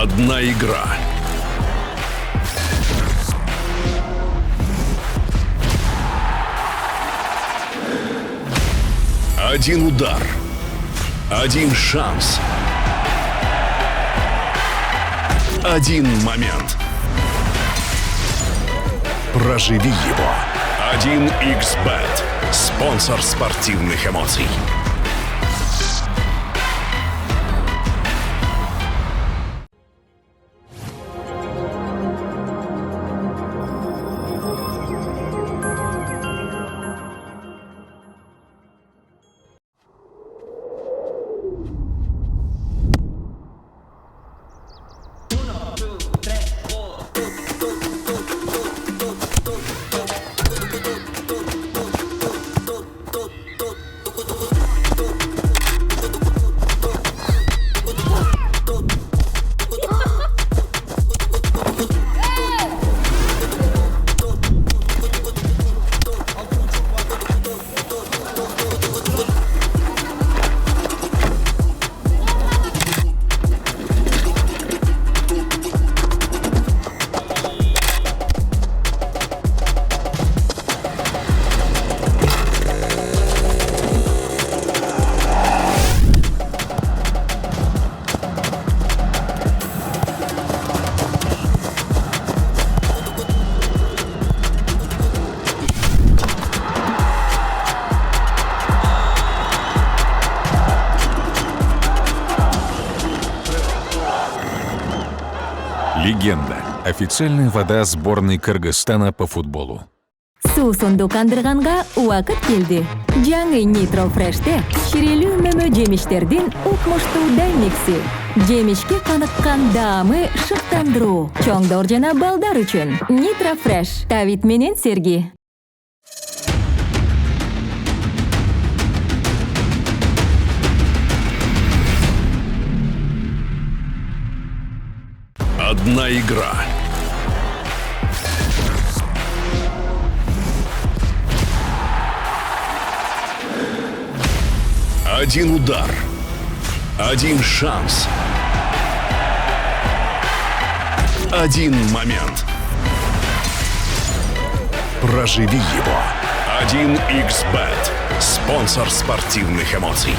Одна игра. Один удар. Один шанс. Один момент. Проживи его. 1xBet. Спонсор спортивных эмоций. Легенда. Официальная вода сборной Кыргызстана по футболу. Суу суунду кандырганга убакыт келди. Жаңы Nitro Fresh'те ширелүү мөмө жемиштердин укмуштуудай микси. Жемишке каныккан даамы шыктандыруу. Чоңдор жана балдар үчүн. Nitro Fresh. Давид менен Серги. Одна игра. Один удар. Один шанс. Один момент. Проживи его. 1xBet. Спонсор спортивных эмоций.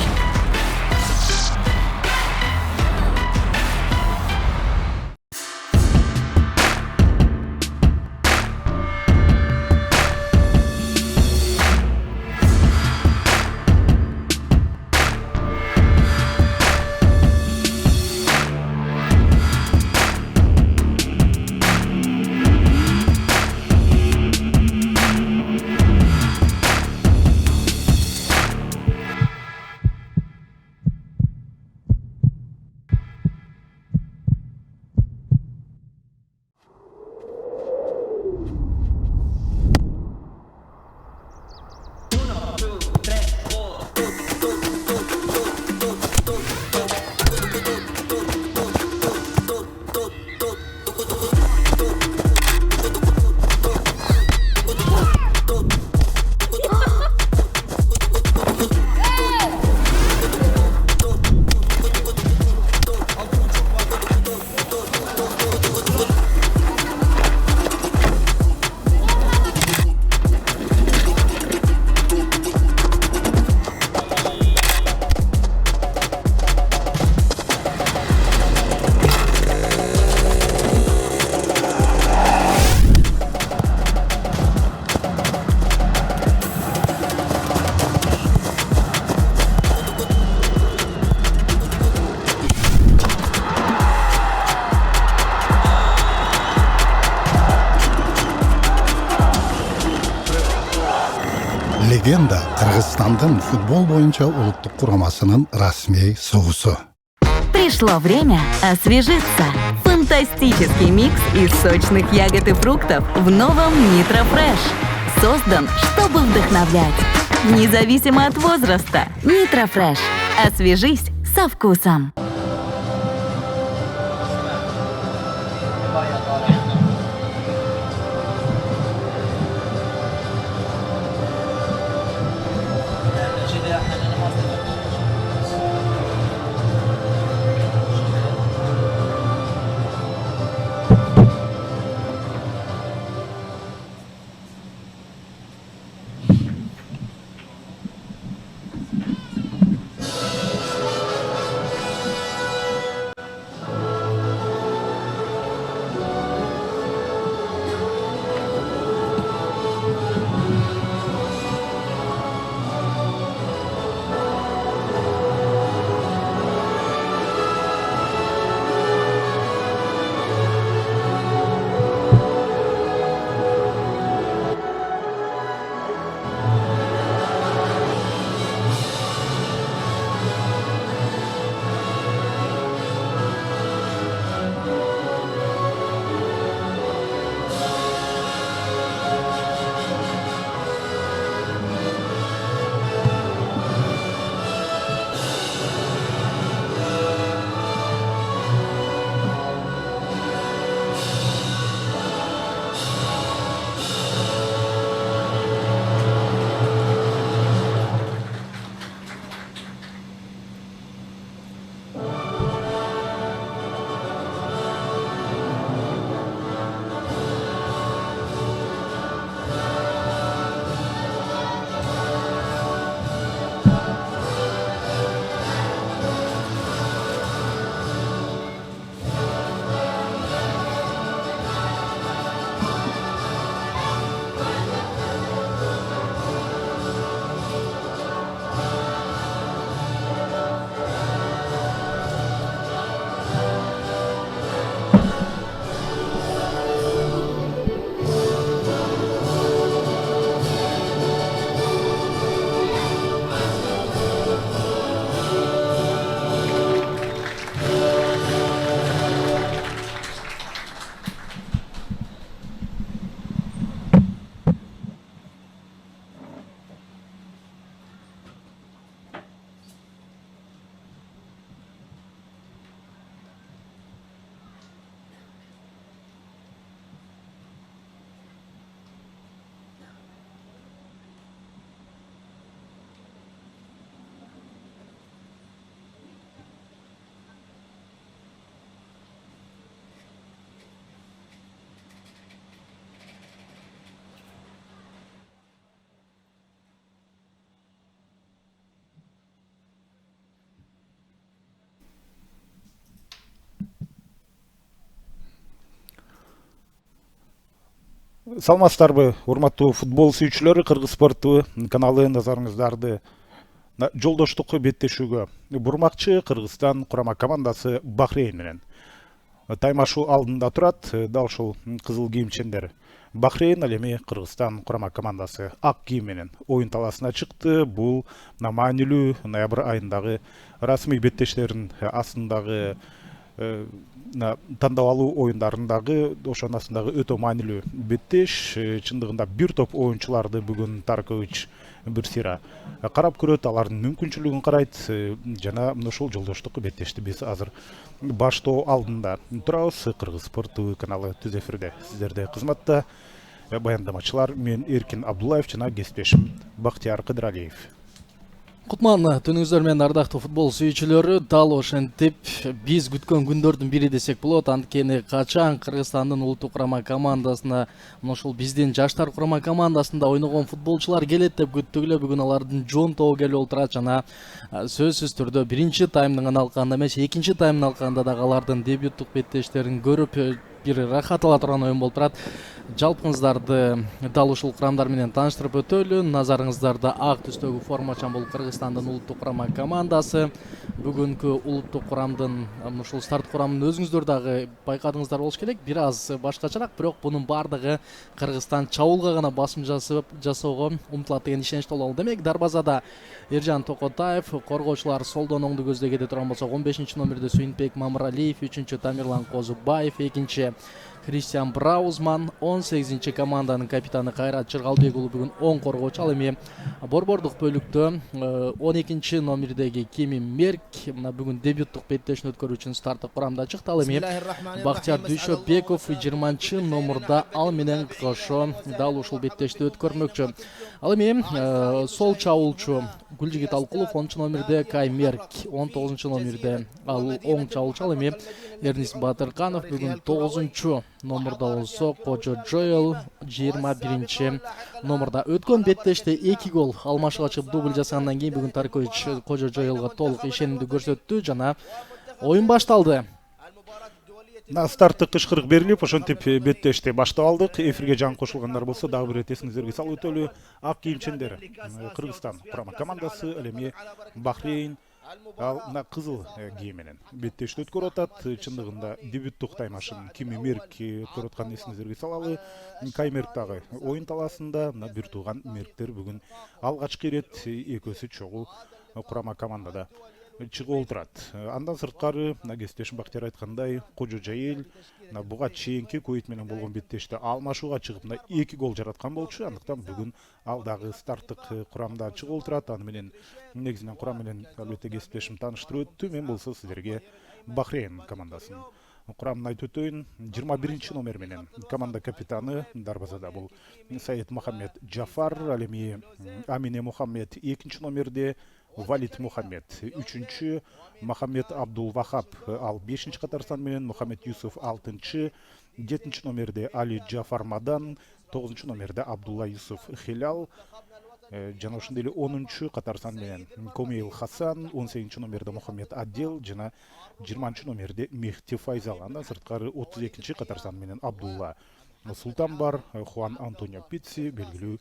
Легенда Кыргызстандын футбол боюнча улуттук курамасынын расмий сугусу. Пришло время освежиться. Фантастический микс из сочных ягод и фруктов в новом Nitro Fresh. Создан, чтобы вдохновлять. Независимо от возраста. Nitro Fresh. Освежись со вкусом. Саламатсыздарбы, урматтуу футбол сүйүүчүлөрү, Кыргыз спорты каналы назарыңыздарды жолдоштук беттешүүгө бурмакчы. Кыргызстан курама командасы Бахрейн менен таймашуу алдында турат. Дал ушул кызыл кийимчендер Бахрейн, ал эми Кыргызстан курама командасы ак кийим менен оюн талаасына чыкты. Бул маанилүү ноябрь айындагы расмий беттештердин астындагы тандап алуу оюндарындагы ошонун астындагы өтө маанилүү беттеш. Чындыгында бир топ оюнчуларды бүгүн Таркович бир сыйра карап көрөт, алардын мүмкүнчүлүгүн карайт жана ушул жолдоштук беттешти биз азыр баштоо алдында турабыз. Кыргыз спорт каналы түз эфирде сиздерде кызматта баяндамачылар мен Эркин Абдуллаев жана кесиптешим Бактияр Кыдыралиев. Кутман, түнүңүздөр менен ардактуу футбол сүйүүчүлөрү, дал ошентип биз күткөн күндөрдүн бири десек болот. Анткени качан Кыргызстандын улуттук курама командасына, ушул биздин жаштар курама командасында ойногон футболчулар келет деп күттүк эле. Бүгүн алардын жон тобу келип олтурат жана сөзсүз түрдө биринчи таймдын алкагында эмес, экинчи таймдын алкагында дагы алардын дебюттук беттештерин көрүп бир рахат ала турган оюн болуп турат. Жалпыңыздарды дал ушул курамдар менен тааныштырып өтөлү. Назарыңыздарда ак түстөгү формачан бул Кыргызстандын улуттук курама командасы. Бүгүнкү улуттук курамдын ушул старт курамын өзүңүздөр дагы байкадыңыздар болуш керек. Бир аз башкачараак, бирок бунун баардыгы Кыргызстан чабуулга гана басым жасоого умтулат деген ишеничте бололу. Демек, дарбазада Эржан Токотаев, коргоочулар солдон оңду көздөй кете турган болсо 15 номерде Сүйүнбек Мамыралиев, 3-чү Тамирлан Козубаев, 2-чи Кристиан Браузман, 18-чи команданын капитаны Кайрат Чыргалбек уулу бүгүн оң коргоочу. Ал эми борбордук бөлүктө 12-чи номердеги Кеми Мерк бүгүн дебюттук беттешин өткөрүү үчүн старттык курамда чыкты. Ал эми Бактияр Дүйшөбеков 20-чы номурда ал менен кошо дал ушул беттешти өткөрмөкчү. Ал эми сол чабуулчу Гүлжигит Алкулов 10-чу номерде, Кай Мерк 19-чу номерде ал оң чабуулчу. Ал эми Эрнис Батырканов бүгүн 9-чу номурда болсо, Кожо Джоэл 21-чи номурда. Өткөн беттеште 2 гол алмашууга чыгып дубль жасагандан кийин бүгүн Таркович Кожо Джоэлга толук ишенимди көрсөттү жана оюн башталды. Старттык кычкырык берилип, ошентип беттешти баштап алдык. Эфирге жаңы кошулгандар болсо дагы бир рет эсиңиздерге салып өтөлү. Ак кийимчендер Кыргызстан курама командасы, ал эми Бахрейн ал кызыл кийим менен беттешти өткөрүп атат. Чындыгында дебюттук таймашын Кеми Мерк өткөрүп атканын эсиңиздерге салалы. Кай Мерк дагы оюн талаасында, бир тууган Мерктер бүгүн алгачкы ирет экөөсү чогуу курама командада чыгып олтурат. Андан сырткары кесиптешим Бактияр айткандай, Кожо Джоэл буга чейинки Куйт менен болгон беттеште алмашууга чыгып 2 гол жараткан болчу. Андыктан бүгүн ал дагы старттык курамда чыгып олтурат. Аны менен негизинен курам менен албетте кесиптешим тааныштырып өттү. Мен болсо сиздерге Бахрейн командасынын курамын айтып өтөйүн. 21-чи номер менен команда капитаны дарбазада бул Саид Мухаммед Джафар, ал эми Амине Мухаммед 2-чи номерде, Валид Мухаммед 3-чү, Мухаммед Абдул Вахаб ал 5-чи катарсан менен, Мухаммед Юсуф 6-чы, 7-чи номерде Али Джафар Мадан, 9-чу номерде Абдулла Юсуф Хилял, жана ошондой эле 10-чу катарсан менен Комейл Хасан, 18-чи номерде Мухаммед Адел жана 20-чы номерде Мехти Файзал. Андан сырткары 32-чи катарсан менен Абдулла Султан бар, Хуан Антонио Пицци, белгилүү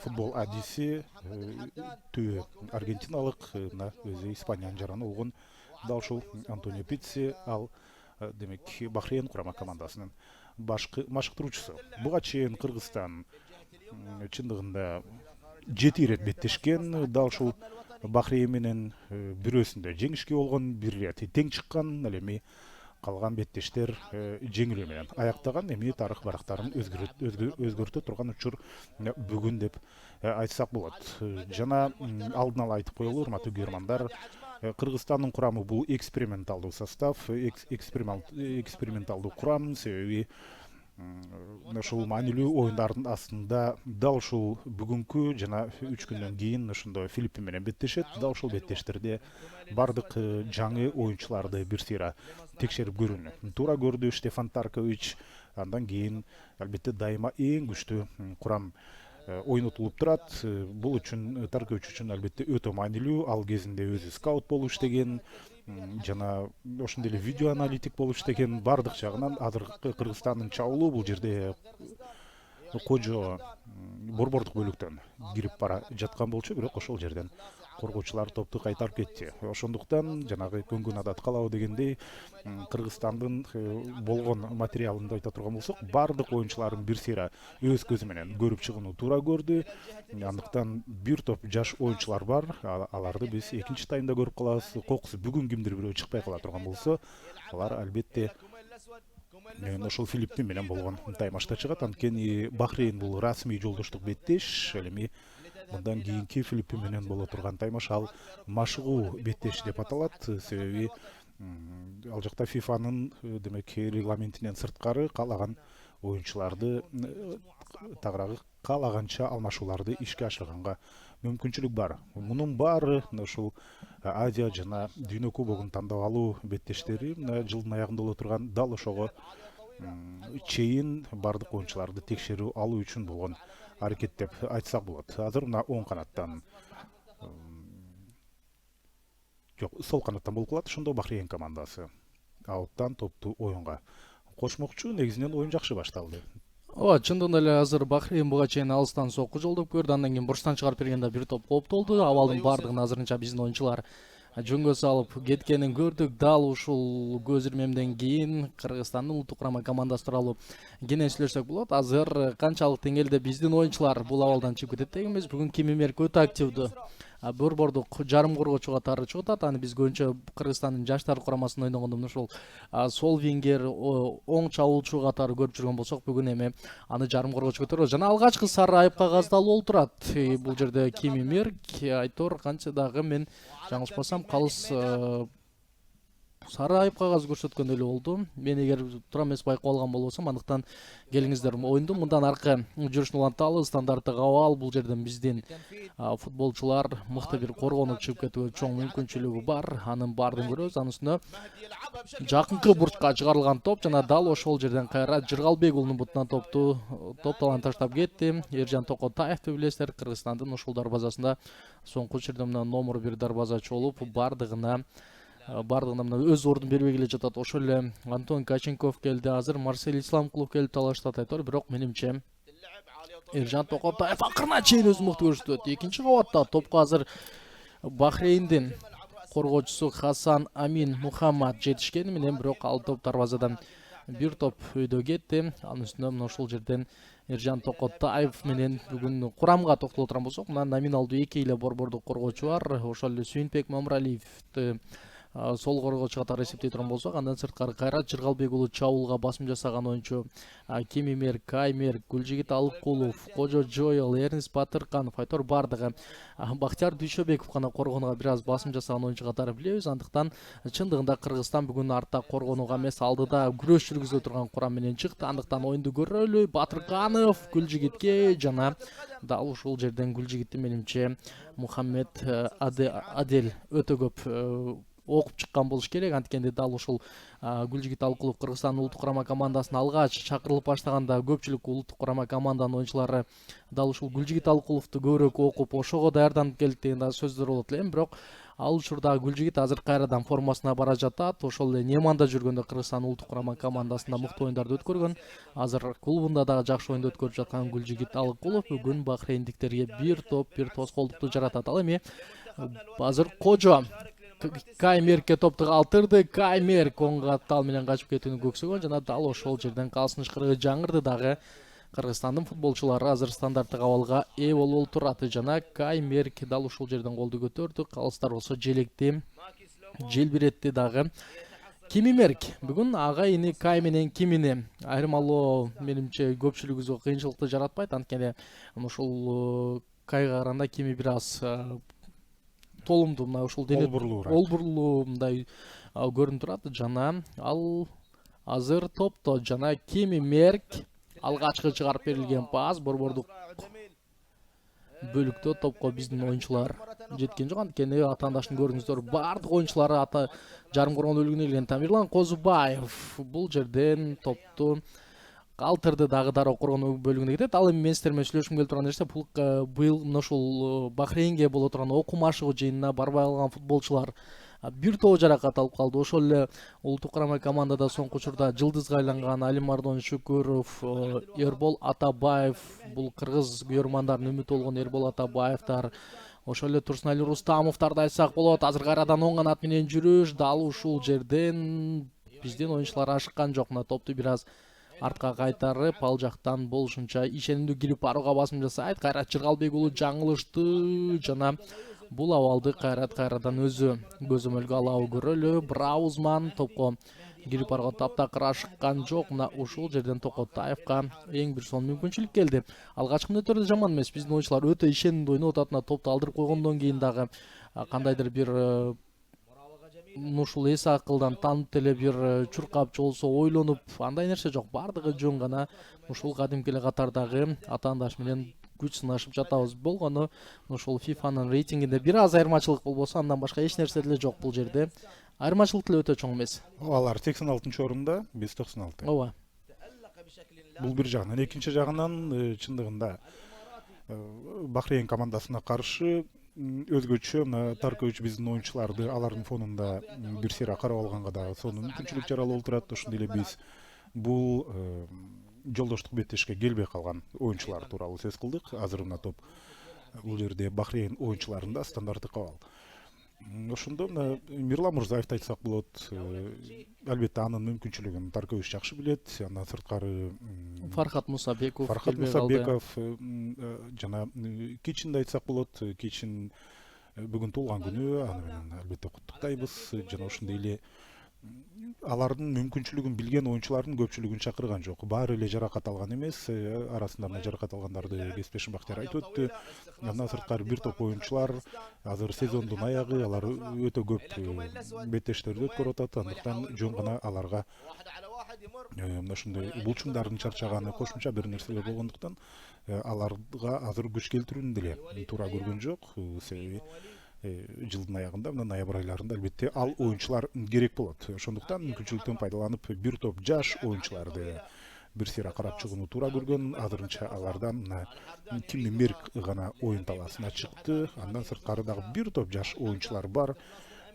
футбол адиси, түү аргентиналык, өзү Испаниянын жараны болгон дал ушул Антонио Пицци ал демек Бахрейн курама командасынын машыктыруучусу. Буга чейин Кыргызстан чындыгында 7 ирет беттешкен. Дал ушул Бахрейн менен бирөөсүндө жеңишке болгон, бир ирет тең чыккан. Ал эми калган беттештер жеңилүү менен аяктаган. Эми тарых барактарын өзгөртө турган учур бүгүн деп айтсак болот. Жана алдын ала айтып коелу, урматтуу көрөрмандар, Кыргызстандын курамы бул эксперименталдуу состав, эксперименталдуу курам. Себеби ушул маанилүү оюндардын астында дал ушул бүгүнкү жана 3 күндөн кийин ошондо Филиппин менен беттешет. Дал ушул беттештерде бардык жаңы оюнчуларды бир сыйра текшерип көрүүнү туура көрдү Штефан Таркович. Андан кийин албетте дайыма эң күчтүү курам ойнотулуп турат. Бул үчүн Таркович үчүн албетте өтө маанилүү. Ал кезинде өзү скаут болуп иштеген. жана ошондой эле видео аналитик болуп иштеген. Бардык жагынан азыркы Кыргызстандын чабуулу бул жерде Кожо борбордук бөлүктөн кирип бара жаткан болчу, бирок ошол жерден коргоочулар топту кайтарып кетти. Ошондуктан жанагы көнгөн адат калабы дегендей Кыргызстандын болгон материалын айта турган болсок, бардык оюнчулардын бир сыйра өз көзү менен көрүп чыгууну туура көрдү. Андыктан бир топ жаш оюнчулар бар, аларды биз экинчи таймда көрүп калабыз. Кокусу бүгүн кимдир бирөө чыкпай кала турган болсо, алар албетте ошол Филиппин менен болгон таймашта чыгат. Анткени Бахрейн бул расмий жолдоштук беттеш. Ал эми мындан кийинки Филиппин менен боло турган таймаш ал машыгуу беттеш деп аталат. Себеби ал жакта ФИФАнын демек регламентинен сырткары каалаган оюнчуларды тагыраагы каалаганча алмашууларды ишке ашырганга мүмкүнчүлүк бар. Мунун баары ушул Азия жана Дүйнө кубогун тандап алуу беттештери жылдын аягында боло турган дал ошого чейин бардык оюнчуларды текшерүү алуу үчүн болгон аракет деп айтсак болот. Азыр мына оң канаттан сол канаттан болуп калат. Ошондо Бахрейн командасы ауттан топту оюнга кошмокчу. Негизинен оюн жакшы башталды. Ооба, чындыгында эле азыр Бахрейн буга чейин алыстан сокку жолдоп көрдү. Андан кийин бурчтан чыгарып бергенде бир топ кооптолду. Абалдын бардыгын азырынча биздин оюнчулар жөнгө салып кеткенин көрдүк. Дал ушул көз ирмемден кийин Кыргызстандын улуттук курама командасы тууралуу кенен сүйлөшсөк болот. Азыр канчалык деңгээлде биздин оюнчулар бул абалдан чыгып кетет деген эмес. Бүгүн Кимимерк өтө активдүү. Борбордук жарым коргоочуга тарычып атат. Аны биз көбүнчө Кыргызстандын жаштар курамасында ойногондо ушул сол вингер, оң чабуулчу катары көрүп жүргөн болсок, бүгүн эми аны жарым коргоочу көтөрөт. Жана алгачкы сары айып кагаздалуу болуп турат. Бул жерде Кимимерк, Айтор канча дагы мен жаңылышпасам калыс сары айып кагаз көрсөткөн эле болду. Мен эгер туура эмес байкап алган болбосом, андыктан келиңиздер оюнду мындан аркы жүрүшүн уланталы. Стандарттык абал, бул жерден биздин футболчулар мыкты бир коргонуп чыгып кетүүгө чоң мүмкүнчүлүгү бар. Анын баардыгын көрөбүз. Анын үстүнө жакынкы бурчка чыгарылган топ жана дал ошол жерден кайра Жыргалбек уулунун бутунан топту топталан таштап кетти. Эржан Токотаевди билесиздер, Кыргызстандын ошол дарбазасында соңку жерде мына номер 1 дарбазачы болуп, бардыгына мына өз ордун бербей келе жатат. Ошол эле Антон Каченков келди, азыр Марсель Исламкулов келип талаштат. Айтор, бирок менимче Эржан Токотаев акырына чейин өзүн мыкты көрсөтөт. Экинчи кабатта топко азыр Бахрейндин коргоочусу Хасан Амин Мухаммад жетишкени менен, бирок ал топ дарбазадан бир топ өйдө кетти. Анын үстүнө мына ошол жерден Эржан Токотаев менен бүгүн курамга токтоло турган болсок, мына номиналдуу эки эле борбордук коргоочу бар. Ошол эле Сүйүнбек Мамыралиевди сол коргоочу катары эсептей турган болсок, андан сырткары кайра Жыргалбек уулу чабуулга басым жасаган оюнчу Кимимерк, Каймерк, Гүлжигит Алыкулов, Кожо Жоел, Эрнис Батырканов, Айтор бардыгы Бактияр Дүйшөбеков гана коргонууга бир аз басым жасаган оюнчу катары билебиз. Андыктан чындыгында Кыргызстан бүгүн артта коргонууга эмес, алдыда күрөш жүргүзө турган курам менен чыкты. Андыктан оюнду көрөлү. Батырканов Гүлжигитке жана дал ушул жерден Гүлжигитти менимче Мухаммед Адель өтө көп окуп чыккан болуш керек. Анткенде дал ушул Гүлжигит Алыкулов Кыргызстандын улуттук курама командасына алгач чакырылып баштаганда көпчүлүк улуттук курама команданын оюнчулары дал ушул Гүлжигит Алыкуловду көбүрөөк окуп, ошого даярданып келди деген да сөздөр болот эле. Бирок ал учурда Гүлжигит азыр кайрадан формасына бара жатат. Ошол эле Неманда жүргөндө Кыргызстандын улуттук курама командасында мыкты оюндарды өткөргөн. Азыр клубунда дагы жакшы оюнду өткөрүп жаткан Гүлжигит Алыкулов бүгүн бахрейндиктерге бир тоскоолдукту жаратат. Ал эми азыр Кожо Каймеркке топту калтырды. Каймерк оң катта ал менен качып кетүүнү көксөгөн жана дал ошол жерден калсын ышкырыгы жаңырды. Дагы Кыргызстандын футболчулары азыр стандарттык абалга ээ болуп турат жана Каймерк дал ушул жерден голду көтөрдү. Калыстар болсо желекти, желбиретти. Дагы Кимимерк бүгүн ага ини Кай менен Кимини айырмалоо менимче көпчүлүгүбүзгө кыйынчылыкты жаратпайт. Анткени ушул Кайга караганда Кими бир аз толумду, мына ушул олбурлуу мындай көрүнүп турат. Жана ал азыр топто жана Кимимерк алгачкы чыгарып берилген пас борбордук бөлүктө топко биздин оюнчулар жеткен жок. Анткени атаандаштын көрүңүздөр бардык оюнчулары ата жарым коргон бөлүгүнө келген. Тамирлан Козубаев бул жерден топту калтырды, дагы дароо коргон бөлүгүнө кетет. Ал эми мен сиздер менен сүйлөшкүм келип турган нерсе, бул мына ушул Бахрейнге боло турган окуу машыгуу жыйынына барбай калган футболчулар бир тобу жаракат алып калды. Ошол эле улуттук курама командада соңку учурда жылдызга айланган Алимардон Шүкүров, Эрбол Атабаев, бул кыргыз күйөрмандардын үмүтү болгон Эрбол Атабаевдар, ошол эле Турсунали Рустамовдарды айтсак болот. Азыр кайрадан оң канат менен жүрүш, дал ушул жерден биздин оюнчулар ашыккан жок. Мына топту бир аз артка кайтарып, ал жактан болушунча ишенимдүү кирип барууга басым жасайт. Кайрат Жыргалбек уулу жаңылышты жана бул абалды кайрадан өзү көзөмөлгө алабы көрөлү. Браузман топко кирип барууга таптакыр ашыккан жок. Мына ушул жерден Токотаевка эң бир сонун мүмкүнчүлүк келди. Алгачкы мүнөттөрдө жаман эмес, биздин оюнчулар өтө ишенимдүү ойноп атат. Мына топту алдырып койгондон кийин дагы кандайдыр бир ушул эс акылдан танып эле бир чуркап же болбосо ойлонуп андай нерсе жок. Бардыгы жөн гана ушул кадимки эле катардагы атаандаш менен күч сынашып жатабыз болгону. Ушул FIFAнын рейтингинде бир аз айырмачылык болбосо андан башка эч нерсе деле жок бул жерде. Айырмачылык деле өтө чоң эмес. Алар 86-орунда, биз 96. Ооба. Бул бир жагынан, экинчи жагынан чындыгында Бахрейн командасына каршы өзгөчө мына Таркович биздин оюнчуларды алардын фонунда бир сыйра карап алганга дагы сонун мүмкүнчүлүк жаралып отурат. Ошондой эле биз бул жолдоштук беттешке келбей калган оюнчулар тууралуу сөз кылдык. Азыр мына топ бул жерде Бахрейн оюнчуларында стандарты кабал. Ошондо мына Мирлан Мурзаевди айтсак болот. Албетте анын мүмкүнчүлүгүн Таркович жакшы билет. Андан сырткары Фархат Мусабеков жана Кичинди айтсак болот. Кичин бүгүн туулган күнү, аны менен албетте куттуктайбыз. Жана ошондой эле алардын мүмкүнчүлүгүн билген оюнчулардын көпчүлүгүн чакырган жок. Баары эле жаракат алган эмес. Арасында мына жаракат алгандарды Кесипбек Бактияр айтып өттү. Андан сырткары бир топ оюнчулар азыр сезондун аягы, алар өтө көп беттештерди өткөрүп атат. Андыктан жөн гана аларга мына ушундай булчуңдардын чарчаганы кошумча бир нерселер болгондуктан аларга азыр күч келтирүүнү деле туура көргөн жок. Себеби жылдын аягында мына ноябрь айларында албетте ал оюнчулар керек болот. Ошондуктан мүмкүнчүлүктөн пайдаланып бир топ жаш оюнчуларды бир сыйра карап чыгууну туура көргөн. Азырынча алардан мына Кими Мерк гана оюн талаасына чыкты. Андан сырткары дагы бир топ жаш оюнчулар бар.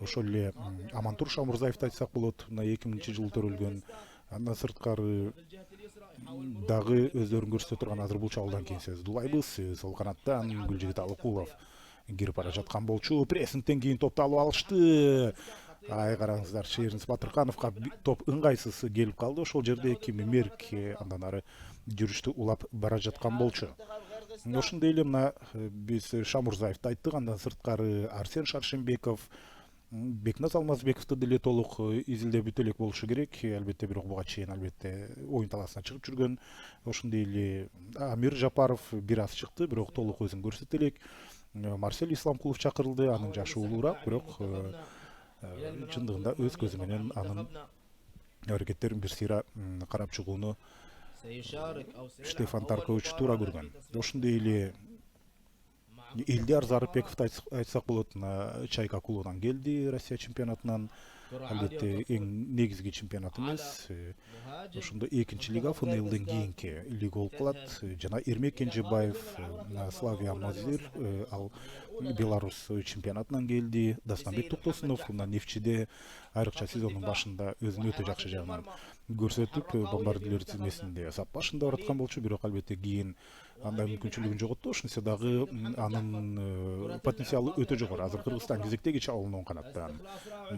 Ошол эле Амантур Шамурзаевди айтсак болот. Мына 2000-жылы төрөлгөн. Андан сырткары дагы өздөрүн көрсөтө турган азыр бул чабуулдан кийин сөз дулайбыз. Сол канаттан Гүлжигит Алыкулов кирип бара жаткан болчу. Прессингден кийин топту алып алышты. Ай караңыздар, Шеринс Батыркановго топ ыңгайсыз келип калды. Ошол жерде Кими Мерк андан ары жүрүштү улап бара жаткан болчу. Ошондой эле мына биз Шамурзаевди айттык. Андан сырткары Арсен Шаршембеков, Бекназ Алмазбековду деле толук изилдеп бүтө элек болушу керек. Албетте бирок буга чейин албетте оюн талаасына чыгып жүргөн. Ошондой эле Амир Жапаров бир аз чыкты, бирок толук өзүн көрсөтө элек. Марсель Исламкулов чакырылды. Анын жашы улуураак, бирок чындыгында өз көзү менен анын аракеттерин бир сыйра карап чыгууну Штефан Таркович туура көргөн. Ошондой эле Илдар Зарыпбековду айтсак болот. Чайка клубунан келди, Россия чемпионатынан. Албетте эң негизги чемпионат эмес. Ошондо экинчи лига ФНЛден кийинки лига болуп калат. Жана Эрмек Кенжебаев, Славия Мазир, ал Беларусь чемпионатынан келди. Дастанбек Токтосунов мына Нефчиде айрыкча сезондун башында өзүн өтө жакшы жагынан көрсөтүп, бомбардирлер тизмесинде сап башында бараткан болчу, бирок албетте кийин андай мүмкүнчүлүгүн жоготту. Ошентсе дагы анын потенциалы өтө жогору. Азыр Кыргызстан кезектеги чабуулун оң канаттан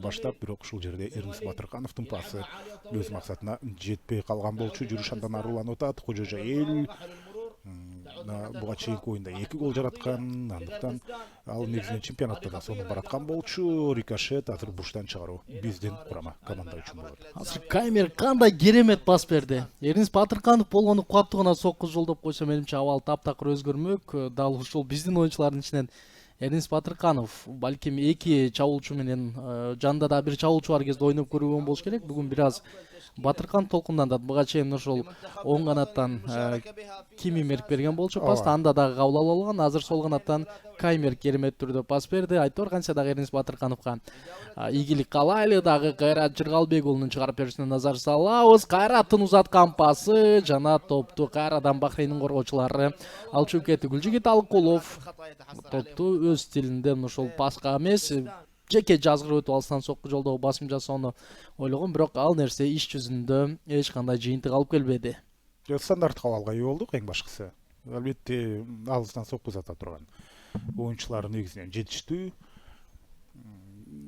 баштап, бирок ушул жерде Эрнис Батыркановдун пасы өз максатына жетпей калган болчу. Жүрүш андан ары уланып атат. Кожожо эл буга чейинки оюнда 2 гол жараткан. Андыктан ал негизинен чемпионатта да сонун бараткан болчу. Рикошет азыр бурчтан чыгаруу биздин курама команда үчүн болот. Азыр Каймер кандай керемет пас берди. Эрнис Батырканов болгону каптыгына сокку жолдоп койсо, менимче абал таптакыр өзгөрмөк. Дал ушул биздин оюнчулардын ичинен Эрнис Батырканов балким 2 чабуулчу менен жанында да бир чабуулчу бар кезде ойноп көргөн болуш керек. Бүгүн бир аз Батыркан толкундандат. Буга чейин ошол оң канаттан Кими Мерк берген болчу пасты, анда дагы кабыл алып алган. Азыр сол канаттан Каймер керемет түрдө пас берди. Айтор канча дагы Эрнис Батыркановго ийгилик каалайлы. Дагы Кайрат Жыргалбек уулунун чыгарып беришине назар салабыз. Кайраттын узаткан пасы жана топту кайрадан Бахрейндин коргоочулары алып чыгып кетти. Гүлжигит Алыкулов топту өз стилинде ошол паска эмес, жеке жазгыр өтүп алыстан сокку жолдогу басым жасоону ойлогом, бирок ал нерсе иш жүзүндө эч кандай жыйынтык алып келбеди. Стандарттык абалга ээ болдук эң башкысы. Албетте алыстан сокку зата турган оюнчулар негизинен жетиштүү.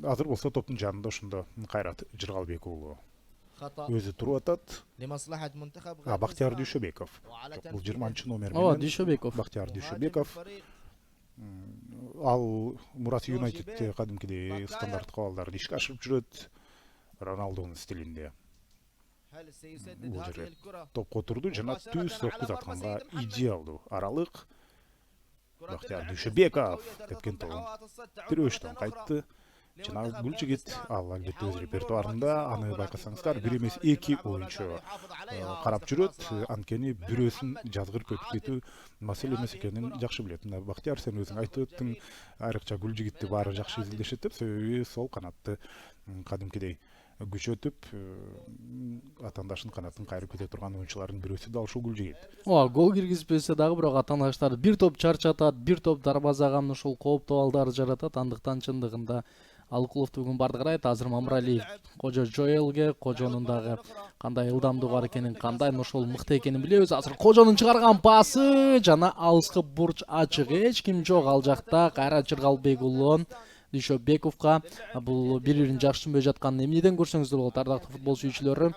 Азыр болсо топтун жанында ошондо Кайрат Жыргалбек уулу өзү туруп атат. Бактияр Дүйшөбеков. Бул 20-номер менен. Дүйшөбеков. Бактияр Дүйшөбеков. Ал Мурат Юнайтедте кадимкидей стандарттык абалдарды ишке ашырып жүрөт. Роналдонун стилинде. Бул жерде топко отурду жана түз сокку затканга идеалдуу аралык. Бактияр Дүйшөбеков тепкен тобун тирөөштөн кайтты. Жана бул жигит ал албетте өз репертуарында аны байкасаңыздар 1 эмес 2 оюнчу карап жүрөт. Анткени бирөөсүн жазгырып өтүп кетүү маселе эмес экенин жакшы билет. Мына Бактияр, сен өзүң айтып өттүң, айрыкча гүл жигитти баары жакшы изилдешет деп, себеби сол канатты кадимкидей күчөтүп атаандашын канатын кайрып кете турган оюнчулардын бирөөсү да ушул гүл жигит. Гол киргизбесе дагы бирок атаандаштар бир топ чарчатат, бир топ дарбазага ушул кооптуу абалдарды жаратат. Андыктан чындыгында Алыкуловду бүгүн бардыгы айт. Азыр Мамыралиев Кожо Жоэлге, Кожонун дагы кандай ылдамдыгы бар экенин, кандай ошол мыкты экенин билебиз. Азыр Кожонун чыгарган пасы жана алыскы бурч ачык, эч ким жок ал жакта. Кайрат Жыргалбек уулу Дүйшөбековго бул бири-бирин жакшы түшүнбөй жатканын эмнеден көрсөңүздөр болот, ардактуу футбол сүйүүчүлөрү.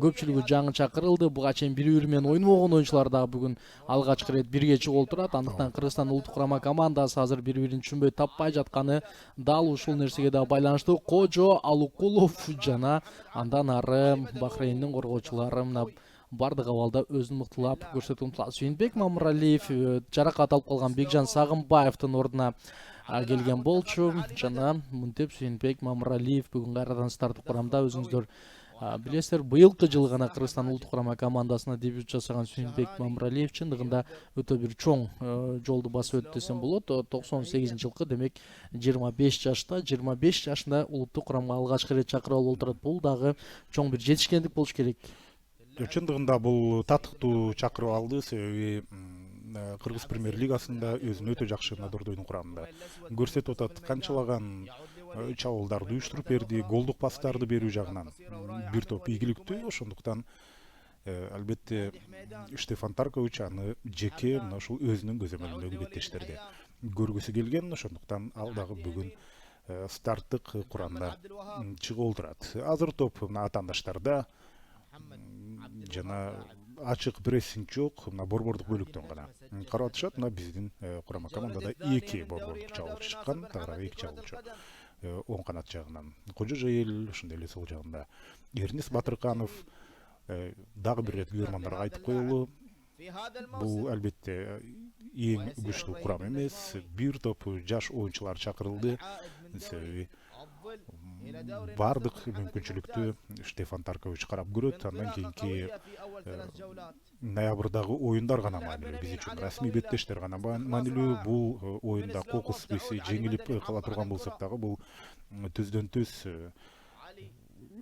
Көпчүлүгү жаңы чакырылды. Буга чейин бири-бири менен ойнобогон оюнчулар дагы бүгүн алгачкы ирет бирге чыгып турат. Андыктан Кыргызстан улуттук курама командасы азыр бири-бирин түшүнбөй таппай жатканы дал ушул нерсеге да байланыштуу. Кожо Алыкулов жана андан ары Бахрейндин коргоочулары мына бардык абалда өзүн мыктылап көрсөтүп умтулат. Сүйүнбек Мамыралиев жаракат алып калган Бекжан Сагынбаевдин ордуна келген болчу жана мынтип Сүйүнбек Мамыралиев бүгүн кайрадан старттык курамда. Өзүңүздөр билесиздер, быйылкы жылы гана Кыргызстан улуттук курама командасына дебют жасаган Сүйүнбек Мамыралиев чындыгында өтө бир чоң жолду басып өттү десем болот. 98-жылкы, демек 25 жашта, 25 жашында улуттук курамга алгачкы ирет чакырып алып отурат. Бул дагы чоң бир жетишкендик болуш керек. Чындыгында бул татыктуу чакырып алды, себеби Кыргыз премьер-лигасында өзүн өтө жакшы Надордойдун курамында көрсөтүп атат. Канчалаган чабуулдарды уюштуруп берди, голдук пастарды берүү жагынан бир топ ийгиликтүү. Ошондуктан албетте Штефан Таркович аны жеке мына ушул өзүнүн көзөмөлүндөгү беттештерде көргүсү келген. Ошондуктан ал дагы бүгүн старттык курамда чыгып отурат. Азыр топ мына атаандаштарда жана ачык прессинг жок, мына борбордук бөлүктөн гана карап атышат. Мына биздин курама командада 2 борбордук чабуулчу чыккан, тагыраагы 2 чабуулчу. Оң канат жагынан Кожо Жоэл, ошондой эле сол жагында Эрнис Батырканов. Дагы бир ирет көрөрмандарга айтып коелу, бул албетте эң күчтүү курам эмес, бир топ жаш оюнчулар чакырылды. Себеби бардык мүмкүнчүлүктү Штефан Таркович карап көрөт. Андан кийинки ноябрдагы оюндар гана маанилүү, биз үчүн расмий беттештер гана маанилүү. Бул оюнда кокус биси жеңилип кала турган болсок дагы бул түздөн түз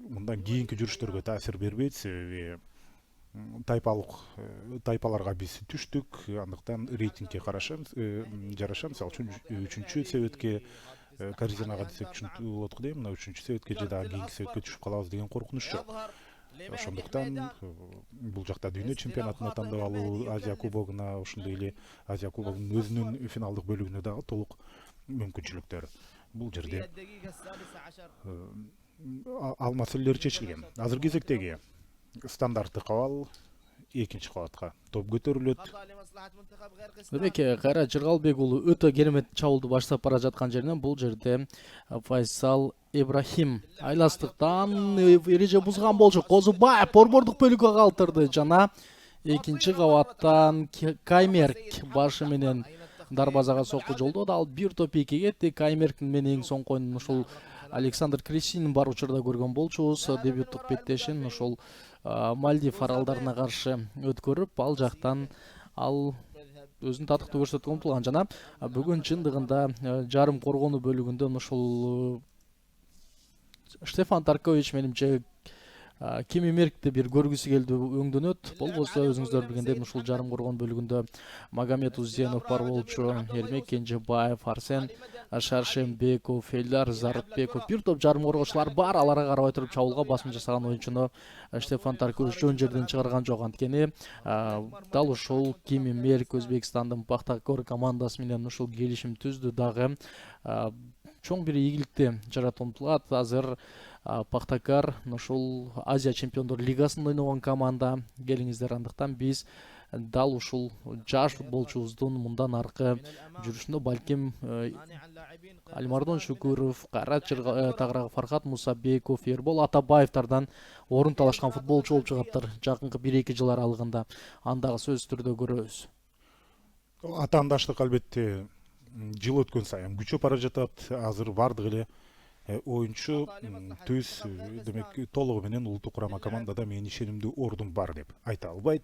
мындан кийинки жүрүштөргө таасир бербейт. Себеби тайпаларга биз түштүк. Андыктан рейтингге жараша, мисалы үчүн 3-чү себетке Корзинага десек түшүнүктүү болот го дейм. Мына 3-чү себетке же дагы кийинки себетке түшүп калабыз деген коркунуч жок. Ошондуктан бул жакта дүйнө чемпионатына тандап алуу, Азия кубогуна, ошондой эле Азия кубогунун өзүнүн финалдык бөлүгүнө дагы толук мүмкүнчүлүктөр. Бул жерде ал маселелер чечилген. Азыр кезектеги стандарттык абал экинчи кабатка топ көтөрүлөт. Демек Кайрат Жыргалбек уулу өтө керемет чабуулду баштап бара жаткан жеринен бул жерде Файсал Ибрахим айластыктан эреже бузган болчу. Козубаев борбордук бөлүккө калтырды жана экинчи кабаттан Каймерк башы менен дарбазага сокку жолдоду. Ал бир топ 2 кетти. Каймерктин менен эң соңку ойнун ушул Александр Крисинин бар учурда көргөн болчубуз. Дебюттук беттешин ушул Мальдив аралдарына каршы өткөрүп, ал жактан ал өзүн татыктуу көрсөтүп умтулган жана бүгүн чындыгында жарым коргонуу бөлүгүндө ушул Штефан Таркович менимче Кими Меркти бир көргүсү келди өңдөнөт. Болбосо өзүңүздөр билгендей ушул жарым коргон бөлүгүндө Магомед Узенов бар болчу, Эрмек Кенжебаев, Арсен Шаршембеков, Элдар Зарытбеков, бир топ жарым коргоочулар бар. Аларга карабай туруп чабуулга басым жасаган оюнчуну Штефан Таркович жөн жерден чыгарган жок. Анткени дал ушул Кими Мерк Өзбекстандын Пахтакор командасы менен ушул келишим түздү дагы. Чоң бир ийгиликти жарата умтулат. Азыр Пахтакар ушул Азия чемпиондор лигасында ойногон команда. Келиңиздер, андыктан биз дал ушул жаш футболчубуздун мындан аркы жүрүшүндө балким Альмардон Шукуров, Кайрат Тагырагы, Фархат Мусабеков, Эрбол Атабаевдардан орун талашкан футболчу болуп чыгаттыр жакынкы 1-2 жылдар алганда. Андагы сөзсүз түрдө көрөбүз. Атаандаштык албетте жыл өткөн сайын күчөп бара жатат. Азыр бардык эле оюнчу түз демек толугу менен улуттук курама командада менин ишенимдүү ордум бар деп айта албайт.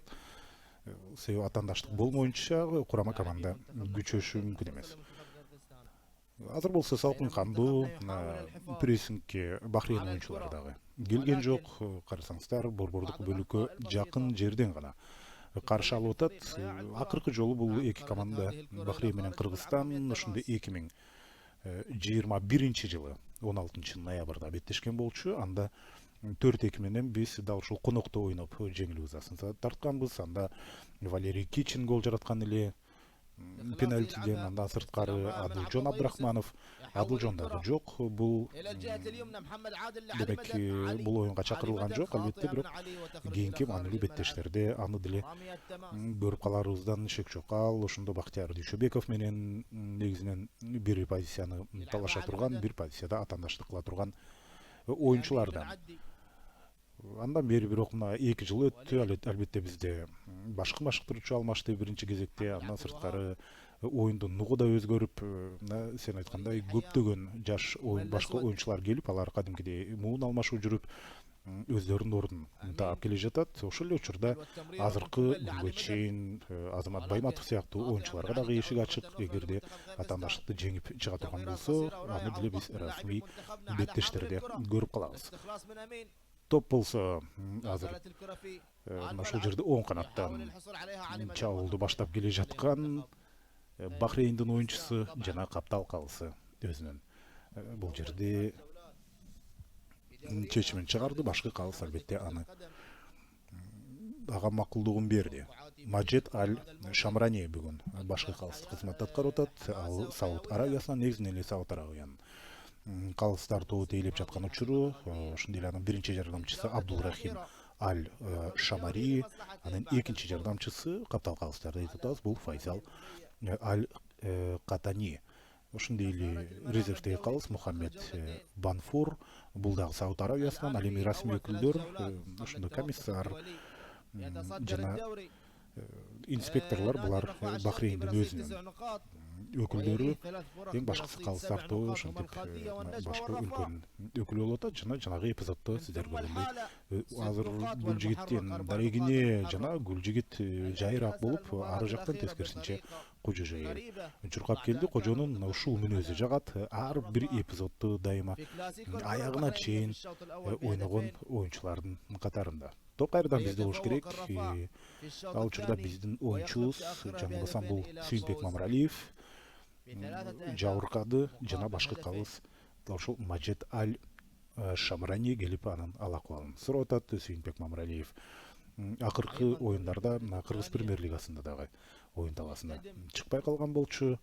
Себеби атаандаштык болмоюнча курама команда күчөшү мүмкүн эмес. Азыр болсо салкын кандуу прессингке Бахрейн оюнчулары дагы келген жок. Карасаңыздар, борбордук бөлүккө жакын жерден гана каршы алып атат. Акыркы жолу бул эки команда Бахрейн менен Кыргызстан ошондой 2021 жылы 16 ноябрда беттешкен болчу. Анда 4-2 менен биз дал ушул конокто ойноп жеңилүү ызасын тартканбыз. Анда Валерий Кичин гол жараткан эле пенальтиден. Андан сырткары Адылжон Абдрахманов. Адылжон дагы жок. Бул демек бул оюнга чакырылган жок. Албетте бирок кийинки маанилүү беттештерде аны деле көрүп каларыбыздан шек жок. Ал ошондо Бактияр Дүйшөбеков менен негизинен бир позицияны талаша турган, бир позицияда атаандаштык кыла турган оюнчулардан. Андан бери бирок мына 2 жыл өттү. Албетте бизде башкыртуучу алмашты биринчи кезекте. Андан сырткары оюндун нугу да өзгөрүп, сен айткандай көптөгөн жаш башка оюнчулар келип, алар кадимкидей муун алмашуу жүрүп, өздөрүнүн ордун таап келе жатат. Ошол эле учурда азыркы күнгө чейин Азамат Байматов сыяктуу оюнчуларга дагы эшик ачык. Эгерде атаандаштыкты жеңип чыга турган болсо, аны деле биз расмий беттештерде көрүп калабыз. Топ болсо азыр ошол жерде оң канаттан чабуулду баштап келе жаткан Бахрейндин оюнчусу жана каптал калысы өзүнүн бул жерде чечимин чыгарды. Башкы калыс албетте ага макулдугун берди. Маджет Аль Шамрани бүгүн башкы калысты кызмат аткарып атат. Ал Сауд Арабиясынан, негизинен эле Сауд Арабиянын калыс тартуу тейлеп жаткан учуру. Ошондой эле анын биринчи жардамчысы Абдулрахим Аль Шамари, анын экинчи жардамчысы каптал калыстарды айтып атабыз, бул Файзал Аль Катани. Ошондой эле резервдеги калыс Мухаммед Банфур, бул дагы Сауд Арабиясынан. Ал эми расмий өкүлдөр, ошондой комиссар жана инспекторлор, булар Бахрейндин өзүнүн өкүлдөрү. Эң башкысы калыс тартуу ошентип башка өлкөнүн өкүлү болуп атат. Жана жанагы эпизоддо сиздер көргөндөй азыр Гүлжигиттин дарегине жана Гүлжигит жайыраак болуп, ары жактан тескерисинче Кожо жайы чуркап келди. Кожонун ушул мүнөзү жагат. Ар бир эпизодду дайыма аягына чейин ойногон оюнчулардын катарында. Топ кайрадан бизде болуш керек. Ал учурда биздин оюнчубуз, жаңылбасам бул Сүйүнбек Мамыралиев, жабыркады жана башкы калыс ошол Маджет Аль Шамрани келип анын ал акыбалын сурап атат. Сүйүнбек Мамыралиев акыркы оюндарда Кыргыз премьер лигасында дагы оюн таласына чыкпай калган болчу.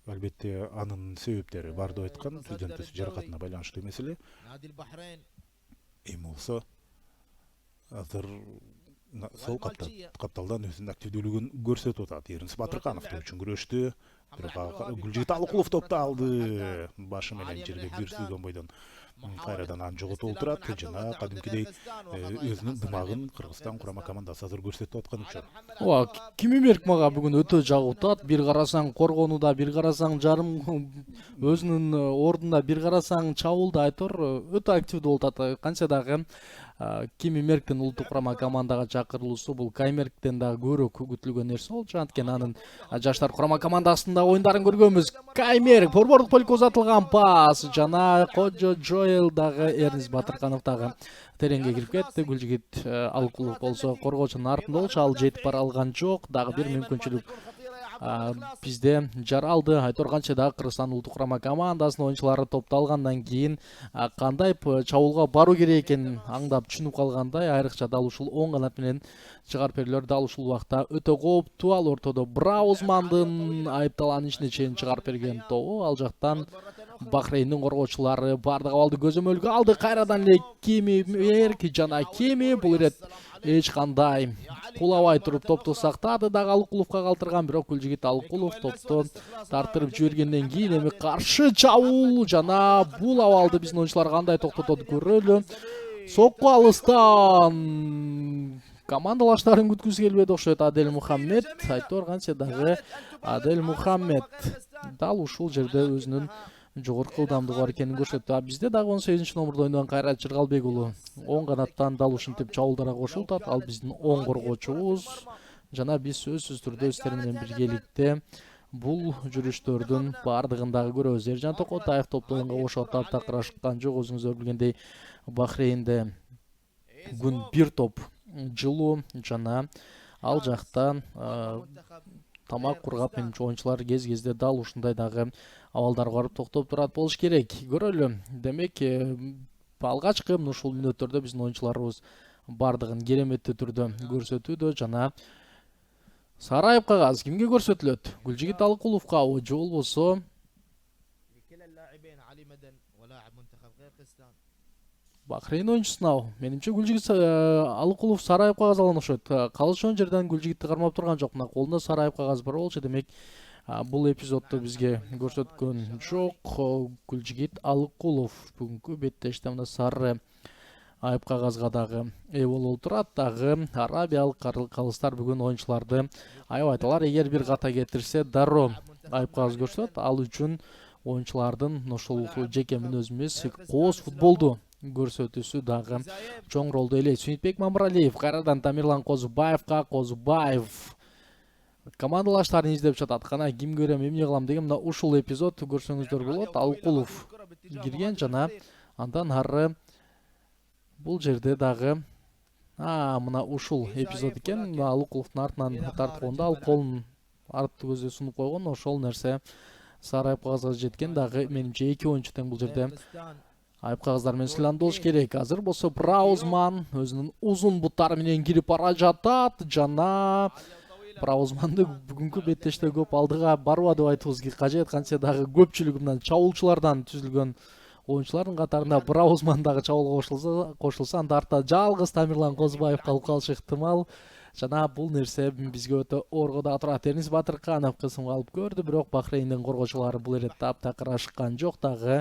Албетте анын себептери бар деп айткан, түздөн түз жаракатына байланыштуу маселе. Эми болсо азыр сол капталдан өзүнүн активдүүлүгүн көрсөтүп атат. Эрнис Батырканов топ үчүн күрөштү. Гүлжигит Алыкулов топто алды. Башы менен жерге бир сүйгөн бойдон кайрадан аны жоготуп олтурат. Жана кадимкидей өзүнүн дымагын Кыргызстан курама командасы азыр көрсөтүп аткан учур. Кими Мерк мага бүгүн өтө жагып атат. Бир карасаң коргонууда, бир карасаң жарым өзүнүн ордунда, бир карасаң чабуулда айтор өтө активдүү болуп атат. Канча дагы Кими Мерктин улуттук курама командага чакырылуусу бул Каймерктен дагы көбүрөөк күтүлгөн нерсе болчу. Анткени анын жаштар курама командасында оюндарын көргөнбүз. Каймерк борбордук полкко узатылган пас жана Кожо Джоэл дагы Эрнис Батырканов дагы тереңге кирип кетти. Гүлжигит Алыкулов болсо коргоочунун артында болчу, ал жетип бара алган жок. Дагы бир мүмкүнчүлүк бизде жаралды. Айтор канча дагы Кыргызстан улуттук курама командасынын оюнчулары топталгандан кийин кандай чабуулга баруу керек экенин аңдап түшүнүп калгандай, айрыкча дал ушул оң канат менен чыгарып берүүлөр дал ушул убакта өтө кооптуу. Ал ортодо Браузмандын айыпталанышына чейин чыгарып берген тобу. Ал жактан Бахрейндин коргоочулары бардык абалды көзөмөлгө алды. Кайрадан эле Кими Мерк жана Кими бул ирет эч кандай кулабай туруп топту сактады. Дагы Алыкуловго калтырган, бирок Гүлжигит Алыкулов топту тартырып жибергенден кийин эми каршы чабуул жана бул абалды биздин оюнчулар кандай токтотот көрөлү. Сокку алыстан командалаштарын күткүсү келбеди окшойт Адель Мухаммед. Айтор канча дагы Адель Мухаммед дал ушул жерде өзүнүн жогорку ылдамдыгы бар экенин көрсөттү. Бизде дагы 18-номурда ойногон Кайрат Жыргалбек уулу оң канаттан дал ушинтип чабуулдарга кошулат. Ал биздин оң коргоочубуз жана биз сөзсүз түрдө сиздер менен биргеликте бул жүрүштөрдүн бардыгын дагы көрөбүз. Эржан Токотаев топтогонго кошуп атат, такырашкан жок. Өзүңүздөр билгендей Бахрейнде күн бир топ жылуу жана ал жакта тамак кургап, менимче оюнчулар кез-кезде дал ушундай дагы абалдарга барып токтоп турат болуш керек. Көрөлү. Демек, алгачкы ушул мүнөттөрдө биздин оюнчуларыбыз бардыгын кереметтүү түрдө көрсөтүүдө жана сары айып кагаз кимге көрсөтүлөт? Гүлжигит Алыкуловго же болбосо Бахрейн оюнчусуна? Менимче Гүлжигит Алыкулов сары айып кагаз алган окшойт. Калышын жерден Гүлжигитти кармап турган жок. Мына колунда сары айып кагаз бар болчу. Демек, бул эпизодду бизге көрсөткөн жок. Гүлжигит Алыкулов бүгүнкү беттеште мына сары айып кагазга дагы ээ болуп турат. Дагы арабиялык калыстар бүгүн оюнчуларды аябайталар. Эгер бир ката кетирсе, дароо айып кагаз көрсөтөт. Ал үчүн оюнчулардын ушул жеке мүнөзү эмес, кооз футболду көрсөтүүсү дагы чоң ролду ээлейт. Сүнүтбек Мамыралиев кайрадан Тамирлан Козубаевга. Козубаев командалаштарын издеп жатат. Кана ким көрөм, эмне кылам деген мына ушул эпизод көрсөңүздөр болот. Алыкулов кирген жана андан ары бул жерде дагы мына ушул эпизод экен. Алыкуловдун артынан тартылганда ал колун артты көздөй сунуп койгон. Ошол нерсе сары айып кагазга жеткен. Дагы менимче эки оюнчу тең бул жерде айып кагаздар менен сыйландырылыш керек. Азыр болсо Браузман өзүнүн узун буттары менен кирип бара жатат жана Браузманды бүгүнкү беттеште көп алдыга барба деп айтыбыз кажет. Канча дагы көпчүлүгү мындан чабуулчулардан түзүлгөн оюнчулардын катарында Браузман дагы чабуулга кошулса, анда артта жалгыз Тамирлан Козубаев калып калышы ыктымал. Жана бул нерсе бизге өтө оорго да турат. Эрнис Батырканов кысымга алып көрдү, бирок Бахрейндин коргоочулары бул эретте таптакырашкан жок. Дагы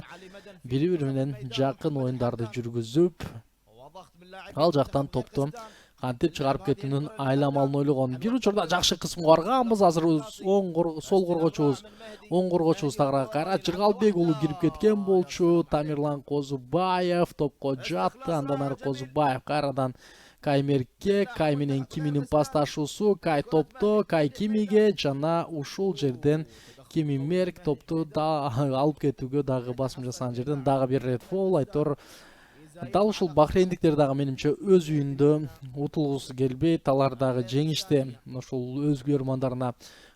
бири-бири менен жакын оюндарды жүргүзүп, ал жактан топту кантип чыгарып кетүүнүн айламалын ойлогон. Бир учурда жакшы кысымга барганбыз. Азыр сол коргоочубуз тагыраак Кайрат Жыргалбек уулу кирип кеткен болчу. Тамирлан Козубаев топко жатты. Андан ары Козубаев кайрадан Кай Меркке, Кай менен Киминин пасташуусу, Кай топту Кай Кимиге жана ушул жерден Кими Мерк топту да алып кетүүгө дагы басым жасаган жерден дагы бир рет фол. Айтор дал ушул бахрейндиктер дагы менимче өз үйүндө утулгусу келбейт. Алар дагы жеңиште ушул өз күйөрмандарына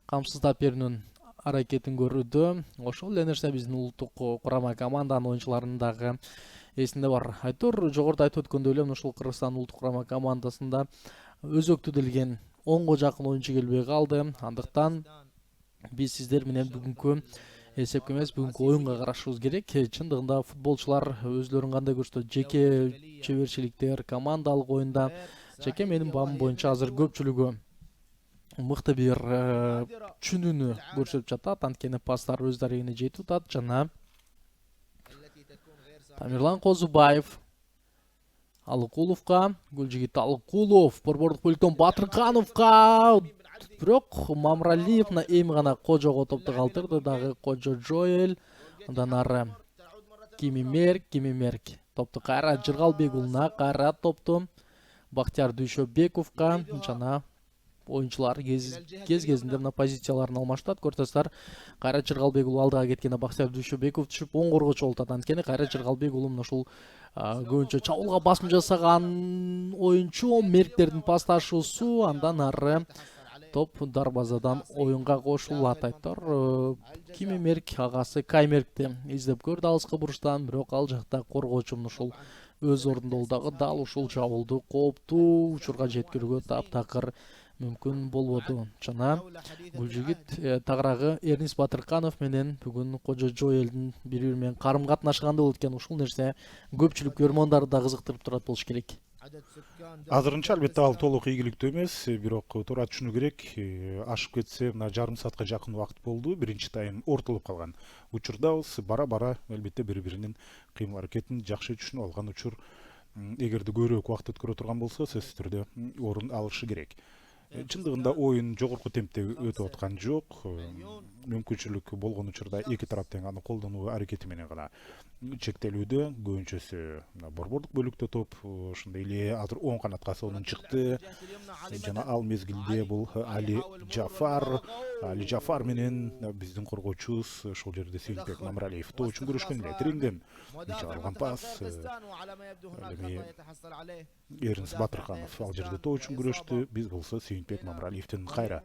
камсыздап берүүнүн аракетин көрүүдө. Ошол эле нерсе биздин улуттук курама команданын оюнчуларынын дагы эсинде бар. Айтор жогоруда айтып өткөндөй эле ушул Кыргызстан улуттук курама командасында өзөктүдүлгөн 10го жакын оюнчу келбей калды. Андыктан биз сиздер менен бүгүнкү эсепке эмес, бүгүнкү оюнга карашыбыз керек. Чындыгында футболчулар өзлөрүн кандай көрсөтөт? Жеке чеберчиликтер, командалык оюнда жеке менин баамым боюнча азыр көпчүлүгү мыкты бир чүнүүнү көрсөтүп жатат. Анткени пастар өз дарегине жетип атат жана Тамирлан Козубаев Алыкуловго, Гүлжигит Алыкулов борбордук бөлүктөн Батыркановго, бирок Мамыралиевна эми гана Кожого топту калтырды. Дагы Кожо Жоэл, андан ары Кими Мерк топту Кайрат Жыргалбек уулуна, Кайрат топту Бактияр Дүйшөбековго жана оюнчулар кез кезинде мына позицияларын алмаштырат. Көрсөздөр Кайрат Жыргалбек уулу алдыга кеткенде Бактияр Дүйшөбеков түшүп оң коргоочу болуп атат. Анткени Кайрат Жыргалбек уулу мына ушул көбүнчө чабуулга басым жасаган оюнчу, мерктердин пасташуусу, андан ары топ дарбазадан оюнга кошулат айтор. Кими Мерк агасы Каймеркти издеп көрдү алыскы бурчтан, бирок ал жакта коргоочу ушул өз ордунда ол дагы дал ушул чабуулду кооптуу учурга жеткирүүгө таптакыр мүмкүн болбоду. Жана бул жигит тагыраагы Эрнис Батырканов менен бүгүн Кожо Жоэлдин бири-бири менен карым катнашканда болот экен. Ушул нерсе көпчүлүк көрмөндөрдү да кызыктырып турат болуш керек. Азырынча албетте ал толук ийгиликтүү эмес, бирок туура түшүнүү керек. Ашып кетсе мына жарым саатка жакын убакыт болду. Биринчи тайм ортолуп калган учурдабыз. Бара-бара албетте бири-биринин кыймыл аракетин жакшы түшүнүп алган учур. Эгерде көбүрөөк убакыт өткөрө турган болсо, сөзсүз түрдө орун алышы керек. Чындыгында оюн жогорку темпте өтүп аткан жок. Мүмкүнчүлүк болгон учурда эки тарап тең аны колдонуу аракети менен гана чектелүүдө. Көбүнчөсү борбордук бөлүктө топ ошондой эле азыр оң канатка сонун чыкты. Жана ал мезгилде бул Али Жафар менен биздин коргоочубуз ошол жерде Сүйүнбек Мамыралиев тоо үчүн күрөшкөн эле. Триңден чыгарылган пас. Эрнис Батырканов ал жерде тоо үчүн күрөштү. Биз болсо Сүйүнбек Мамыралиевдин кайра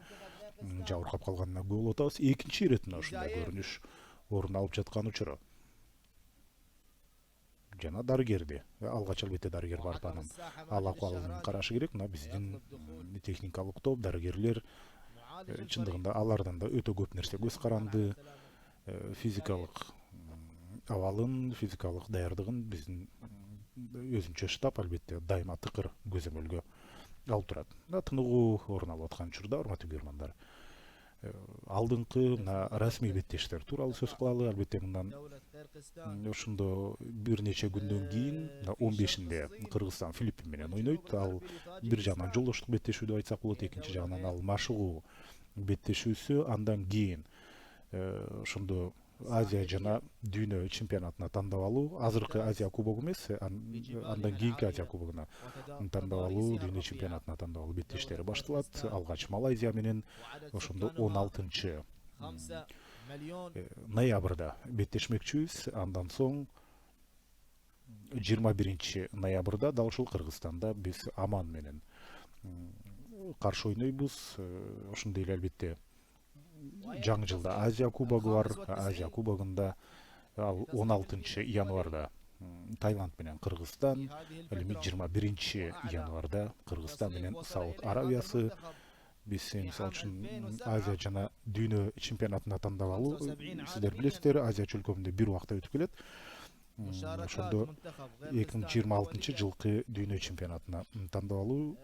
жабыркап калганына күбө болуп атабыз. Экинчи иретинде ушундай көрүнүш орун алып жаткан учуру. Жана дарыгерди алгач албетте дарыгер барып анын ал акыбалын карашы керек. Мына биздин техникалык топ, дарыгерлер чындыгында алардан да өтө көп нерсе көз каранды. Физикалык абалын, физикалык даярдыгын биздин өзүнчө штаб албетте дайыма тыкыр көзөмөлгө алып турат. Тыныгуу орун алып аткан учурда, урматтуу көрөрмандар, алдыңкы расмий беттештер тууралуу сөз кылалы. Албетте мындан ошондо бир нече күндөн кийин 15-inde Кыргызстан Филиппин менен ойнойт. Ал бир жагынан жолдоштук беттешүү деп айтсак болот, экинчи жагынан ал машыгуу беттешүүсү. Андан кийин ошондо Азия жана дүйнө чемпионатына тандап алуу, азыркы Азия кубогу эмес, андан кийинки Азия кубогуна тандап алуу, дүйнө чемпионатына тандап алуу беттештери башталат. Алгач Малайзия менен ошондо 16 ноябрда беттешмекчүбүз. Андан соң 21 ноябрда дал ушул Кыргызстанда биз Оман менен каршы ойнойбуз. Ошондой эле албетте жаңы жылда Азия кубогу бар. Азия кубогунда ал 16 январда Таиланд менен Кыргызстан, эми 21 январда Кыргызстан менен Сауд Аравиясы. Биз мисалы үчүн Азия жана дүйнө чемпионатына тандап алуу, сиздер билесиздер, Азия чөлкөмүндө бир убакта өтүп келет. Ошондо 2026 жылкы дүйнө чемпионатына тандап алуу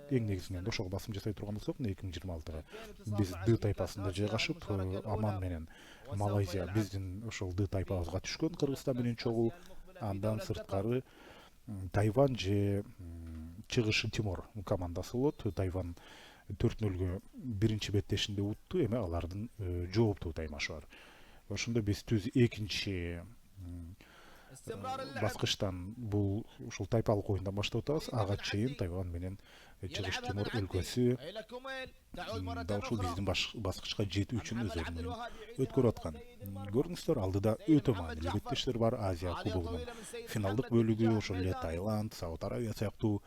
эң негизинен ошого басым жасай турган болсок, 2026-га биз Д тайпасында жайгашып, Оман менен Малайзия биздин ошол Д тайпабызга түшкөн, Кыргызстан менен чогуу. Андан сырткары Тайвань же Чыгыш Тимор командасы болот. Тайвань 4-0 биринчи беттешинде утту, эми алардын жооптуу таймашы бар. Ошондо биз түз экинчи баскычтан бул ушул тайпалык оюндан баштап атабыз. Ага чейин Тайвань менен Чыгыш Тимор өлкөсү да ушул биздин баскычка жетүү үчүн өз ордун өткөрүп аткан. Көрүңүздөр, алдыда өтө маанилүү беттештер бар. Азия кубогунун финалдык бөлүгү, ошол эле Таиланд, Сауд Аравия сыяктуу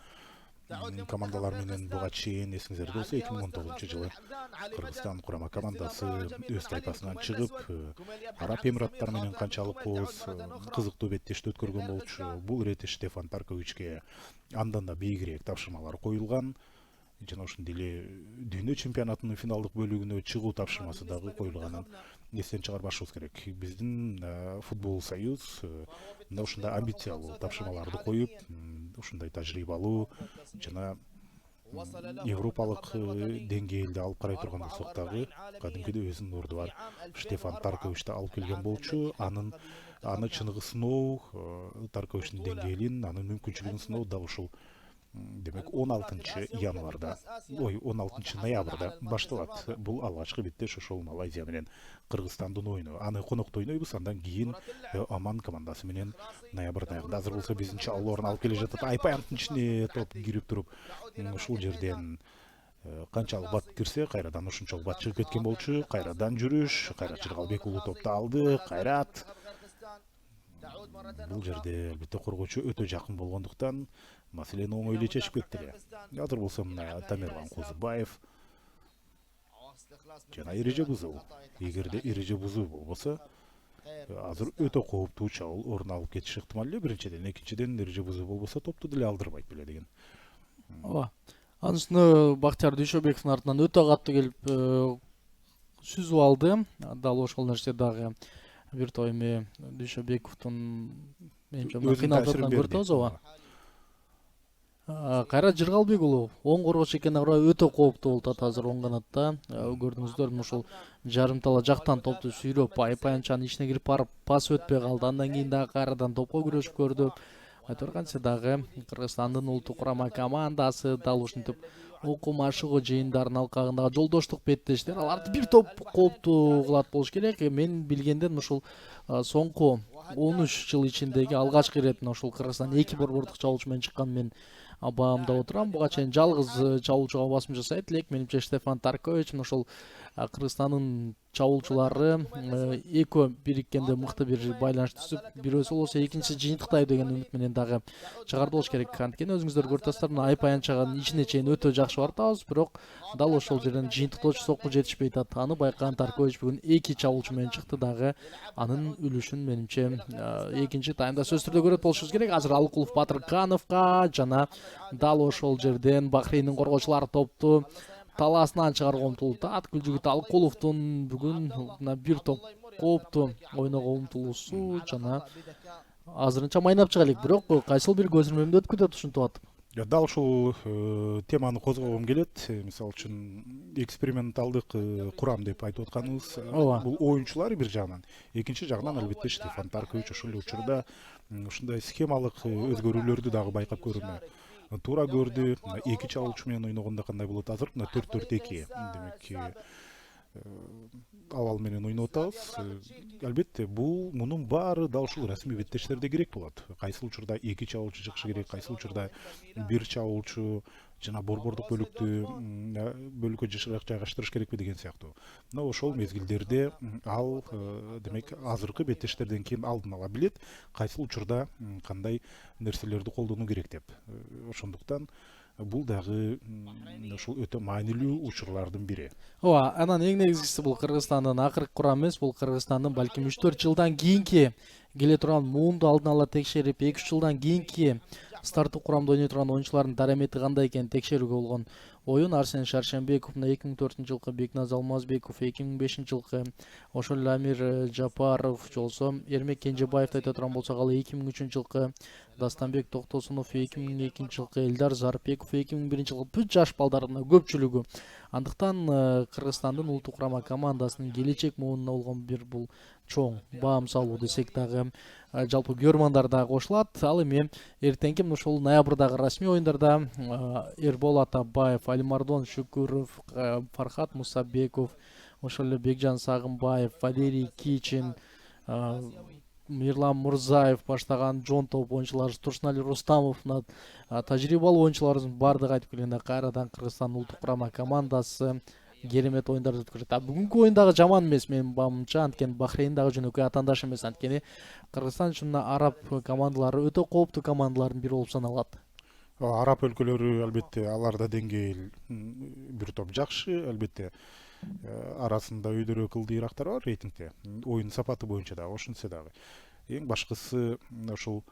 командалар менен буга чейин эсиңиздерде болсо 2019-жылы Кыргызстан курама командасы өз тайпасынан чыгып, Араб Эмираттары менен канчалык кооз кызыктуу беттешти өткөргөн болчу. Бул ирети Штефан Тарковичке андан да бийигирээк тапшырмалар коюлган. Жана ошондой эле дүйнө чемпионатынын финалдык бөлүгүнө чыгуу тапшырмасы дагы коюлганын эстен чыгарбашыбыз керек. Биздин футбол союз мына ушундай амбициялуу тапшырмаларды коюп, ушундай тажрыйбалуу жана европалык деңгээлде алып карай турган болсок дагы кадимкидей өзүнүн орду бар Штефан Тарковичти алып келген болчу. Аны чыныгы сыноо, Тарковичтин деңгээлин, анын мүмкүнчүлүгүн сыноо дал ушул демек 16 ноябрда башталат. Бул алгачкы беттеш ошол Малайзия менен Кыргызстандын оюну. Аны конокто ойнойбуз, андан кийин Оман командасы менен ноябрдын аягында. Азыр болсо биздин чалуу орун алып келе жатат. Айпайымдын ичине топ кирип туруп, ушул жерден канчалык бат кирсе кайрадан ушунчалык бат чыгып кеткен болчу. Кайрадан жүрүш, Кайрат Жыргалбек улуу топду алды. Кайрат бул жерде албетте коргоочу өтө жакын болгондуктан маселени оңой эле чечип кетти эле. Азыр болсо мына Тамерлан Козубаев жана эреже бузуу. Эгерде эреже бузуу болбосо азыр өтө кооптуу чабуул орун алып кетиши ыктымал эле. Биринчиден, экинчиден эреже бузуу болбосо топту деле алдырбайт беле деген. Ооба. Анын үстүнө Бактияр Дүйшөбековдун артынан өтө катуу келип сүзүп алды. Дал ошол нерсе дагы бир топ эми Дүйшөбековдун менимче финалдан көрдүбүз, ооба. Кайрат Жыргалбек уулу оң коргоочу экенине карабай өтө кооптуу болуп атат азыр оң канатта. Көрдүңүздөр, ушул жарымтала жактан топту сүйрөп Айпаянчанын ичине кирип барып пас өтпөй калды. Андан кийин дагы кайрадан топко күрөшүп көрдү. Айтор кантсе дагы Кыргызстандын улуттук курама командасы дал ушинтип окуу-машыгуу жыйындарынын алкагындагы жолдоштук беттештер аларды бир топ кооптуу кылат болуш керек. Мен билгенден ушул соңку 13 жыл ичиндеги алгачкы ирет ушул Кыргызстан 2 борбордук чабуулчу менен чыккан мен баамдап отурам. Буга чейин жалгыз чабуулчуга басым жасайт элек. Менимче Штефан Таркович ушул Кыргызстандын чабуулчулары экөө бириккенде мыкты бир байланыш түзүп, бирөөсү болсо экинчиси жыйынтыктайбы деген үмүт менен дагы чыгарды болуш керек. Анткени өзүңүздөр көрүп атасыздар, мына Айпаянчанын ичине чейин өтө жакшы бартабыз, бирок дал ошол жерден жыйынтыктоочу сокку жетишпей атат. Аны байкаган Таркович бүгүн 2 чабуулчу менен чыкты дагы. Анын үлүшүн менимче экинчи таймда сөзсүз түрдө көрөт болушубуз керек. Азыр Алыкулов Батыркановго жана дал ошол жерден Бахрейндин коргоочулары топту талаасынан чыгарууга умтулат. Күлжүгүт Алыкуловдун бүгүн бир топ кооптуу ойного умтулуусу жана азырынча майнап чыга элек, бирок кайсыл бир көз ирмемди өткүзөт ушинтип атып. Дал ушул теманы козгогум келет. Мисалы үчүн эксперименталдык курам деп айтып атканыбыз бул оюнчулар бир жагынан, экинчи жагынан албетте Штефан Таркович ошол учурда ушундай схемалык өзгөрүүлөрдү дагы байкап көрүнө туура көрдү. 2 чабуулчу менен ойногондо кандай болот? Азыр 4-4-2. Демек абал менен ойноп атабыз. Албетте мунун баары дал ушул расмий беттештерде керек болот. Кайсы учурда 2 чабуулчу чыгышы керек, кайсы учурда 1 чабуулчу жана борбордук бөлүккө жайгаштырыш керекпи деген сыяктуу. Но ошол мезгилдерде ал демек азыркы беттештерден кийин алдын ала билет кайсы учурда кандай нерселерди колдонуу керек деп. Ошондуктан бул дагы ушул өтө маанилүү учурлардын бири. Ооба, анан эң негизгиси бул Кыргызстандын акыркы курамы эмес, бул Кыргызстандын балким 3-4 жылдан кийинки келе турган муунду алдын ала текшерип, 2-3 жылдан кийинки старттык курамда ойной турган оюнчулардын дарамети кандай экенин текшерүүгө болгон оюн. Арсен Шаршембеков 2004-жылкы, Бекназ Алмазбеков 2005-жылкы, ошол эле Амир Жапаров болсо, Эрмек Кенжебаевди айта турган болсок ал 2003-жылкы, Дастанбек Токтосунов 2002-жылкы, Элдар Зарпеков 2001-жылкы бүт жаш балдардын көпчүлүгү. Андыктан Кыргызстандын улуттук курама командасынын келечек муунуна болгон бир бул чоң баам салуу десек дагы жалпы көрмандар да кошулат. Ал эми эртеңки ушул ноябрдагы расмий оюндарда Эрбол Атабаев, Алимардон Шүкүров, Фархат Мусабеков, ошол эле Бекжан Сагынбаев, Валерий Кичин, Мирлан Мурзаев баштаган жон топ оюнчулар, Турсунали Рустамов, тажрыйбалуу оюнчуларыбыздын баардыгы айтып келгенде кайрадан Кыргызстандын улуттук курама командасы керемет оюндарды өткөрөт. Бүгүнкү оюн дагы жаман эмес менин баамымча, анткени Бахрейн дагы жөнөкөй атаандаш эмес, анткени Кыргызстан үчүн араб командалары өтө кооптуу командалардын бири болуп саналат. Араб өлкөлөрү албетте аларда деңгээл бир топ жакшы, албетте арасында өйдөрөөк ылдыйраактар бар рейтингде. Оюн сапаты боюнча дагы ошентсе дагы. Эң башкысы ошол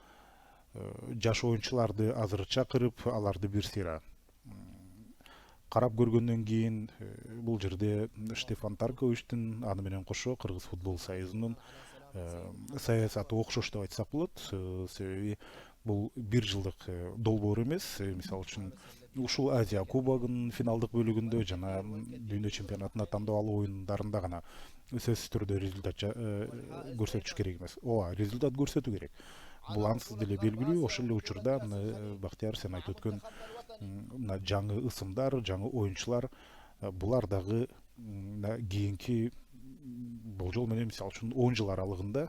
жаш оюнчуларды азыр чакырып, аларды бир сыйра карап көргөндөн кийин бул жерде Штефан Тарковичтин аны менен кошо Кыргыз футбол союзунун саясаты окшош деп айтсак болот. Себеби бул бир жылдык долбоор эмес. Мисалы үчүн ушул Азия кубогунун финалдык бөлүгүндө жана дүйнө чемпионатына тандоо алуу оюндарында гана сөзсүз түрдө результат көрсөтүш керек эмес. Ооба, результат көрсөтүү керек. Бул ансыз деле белгилүү. Ошол эле учурда Бактияр сен айтып өткөн жаңы ысымдар, жаңы оюнчулар, булар дагы кийинки болжол менен мисалы үчүн 10 жыл аралыгында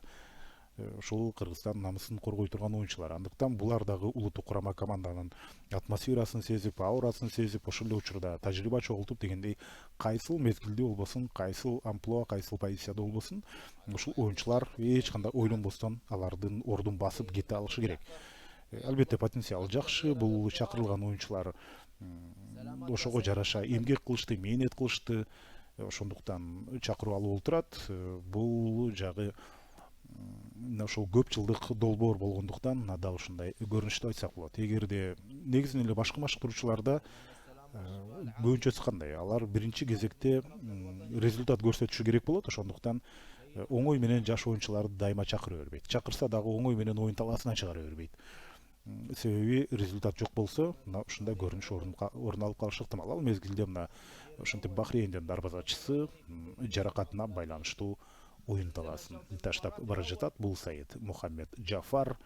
ушул Кыргызстан намысын коргой турган оюнчулар. Андыктан булар дагы улуттук курама команданын атмосферасын сезип, аурасын сезип, ошол эле учурда тажрыйба чогултуп дегендей кайсыл мезгилде болбосун, кайсыл амплуа, кайсыл позицияда болбосун, ушул оюнчулар эч кандай ойлонбостон алардын ордун басып кете алышы керек. Албетте потенциал жакшы, бул чакырылган оюнчулар ошого жараша эмгек кылышты, мээнет кылышты. Ошондуктан чакырып алуу болуп турат. Бул жагы ошол көп жылдык долбоор болгондуктан дал ушундай көрүнүштү айтсак болот. Эгерде негизинен эле башкы машыктыруучуларда көбүнчөсү кандай? Алар биринчи кезекте результат көрсөтүшү керек болот. Ошондуктан оңой менен жаш оюнчуларды дайыма чакыра бербейт. Чакырса дагы оңой менен оюн талаасына чыгара бербейт. Себеби результат жок болсо, ушундай көрүнүш орун алып калышы ыктымал. Ал мезгилде мына ошентип Бахрейнден дарбазачысы жаракатына байланыштуу оюн талаасын таштап бара жатат. Бул Саид Мухаммед Джафар,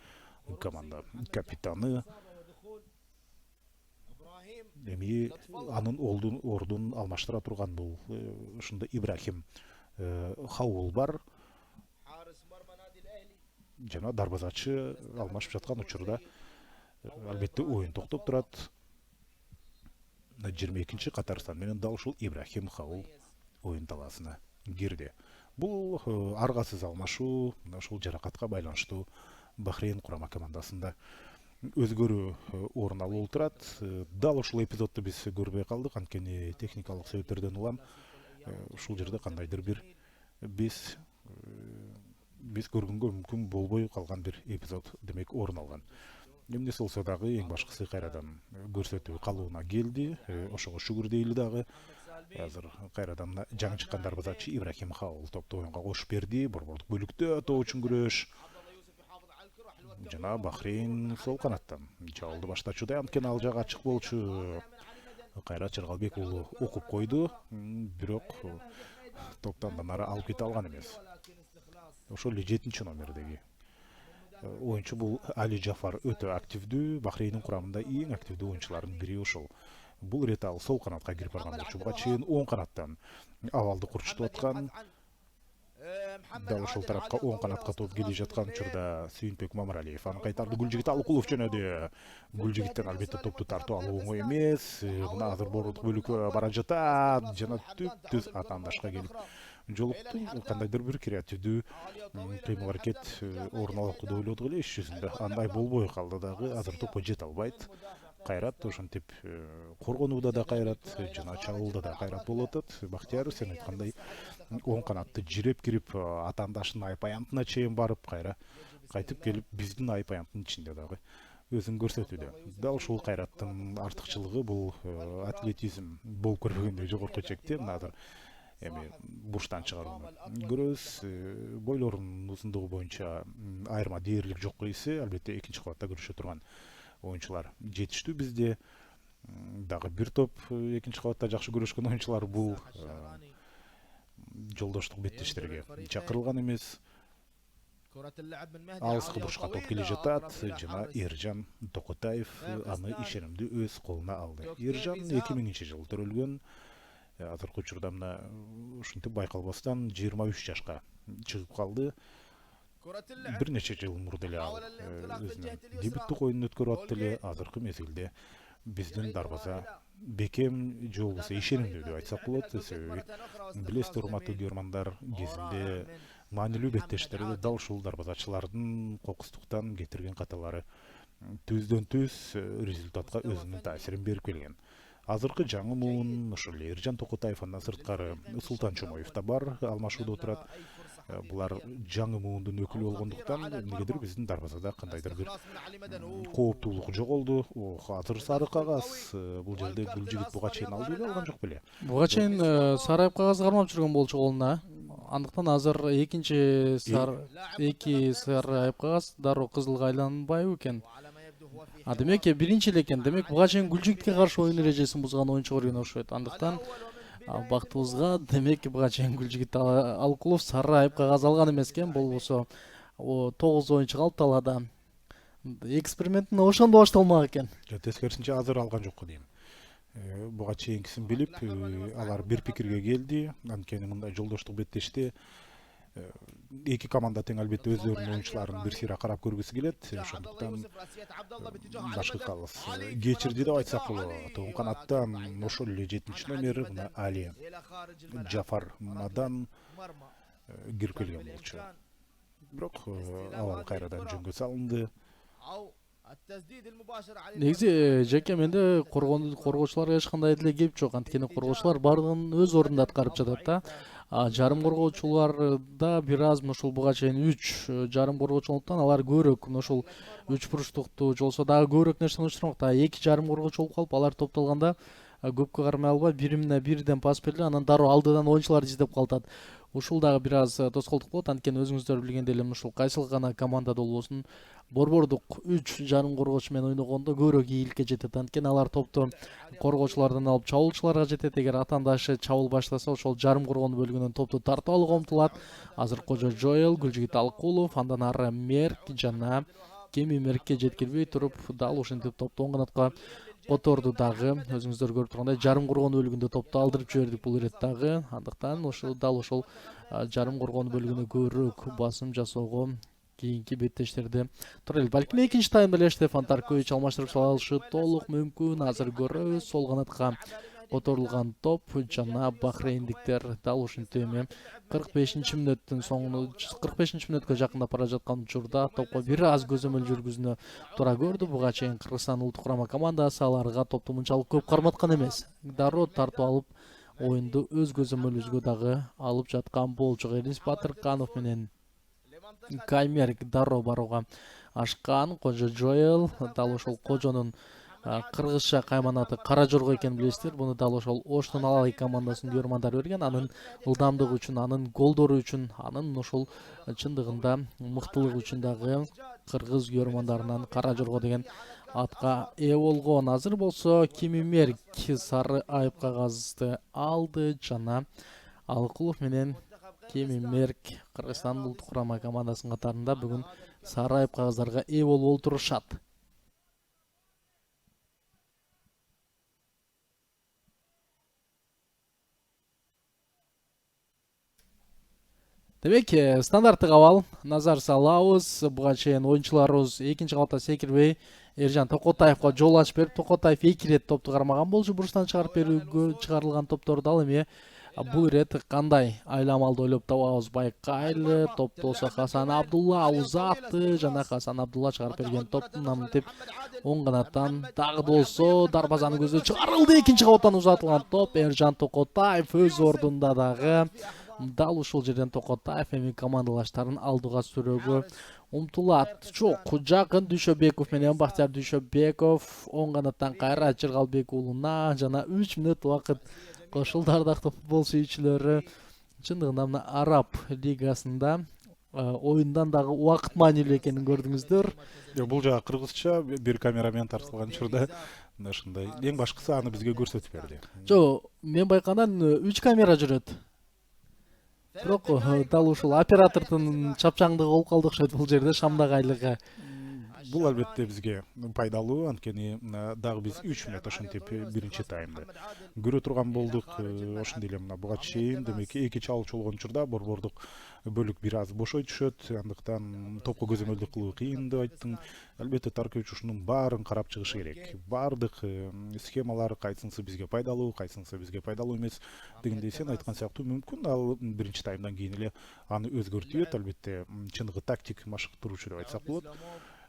команда капитаны. Эми анын ордун алмаштыра турган бул ушундай Ибрахим Хаул бар. Жана дарбазачы алмашып жаткан учурда албетте оюн токтоп турат. 22-нчи катарстан менен дал ушул Ибрахим Хаул оюн талаасына кирди. Бул аргасыз алмашуу ушул жаракатка байланыштуу Бахрейн курама командасында өзгөрүү орун алып турат. Дал ушул эпизодду биз көрбөй калдык, анткени техникалык себептерден улам ушул жерде кандайдыр бир биз көргөнгө мүмкүн болбой калган бир эпизод демек орун алган. Эмнеси болсо дагы эң башкысы кайрадан көрсөтүү калууна келди. Ошого шүгүр дейли дагы. Азыр кайрадан жаңы чыккан дарбазачы Ибрахим Хаул топту оюнга кошуп берди. Борбордук бөлүктө тоо үчүн күрөш. Жана Бахрейн сол канаттан жабылды баштачудай, анткени ал жак ачык болчу. Кайрат Чыргалбек уулу окуп койду, бирок топтан да нары алып кете алган эмес. Ошол эле 7-нчи номердеги оюнчу бул Али Джафар өтө активдүү, Бахрейндин курамында эң активдүү оюнчулардын бири ошол. Бул рет ал сол канатка кирип барган болчу. Буга чейин оң канаттан абалды курчутуп аткан. Дал ошол тарапка оң канатка топ келе жаткан учурда Сүйүнбек Мамыралиев аны кайтарды. Гүлжигит Алыкулов жөнөдү. Гүлжигиттен албетте топту тартып алуу оңой эмес. Мына азыр борбордук бөлүккө бара жатат. Жана түз атаандашка келип жолукту. Кандайдыр бир креативдүү кыймыл аракет орун алат деп ойлодук эле иш жүзүндө. Андай болбой калды дагы. Азыр топко жете албайт. Кайрат ошентип коргонууда да кайрат, жана чабуулда да кайрат болуп атат. Бактияр сен айткандай оң канатты жиреп кирип атаандашынын айпаянтына чейин барып кайра кайтып келип биздин айпаянттын ичинде дагы өзүн көрсөтүүдө. Дал ушул кайраттын артыкчылыгы бул атлетизм болуп көрбөгөндөй жогорку чекте. Мына азыр эми бурчтан чыгарууну көрөбүз. Бойлорунун узундугу боюнча айырма дээрлик жок эсе, албетте экинчи кабатта күрөшө турган оюнчулар жетиштүү. Бизде дагы бир топ экинчи кабатта жакшы көрүшкөн оюнчулар бул жолдоштук беттештерге чакырылган эмес. Алыскы бурчка топ келе жатат, жана Эржан Токотаев аны ишенимдүү өз колуна алды. Эржан 2000-жылы төрөлгөн. Азыркы учурда мына ушинтип байкалбастан 23 жашка чыгып калды. Бир нече жыл мурда эле ал өзүнүн дебюттук оюнун өткөрүп атты эле. Азыркы мезгилде биздин дарбаза бекем же болбосо ишенимдүү деп айтсак болот. Себеби билесиздер, урматтуу көрөрмандар, кезинде маанилүү беттештерди дал ушул дарбазачылардын кокустуктан кетирген каталары түздөн түз результатка өзүнүн таасирин берип келген. Азыркы жаңы муун ошол Эржан Токотаев, андан сырткары Султан Чомоев да бар, алмашууда отурат. Булар жаңы муундун өкүлү болгондуктан эмнегедир биздин дарбазада кандайдыр бир кооптуулук жоголду. Азыр сары кагаз бул жерде Гүлжигит буга чейин алды беле, алган жок беле? Буга чейин сары кагаз кармап жүргөн болчу колуна. Андыктан азыр эки сары кагаз дароо кызылга айланбайбы экен? Демек биринчи эле экен. Демек буга чейин Гүлжигитке каршы оюн эрежесин бузган оюнчу көргөн окшойт. Андыктан бактыбызга демек буга чейин Гүлжигит Алыкулов сары кагаз алган эмес экен. Болбосо 9 оюнчу калып талаада. Эксперименттин ошондо башталмак экен. Тескерисинче азыр алган жок дейм. Буга чейинкисин билип, алар бир пикирге келди. Анткени мындай жолдоштук беттеште эки команда тең албетте өздөрүнүн оюнчуларын бир сыйра карап көргүсү келет. Ошондуктан башкы калыс кечирди деп айтсак болот. Оң канаттан ошол эле 7 номер мына Али Джафар Мадан кирип келген болчу. Бирок абал кайрадан жөнгө салынды. негизи жеке менде коргоочуларга эч кандай деле кеп жок, анткени коргоочулар баардыгын өз ордунда аткарып жатат да. Жарым коргоочуларда бир аз ушул буга чейин 3 жарым коргоочу болуптан алар көбүрөөк ушул 3 бурчтукту жолсо дагы көбүрөөк нерсени учурмак да. 2 жарым коргоочу болуп калып, алар топтолгондо көпкө кармай албай биримине бирден пас берилип, анан дароо алдыдан оюнчулар издеп калтат. Ушул дагы бир аз тоскоолдук болот, анткени өзүңүздөр билгендей эле ушул кайсыл гана командада болбосун борбордук 3 жарым коргоочу менен ойногондо көбүрөөк ийгиликке жетет, анткени алар топту коргоочулардан алып чабуулчуларга жетет. Эгер атаандашы чабуул баштаса, ошол жарым коргоон бөлүгүнөн топту тартып алууга умтулат. Азыр Кожо Жоэл, Гүлжигит Алкулов, андан ары Мерк жана Кеми Меркке жеткирбей туруп, дал ошентип топту оң канатка которду дагы. Өзүңүздөр көрүп тургандай, жарым коргоон бөлүгүндө топту алдырып жибердик бул ирет дагы. Андыктан дал ошол жарым коргоон бөлүгүнө көбүрөөк басым жасоого кийинки беттештерде турайлы. Балким экинчи таймда эле Штефан Таркович алмаштырып салышы толук мүмкүн. Азыр көрөбүз, сол канатка которулган топ жана бахрейндиктер дал ушинтип эми 45-мүнөттүн соңуна 45-мүнөткө жакындап бара жаткан учурда топко бир аз көзөмөл жүргүзүүнү туура көрдү. Буга чейин Кыргызстан улуттук курама командасы аларга топту мынчалык көп карматкан эмес. Дароо тартып алып, оюнду өз көзөмөлүбүзгө дагы алып жаткан болчу. Элис Батырканов менен Каймерк дароо барууга ашкан. Кожо Жоэл, дал ошол Кожонун кыргызча кайман аты Кара Жорго экенин билесиздер. Буну дал ошол Оштун Алай командасынын көрмандары берген. Анын ылдамдыгы үчүн, анын голдору үчүн, анын ошол чындыгында мыктылыгы үчүн дагы кыргыз көрмандарынан Кара Жорго деген атка ээ болгон. Азыр болсо Кеми Мерк сары айып кагазды алды жана Алкулов менен Кеми Мерк Кыргызстан улуттук курама командасынын катарында бүгүн сары айып кагаздарга ээ болуп олтурушат. Демек, стандарттык абал назар салабыз. Буга чейин оюнчуларыбыз экинчи кабатта секирбей Эржан Токотаевга жол ачып берип, Токотаев 2 ирет топту кармаган болчу. Бурчтан чыгарып берүүгө чыгарылган топторду ал эми бул ирет кандай айламалды ойлоп табабыз байкайлы. Топту болсо Хасан Абдулла узатты жана Хасан Абдулла чыгарып берген топту мынтип оң канаттан дагы болсо дарбазаны көздөй чыгарылды. Экинчи кабаттан узатылган топ Эржан Токотаев өз ордунда дагы. Дал ушул жерден Токотаев эми командалаштарын алдыга сүрөөгө умтулат. Жок, жакын Дүйшөбеков менен Бактияр Дүйшөбеков оң канаттан кайра Жыргалбек уулуна жана 3 мүнөт убакыт кошулду. Ардактуу футбол сүйүүчүлөрү, чындыгында мына Араб лигасында оюндан дагы убакыт маанилүү экенин көрдүңүздөр. Бул жагы кыргызча бир камерамен тартылган учурда ушундай эң башкысы аны бизге көрсөтүп берди. Жок, мен байкаган 3 камера жүрөт. Бирок дал ушул оператордун чапчаңдыгы болуп калды окшойт бул жерде шамдагы айлыгы. Бул албетте бизге пайдалуу, анткени дагы биз 3 мүнөт ошентип биринчи таймда көрө турган болдук. Ошондой эле мына буга чейин демек 2 чабуулчу болгон учурда борбордук бөлүк бир аз бошой түшөт. Андыктан топко көзөмөлдүк кылуу кыйын деп айттым. Албетте Таркович ушунун баарын карап чыгышы керек. Бардык схемалар кайсынысы бизге пайдалуу, кайсынысы бизге пайдалуу эмес дегендей сен айткан сыяктуу мүмкүн ал биринчи таймдан кийин эле аны өзгөртүп, албетте чындыгы тактик машыктыруучу деп айтсак болот.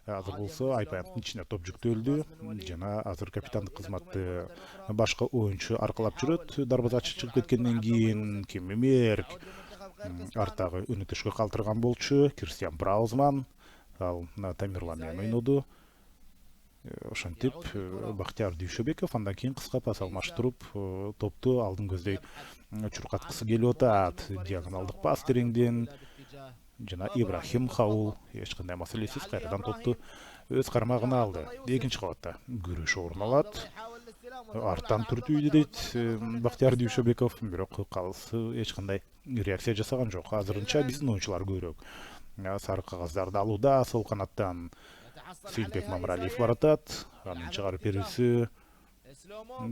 Азыр болсо Айпаевдин ичине топ жүктөлдү жана азыр капитандык кызматты башка оюнчу аркалап жүрөт. Дарбазачы чыгып кеткенден кийин Кеми Мерк арттагы өнөтөшкө калтырган болчу. Кристиан Браузман ал Тамирлан менен ойноду. Ошентип Бактияр Дүйшөбеков андан кийин кыска пас алмаштырып топту алдын көздөй чуркаткысы келип атат. Диагоналдык пас тереңден жана Ибрахим Хаул эч кандай маселесиз кайрадан топту өз кармагына алды. Экинчи кабатта күрөш орун алат. Арттан түртүүдө дейт Бактияр Дүйшөбеков, бирок калысы эч кандай реакция жасаган жок. Азырынча биздин оюнчулар көбүрөөк сары кагаздарды алууда. Сол канаттан Сүйүнбек Мамыралиев баратат. Анын чыгарып берүүсү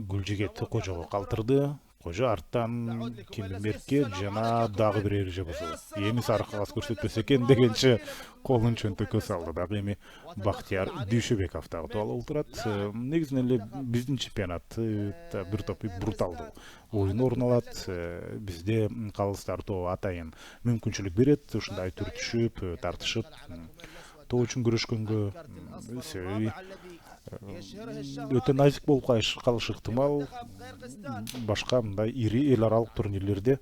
Гүлжигетти кожого калтырды. Кожо арттан Кемберге жана дагы бир эреже бузду. Эми сары кагаз көрсөтпөсө экен дегенче колун чөнтөккө салды. Дагы эми Бактияр Дүйшөбеков дагы туалып отурат. Негизинен эле биздин чемпионат бир топ бруталдуу оюн орун алат. Бизде калыстар тобу атайын мүмкүнчүлүк берет. Ушундай түртүшүп, тартышып, тоо үчүн күрөшкөнгө себеби өтө назик болуп калышы ыктымал. Башка мындай ири эл аралык турнирлерде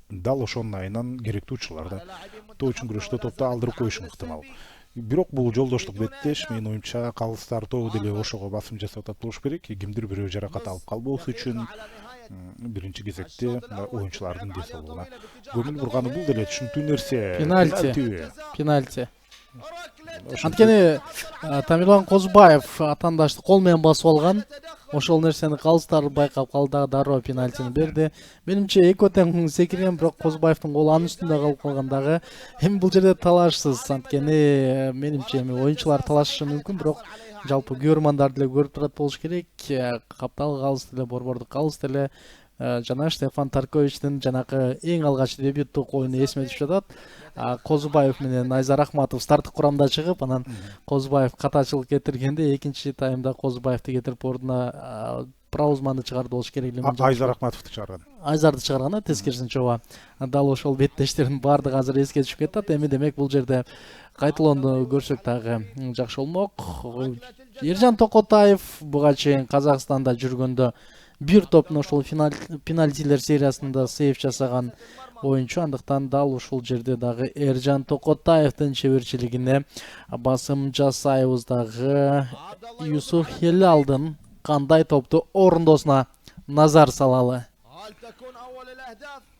дал ошонун айынан керектүү учурларды тоо үчүн күрөштө топто алдырып коюшу ыктымал. Бирок бул жолдоштук беттеш, менин оюмча калыстар тобу деле ошого басым жасап болуш керек. Кимдир бирөө жаракат алып калбоосу үчүн биринчи кезекте оюнчулардын ден соолугуна көңүл бурганы бул деле түшүнүктүү нерсе. Пенальти. Анткени Тамирлан Козубаев атандашты кол менен басып алган. Ошол нерсени калыстар байкап калды, дароо пенальтини берди. Менимче эки тең секирген, бирок Козубаевдин колу анын үстүндө калып калгандагы. Эми бул жерде талашсыз, анткени менимче оюнчулар талашышы мүмкүн, бирок жалпы көрөрмандар деле көрүп турат болуш керек. Каптал калыс деле, борбордук калыс деле жана Штефан Тарковичтин жанакы эң алгач дебюттук оюну эсиме түшүп жатат. Козубаев менен Айзар Ахматов старттык курамда чыгып, анан Козубаев катачылык кетиргенде экинчи таймда Козубаевди кетирип ордуна Праузманды чыгарды болуш керек эле. Айзар Ахматовду чыгарган. Айзарды чыгарган, тескерисинче ооба. Дал ошол беттештердин баардыгы азыр эске түшүп кетет. Эми демек бул жерде кайталоону көрсөк дагы жакшы болмок. Эржан Токотаев буга чейин Казакстанда жүргөндө бир топтун ошол пенальтилер сериясында сейв жасаган оюнчу, андыктан дал ушул жерде дагы Эржан Токотаевдин чеберчилигине басым жасайбыз. Дагы Юсуф Хелалдын кандай топту орундоосуна назар салалы.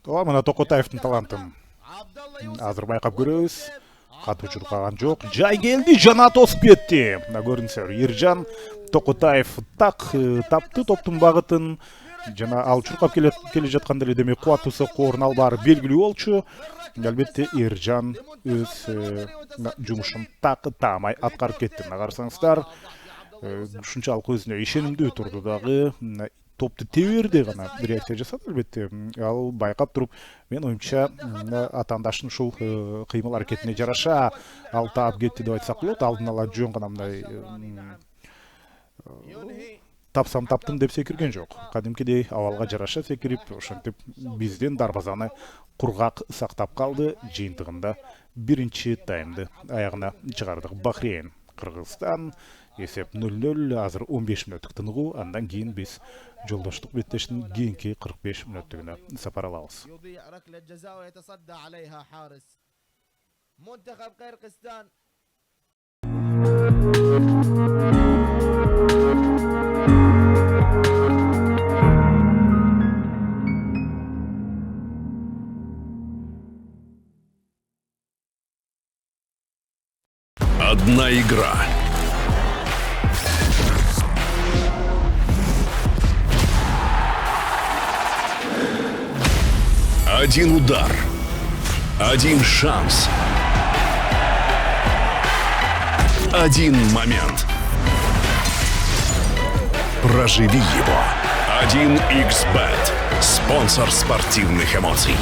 Мына Токотаевдин талантын азыр байкап көрөбүз. Катуучулук калган жок. Жай келди, жана тосуп кетти. Мына көрүнсө Эржан Токотаев тапты топтун багытын. Жана ал чуркап келе жатканда эле демек кубаттуусу орун албаары белгилүү болчу. Албетте Эржан өз жумушун таамай аткарып кетти. Мына карасаңыздар, ушунчалык өзүнө ишенимдүү турду дагы. Топту теберди гана реакция жасады. Албетте ал байкап туруп, мен оюмча атаандаштын ушул кыймыл аракетине жараша ал таап кетти деп айтсак болот. Алдын ала жөн гана мындай тапсам таптым деп секирген жок. Кадимкидей абалга жараша секирип, ошентип биздин дарбазаны кургак сактап калды. Жыйынтыгында биринчи таймды аягына чыгардык. Бахрейн Кыргызстан эсеп 0-0. Азыр 15 мүнөттүк тыныгуу, андан кийин биз жолдоштук беттештин кийинки 45 мүнөттүгүнө сапар алабыз. Одна игра. Один удар. Один шанс. Один момент. Проживи его. 1xBet. Спонсор спортивных эмоций.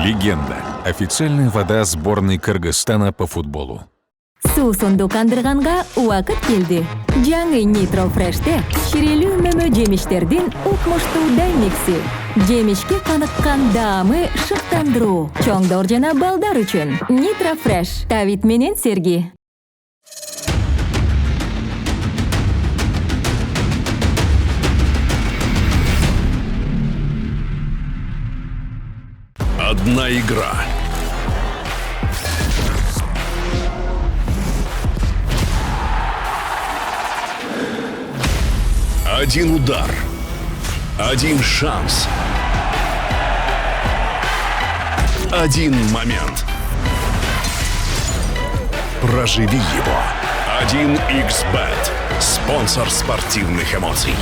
Легенда. Официальная вода сборной Кыргызстана по футболу. Суу сундукандырганга убакыт келди. Жаңы Nitro Fresh'те ширелүү мөмө жемиштердин укмуштуудай микси. Жемишке каныккан даамы шыктандыруу. Чоңдор жана балдар үчүн. Nitro Fresh. Давид менен Серги. Одна игра. Один удар. Один шанс. Один момент. Проживи его. 1xBet. Спонсор спортивных эмоций.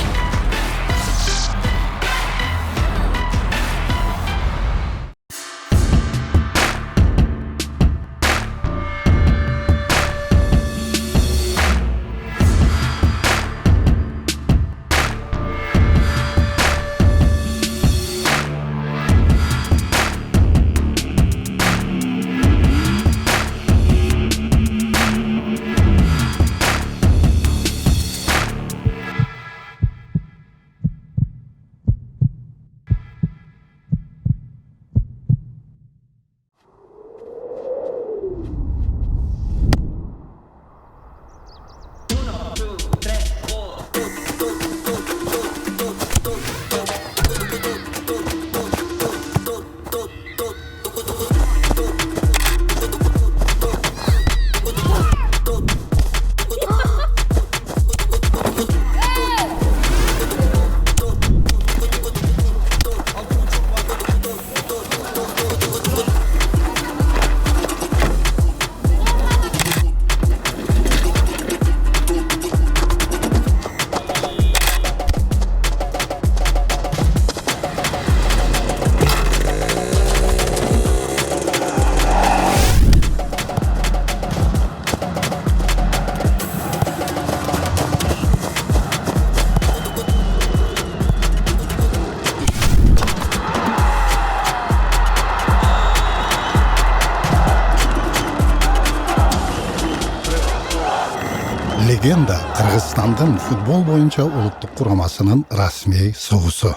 Легенда Кыргызстандын футбол боюнча улуттук курамасынын расмий суусу.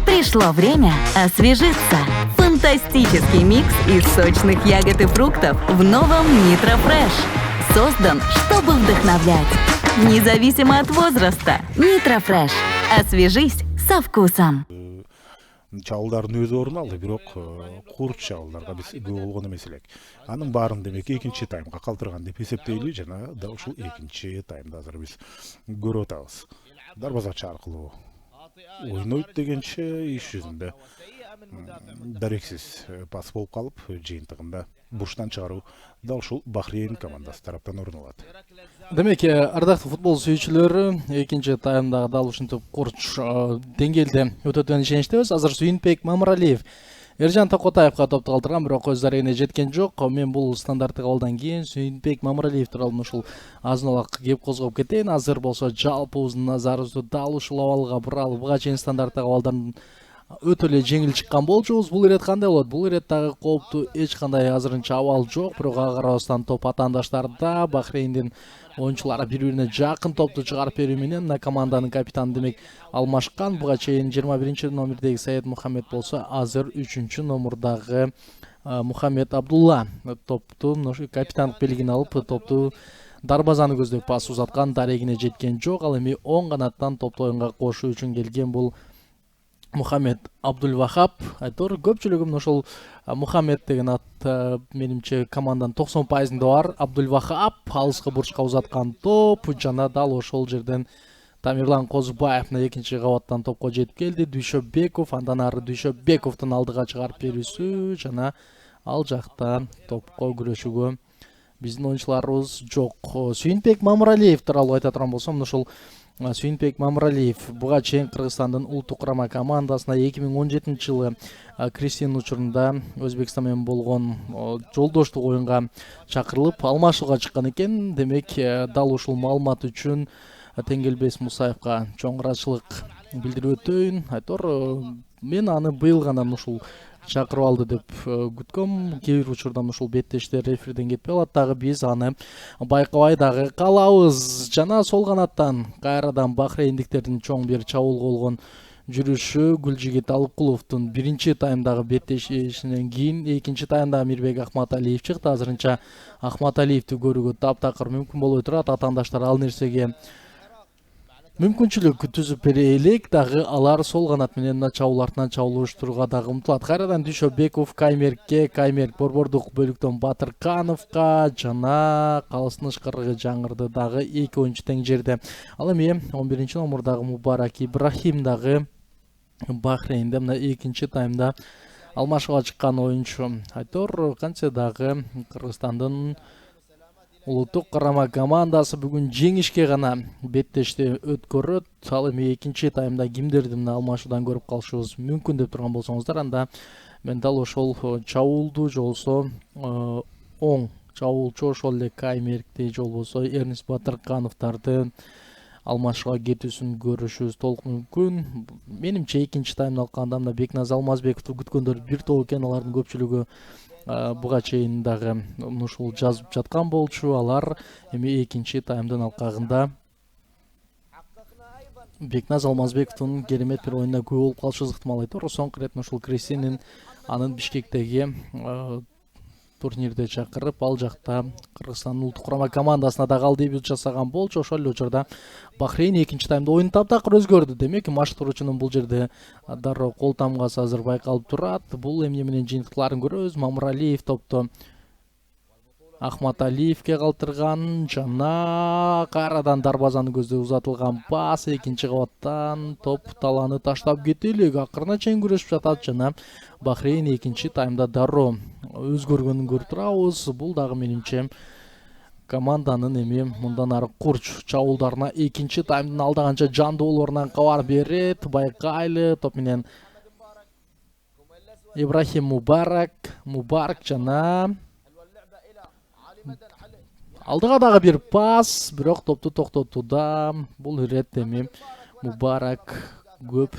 Пришло время освежиться. Фантастический микс из сочных ягод и фруктов в новом Nitro Fresh. Создан, чтобы вдохновлять. Независимо от возраста. Nitro Fresh. Освежись со вкусом. Чабуулдардын өзү орун алды, бирок курч чабуулдарга биз күбө болгон эмес элек. Анын баарын демек экинчи таймга калтырган деп эсептейли жана да ушул экинчи таймда азыр биз көрүп атабыз. Дарбазачы аркылуу ойнойт дегенче иш жүзүндө дарексиз пас болуп калып, жыйынтыгында бурчтан чыгаруу да ушул Бахрейн командасы тараптан орун алат. Демек, ардактуу футбол сүйүүчүлөр, экинчи таймдагы дал ушинтип курч деңгээлде өтөтүнөн ишеничтебиз. Азыр Сүйүнбек Мамыралиев Эржан Токотаевга топту калтырган, бирок өз зарегине жеткен жок. Мен бул стандарттык абалдан кийин Сүйүнбек Мамыралиев тууралуу ушул азын-алак кеп козгоп кетейин. Азыр болсо жалпыбыздын назарыбызды дал ушул абалга буралып, буга чейин стандарттык абалдан өтө эле жеңил чыккан болчубуз. Бул ирет кандай болот? Бул ирет дагы кооптуу эч кандай азырынча абал жок. Бирок ага карабастан топ атаандаштарда Бахрейндин оюнчулары бири-бирине жакын топту чыгарып берүү менен мына команданын капитаны демек алмашкан. Буга чейин 21 номердеги Саид Мухаммед болсо, азыр 3 номердагы Мухаммед Абдулла топту капитандык белгин алып, топту дарбазаны көздөп пас узаткан, дарегине жеткен жок. Ал эми оң канаттан топту оюнга кошуу үчүн келген бул Мухаммед Абдулвахап. Айтор көпчүлүгүм ошол Мухаммед деген ат менимче команданын 90% бар. Абдулвахап алыскы бурчка узаткан топ жана дал ошол жерден Тамирлан Козубаев экинчи кабаттан топко жетип келди. Дүйшөбеков, андан ары Дүйшөбековдун алдыга чыгарып берүүсү жана ал жакта топко күрөшүүгө биздин оюнчуларыбыз жок. Сүйүнбек Мамыралиев тууралуу айта турган болсом, ошол Сүйүнбек Мамыралиев буга чейин Кыргызстандын улуттук курама командасына 2017 жылы Кристин учурунда Өзбекстан менен болгон жолдоштук оюнга чакырылып алмашууга чыккан экен. Демек, дал ушул маалымат үчүн Теңелбес Мусаевга чоң ыраазычылык билдирип өтөйүн. Айтор мен аны быйыл гана ушул чакырып алды деп күткөм. Кээ бир учурда ушул беттештер эфирден кетпей калат дагы, биз аны байкабай дагы калабыз. Жана сол канаттан кайрадан бахрейндиктердин чоң бир чабуул болгон жүрүшү Гүлжигит Алыкуловдун биринчи таймдагы беттешинен кийин экинчи таймда Мирбек Ахматалиев чыкты. Азырынча Ахматалиевди көрүүгө таптакыр мүмкүн болбой турат. Атаандаштар ал нерсеге мүмкүнчүлүк түзүп бере элек дагы алар сол канат менен мына чабуул артынан чабуул уруштурууга дагы умтулат. Кайрадан Дүйшөбеков Каймеркке, Каймерк борбордук бөлүктөн Батыркановго жана калыстын ышкырыгы жаңырды дагы эки оюнчу тең жерде. Ал эми 11 номурдагы Мубарак Ибрахим дагы Бахрейнде мына экинчи таймда алмашууга чыккан оюнчу. Айтор кантсе дагы Кыргызстандын улуттук карама командасы бүгүн жеңишке гана беттешти өткөрөт. Ал эми экинчи таймда кимдерди мына алмашуудан көрүп калышыбыз мүмкүн деп турган болсоңуздар, анда мен дал ошол чабуулду же болбосо оң чабуулчу ошол эле Каймеркти же болбосо Эрнис Батыркановдарды алмашууга кетүүсүн көрүшүбүз толук мүмкүн. Менимче экинчи таймды алганда мына Бекназ Алмазбековду күткөндөр бир топ экен. Алардын көпчүлүгү буга чейин дагы ушул жазып жаткан болчу. Алар эми экинчи таймдын алкагында Бекназ Алмазбековдун керемет бир оюнда күбө болуп калышыбыз ыктымал. Айтор соңку ирет ушул Кресинин анын Бишкектеги турнирде чакырып, ал жакта Кыргызстандын улуттук курама командасына дагы ал дебют жасаган болчу. Ошол эле учурда Бахрейн экинчи таймда оюн таптакыр өзгөрдү. Демек машыктыруучунун бул жерде дароо кол тамгасы азыр байкалып турат. Бул эмне менен жыйынтыктууларын көрөбүз. Мамыралиев топту Ахматалиевке калтырган жана кайрадан дарбазаны көздөй узатылган пас экинчи кабаттан топ таланы таштап кете элек акырына чейин күрөшүп жатат жана Бахрейн экинчи таймда дароо өзгөргөнүн көрүп турабыз. Бул дагы менимче команданын эми мындан ары курч чабуулдарына экинчи таймдын алда канча жандуу болорунан кабар берет. Байкайлы топ менен Ибрахим Мубарак жана алдыга дагы бир пас, бирок топту токтотууда. Бул ирет эми Мубарак көп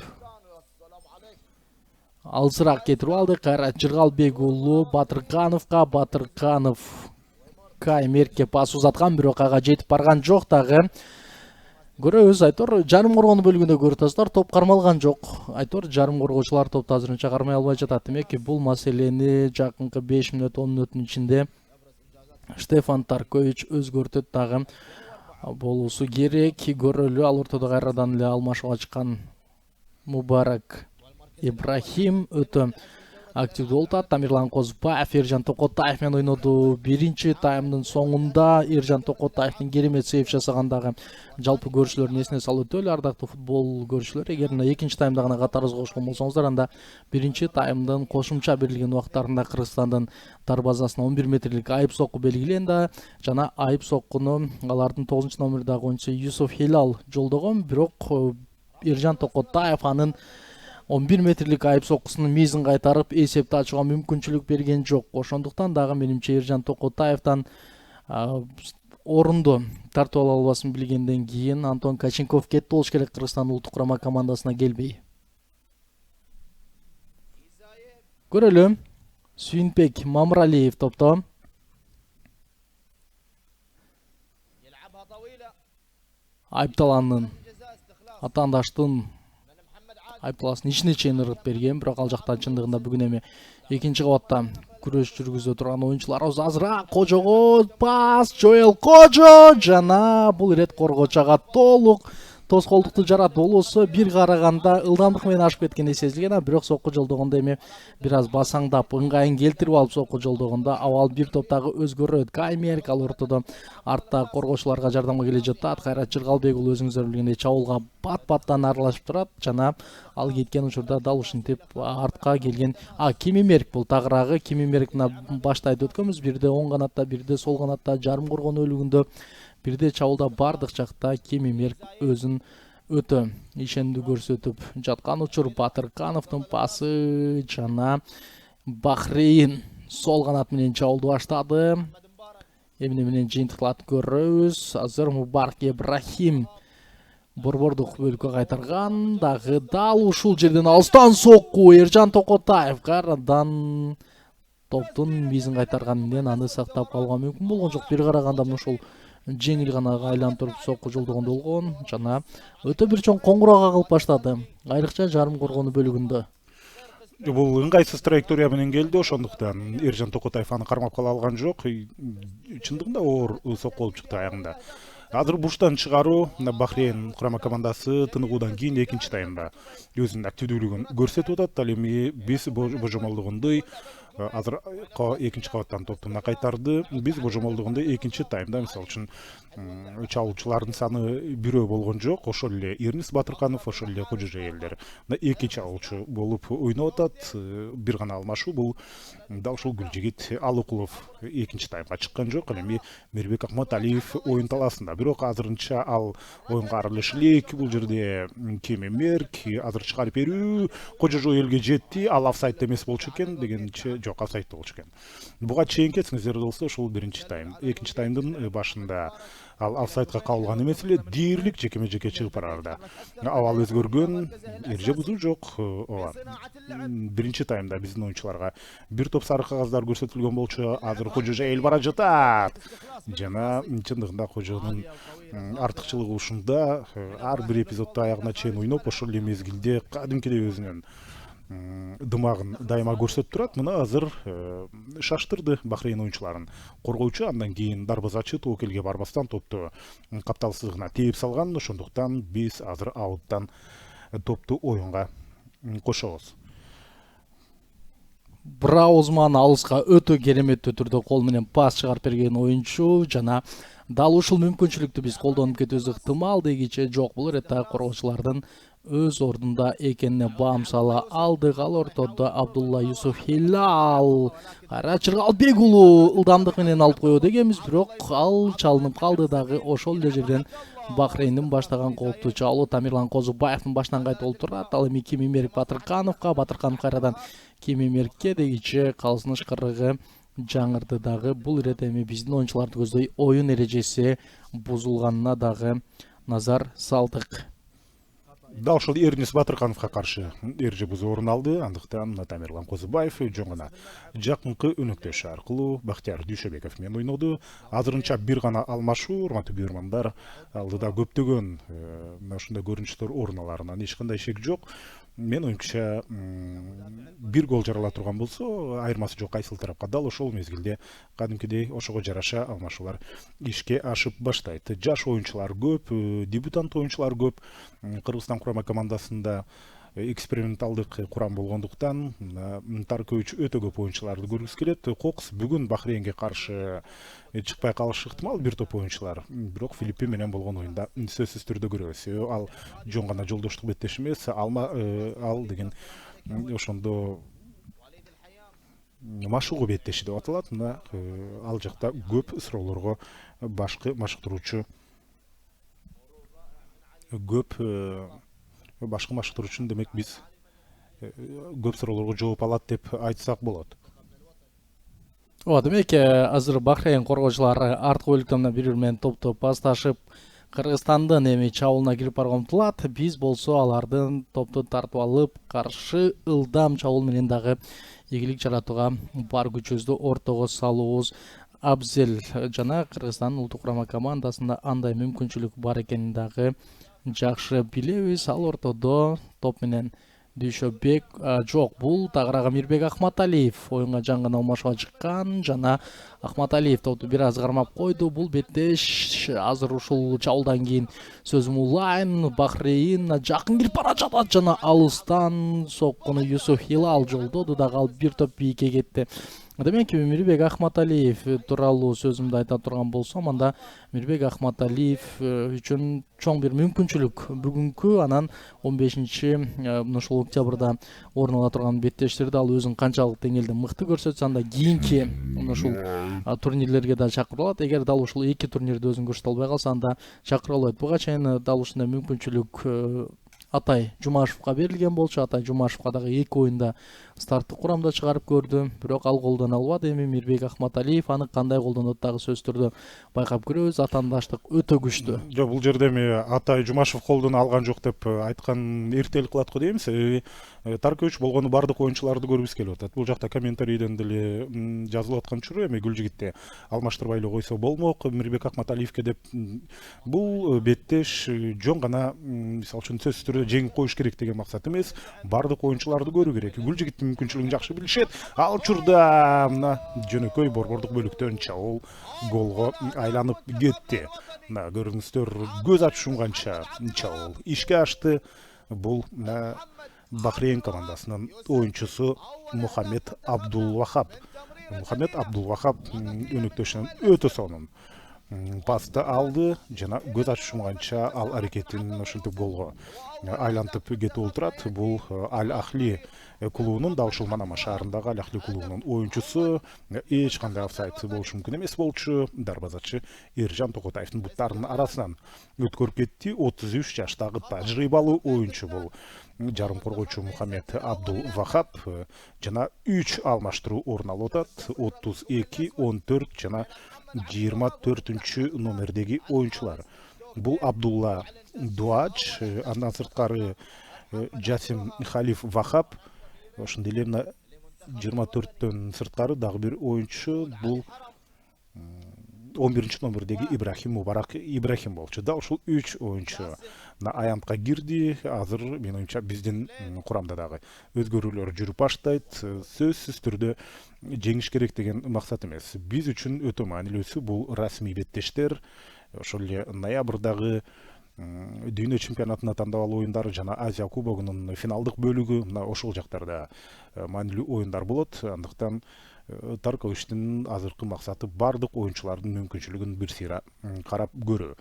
алсыраак кетирип алды. Кайрат Жыргалбек уулу Батыркановго, Батырканов Каймеркке пас узаткан, бирок ага жетип барган жок дагы. Көрөбүз, Айтор жарым коргону бөлүгүндө көрүп атасыздар, топ кармалган жок. Айтор жарым коргоочулар топту азырынча кармай албай жатат. Демек бул маселени жакынкы 5 мүнөт 10 мүнөттүн ичинде Штефан Таркович өзгөртөт дагы болуусу керек. Көрөлү, ал ортодо кайрадан эле алмашууга чыккан Мубарак Ибрахим өтө активдүү болуп атат. Тамирлан Козбаев Эржан Токотаев менен ойноду. Биринчи таймдын соңунда Эржан Токотаевдин керемет сейв жасагандагы жалпы көрүүчүлөрдүн эсине салып өтөлү. Ардактуу футбол көрүүчүлөр, эгер мына экинчи таймда гана катарыбызга кошкон болсоңуздар, анда биринчи таймдын кошумча берилген убактарында Кыргызстандын дарбазасына 11 метрлик айып сокку белгиленди жана айып соккуну алардын 9 номердагы оюнчусу Юсуф Хилал жолдогон, бирок Эржан Токотаев анын 11 метрлик айып соккусунун мизин кайтарып эсепти ачууга мүмкүнчүлүк берген жок. Ошондуктан дагы менимче Эржан Токотаевден орунду тартып ала албасын билгенден кийин Антон Каченков кетти болуш керек Кыргызстан улуттук курама командасына келбей. Көрөлү, Сүйүнбек Мамыралиев топто. Айыпталандын атаандаштын айыпталасын ичине чейин ыргыт берген, бирок ал жакта чындыгында бүгүн эми экинчи кабатта күрөш жүргүзө турган оюнчуларыбыз азыраак. Кожого пас, Жоэл Кожо жана бул ирет коргочага толук тоскоолдукту жарат болосо бир караганда ылдамдык менен ашып кеткени сезилген, бирок сокку жолдогондо эми бир аз басаңдап ыңгайын келтирип алып сокку жолдогондо абал бир топтагы өзгөрөт. Каймерк ал ортодо артта коргоочуларга жардамга келе жатат. Кайрат Жыргалбек уулу өзүңүздөр билгендей чабуулга бат-баттан аралашып турат жана ал кеткен учурда дал ушинтип артка келген Кимимерк бул тагыраагы. Кимимерк мына башта айтып өткөнбүз, бирде оң канатта, бирде сол канатта жарым коргон өлүгүндө, бирде чабуулда бардык жакта Кимимерк өзүн өтө ишендүү көрсөтүп жаткан учур. Батыркановдун пасы жана Бахрейн сол канат менен чабуулду баштады. Эмне менен жыйынтыкталат көрөбүз. Азыр Мубарак Ибрахим борбордук бөлүккө кайтарган. Дагы дал ушул жерден алыстан сокку Эржан Токотаев карадан топтун мизин кайтарган менен аны сактап калууга мүмкүн болгон жок. Бир караганда ушул жеңил гана айлантырып сокку жолдогон болгон жана өтө бир чоң коңгуроо кагылып баштады. Айрыкча жарым коргону бөлүгүндө. Бул ыңгайсыз траектория менен келди, ошондуктан Эржан Токотаев аны кармап кала алган жок. Чындыгында оор сокку болуп чыкты аягында. Азыр буштан чыгаруу Бахрейн курама командасы тыныгуудан кийин экинчи таймда өзүнүн активдүүлүгүн көрсөтүп атат. Ал эми биз божомолдогондой азыр экинчи кабаттан топту кайтарды. Биз божомолдогондой экинчи таймда мисалы үчүн чабуучулардын саны бирөө болгон жок. Ошол эле Эрнис Батырканов, ошол эле Кожожеелдер эки чабуучу болуп ойноп атат. Бир гана алмашуу бул да ушул Гүлжигит Алыкулов экинчи таймга чыккан жок. Ал эми Мирбек Акматалиев оюн талаасында. Бирок азырынча ал оюнга аралаш элек. Бул жерде Кемемерк азыр чыгарып берүү Кожожеелге жетти. Ал офсайд эмес болчу экен дегенче жок, офсайд болчу экен. Буга чейинки эсиңиздерде болсо ушул биринчи тайм. Экинчи таймдын башында ал офсайдка кабылган эмес эле, дээрлик жекеме жеке чыгып барарда. Абал өзгөргөн, эреже бузуу жок. Биринчи таймда биздин оюнчуларга бир топ сары кагаздар көрсөтүлгөн болчу. Азыр Кожожеел бара жатат. Жана чындыгында Кожонун артыкчылыгы ушунда, ар бир эпизодду аягына чейин ойноп, ошол эле мезгилде кадимкидей өзүнүн дымагын дайыма көрсөтүп турат. Мына азыр шаштырды Бахрейн оюнчуларын. Коргоочу андан кийин дарбазачы тобокелге барбастан топту капталсызыгына тээп салган. Ошондуктан биз азыр ауттан топту оюнга кошобуз. Браузман алыска өтө кереметтүү түрдө кол менен пас чыгарып берген оюнчу жана дал ушул мүмкүнчүлүктү биз колдонуп кетүүбүз ыктымал дегиче жок. Бул иретте коргоочулардын өз ордунда экенине баам сала алдык. Ал ортодо Абдулла Юсуф Хилал кара Чыргалбек уулу ылдамдык менен алып коет дегенбиз, бирок ал чалынып калды. Дагы ошол эле жерден Бахрейндин баштаган кооптуу чабуулу Тамирлан Козубаевдин башынан кайта олтурат. Ал эми Кемемерк Батыркановго, Батырканов кайрадан Кемемеркке дегиче калсыныш кырыгы жаңырды. Дагы бул иретте эми биздин оюнчуларды көздөй оюн эрежеси бузулганына дагы назар салдык. Да, ошол Эрнис Батыркановго каршы эреже бузуу орун алды. Андыктан Тамирлан Козубаев жөн гана жакынкы өнөктөшү аркылуу Бактияр Дүйшөбеков менен ойноду. Азырынча бир гана алмашуу, урматтуу көрөрмандар, алдыда көптөгөн ушундай көрүнүштөр орун аларынан эч кандай шек жок. Мен оюмча бир гол жарала турган болсо, айырмасы жок кайсыл тарапка. Дал ошол мезгилде кадимкидей ошого жараша алмашуулар ишке ашып баштайт. Жаш оюнчулар көп, дебютант оюнчулар көп. Кыргызстан курама командасында эксперименталдык курам болгондуктан Таркович өтө көп оюнчуларды көргүсү келет. Кокс бүгүн Бахрейнге каршы чыкпай калышы ыктымал бир топ оюнчулар. Бирок Филиппин менен болгон оюнда сөзсүз түрдө көрөбүз. Ал жөн гана жолдоштук беттеш эмес, ал деген ошондо машыгуу беттеши деп аталат. Мына ал жакта көп суроолорго машыктыруучу башкы машыктыруучун демек биз көп суроолорго жооп алат деп айтсак болот. Демек азыр Бахрейн коргоочулары арткы бөлүктө мына бири-бири менен топту пасташып Кыргызстандын эми чабуулуна кирип барган умтулат. Биз болсо алардын топту тартып алып каршы ылдам чабуул менен дагы ийгилик жаратууга бар күчүбүздү ортого салуубуз абзел. Жана Кыргызстандын улуттук курама командасында андай мүмкүнчүлүк бар экенин дагы жакшы билебиз. Ал ортодо топ менен Дүйшөбек жок, бул тагырага Мирбек Акматалиев оюнга жаңгана алмашууга чыккан жана Акматалиев топту бир аз кармап койду. Бул беттеш азыр ушул чабуулдан кийин сөзүм улайын. Бахрейн жакын кирип бара жатат жана алыстан соккуну Юсуф Хилал жолдоду. Дагы ал бир топ бийикке кетти. Демек Мирбек Акматалиев тууралуу сөзүмдү айта турган болсом, анда Мирбек Акматалиев үчүн чоң бир мүмкүнчүлүк бүгүнкү анан 15-чи ушул октябрда орун ала турган беттештерде ал өзүн канчалык деңгээлде мыкты көрсөтсө, анда кийинки ушул турнирлерге да чакырылат. Эгер дал ушул эки турнирде өзүн көрсөтө албай калса, анда чакырылбайт. Буга чейин дал ушундай мүмкүнчүлүк Атай Жумашевга берилген болчу. Атай Жумашевга дагы эки оюнда старттык курамда чыгарып көрдү, бирок ал колдоно албады. Эми Мирбек Ахматалиев аны кандай колдонот дагы сөзсүз түрдө байкап көрөбүз. Атаандаштык өтө күчтүү. Жок, бул жерде эми Атай Жумашев колдоно алган жок деп айткан эртелик кылат го дейбиз. Таркович болгону бардык оюнчуларды көргүбүз келип атат. Бул жакта комментарийден деле жазылып аткан чуру, эми Гүлжигитте алмаштырбай эле койсо болмок. Мирбек Ахматалиевке деп бул беттеш жөн гана мисалы үчүн сөзсүз түрдө жеңип коюш керек деген максат эмес, бардык оюнчуларды көрүү керек. Гүлжигиттин мүмкүнчүлүгүн жакшы билишет. Ал учурда мына жөнөкөй борбордук бөлүктөн чабуул голго айланып кетти. Мына көрүңүздөр, көз ачышымганча чабуул ишке ашты. Бул Бахрейн командасынын оюнчусу Мухаммед Абдулвахап. Мухаммед Абдулвахап өнөктөшүнөн өтө сонун пасты алды жана көз ачышымганча ал аракетин ошентип голго айлантып кетип отурат. Бул Аль-Ахли клубунун, дал ушул Манама шаарындагы Аль-Ахли клубунун оюнчусу. Эч кандай офсайд болушу мүмкүн эмес болчу. Дарбазачы Эржан Токотаевдин буттарынын арасынан өткөрүп кетти. 33 жаштагы тажрыйбалуу оюнчу бул жарым коргоочу Мухаммед Абдул-Вахап жана 3 алмаштыруу орун алып атат. 32-14 жана 24 номердеги оюнчулар. Бул Абдулла Дуач, андан сырткары Жасим Халиф Вахап. Ошондой эле мына 24төн сырткары дагы бир оюнчу, бул 11 номердеги Ибрахим Мубарак Ибрахим болчу. Дал ушул 3 оюнчу аянтка кирди. Азыр менин оюмча биздин курамда дагы өзгөрүүлөр жүрүп баштайт. Сөзсүз түрдө жеңиш керек деген максат эмес. Биз үчүн өтө маанилүүсү бул расмий беттештер. Ошол эле ноябрдагы дүйнө чемпионатына тандабал оюндар жана Азия кубогунун финалдык бөлүгү, мына ошол жактарда маанилүү оюндар болот. Андыктан Тарковичтин азыркы максаты бардык оюнчулардын мүмкүнчүлүгүн бир сыйра карап көрүү.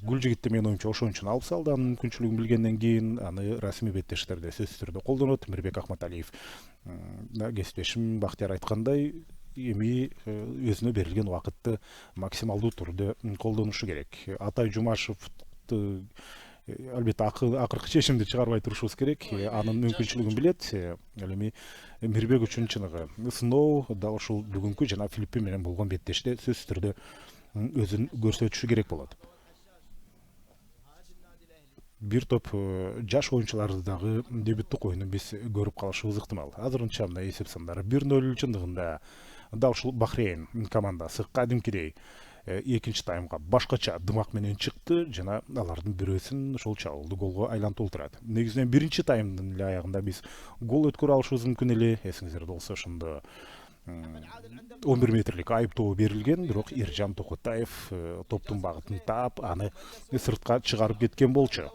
Гүлжигитте менин оюмча ошончун алып салды. Анын мүмкүнчүлүгүн билгенден кийин аны расмий беттештерде сөзсүз түрдө колдонот. Мирбек Ахматалиев кесиптешим Бактияр айткандай, эми өзүнө берилген убакытты максималдуу түрдө колдонушу керек. Атай Жумашевди албетте акыркы чечимди чыгарбай турушубуз керек. Анын мүмкүнчүлүгүн билет. Ал эми Мирбек үчүн чыныгы сыноо дал ушул бүгүнкү жана Филиппин менен болгон беттеште сөзсүз түрдө өзүн көрсөтүшү керек болот. Бир топ жаш оюнчуларды дагы дебюттук оюнун биз көрүп калышыбыз ыктымал. Азырынча мына эсеп сандары 1-0 чындыгында дал ушул Бахрейн командасы кадимкидей экинчи таймга башкача дымак менен чыкты жана алардын бирөөсүн ошол чабуулду голго айлантып отурат. Негизинен биринчи таймдын эле аягында биз гол өткөрө алышыбыз мүмкүн эле. Эсиңиздерде болсо ошондо 11 метрлик айыптоо берилген, бирок Эржан Токотаев топтун багытын таап, аны сыртка чыгарып кеткен болчу.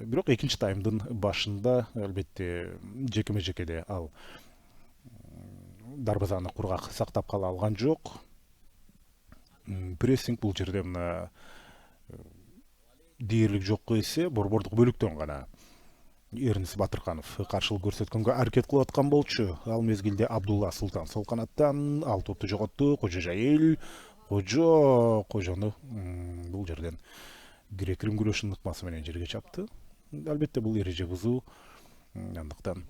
Бирок экинчи таймдын башында албетте жекеме-жекеде ал дарбазаны кургак сактап кала алган жок. Прессинг бул жерде мына дээрлик жокко эсе борбордук бөлүктөн гана Эрнис Батырканов каршылык көрсөткөнгө аракет кылып аткан болчу. Ал мезгилде Абдулла Султан сол канаттан ал топту жоготту. Кожо Жайыл, Кожону бул жерден грек-рим күрөшүнүн ыкмасы менен жерге чапты. Албетте бул эреже бузуу. Андыктан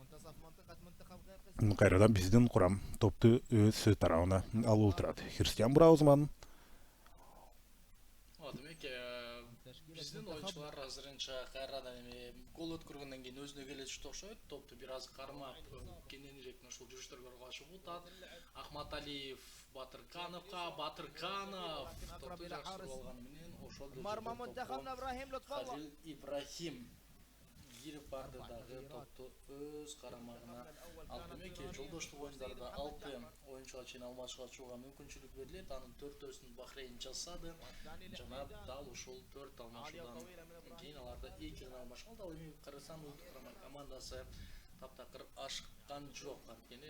кайрадан биздин курам топту өз тарабына алып отурат. Христиан Браузман. Демек, биздин оюнчулар азырынча кайрадан эми гол өткөргөндөн кийин өзүнө келечү окшойт. Топту бир аз кармап, кененирээк ушул жүрүштөргө аралашып атат. Ахматалиев Батыркановго, Батырканов топту жакшы болгону менен ошол Халил Ибрахим кирип барды дагы топту өз карамагына алды. Демек, жолдоштук оюндарда 6 оюнчуга чейин алмашка чыгууга мүмкүнчүлүк берилет. Анын 4-өсүн Бахрейн жасады жана дал ушул 4 алмашуудан кийин аларда 2 гана алмашка алды. Ал эми Кыргызстан улуттук курама командасы таптакыр ашкан жок. Анткени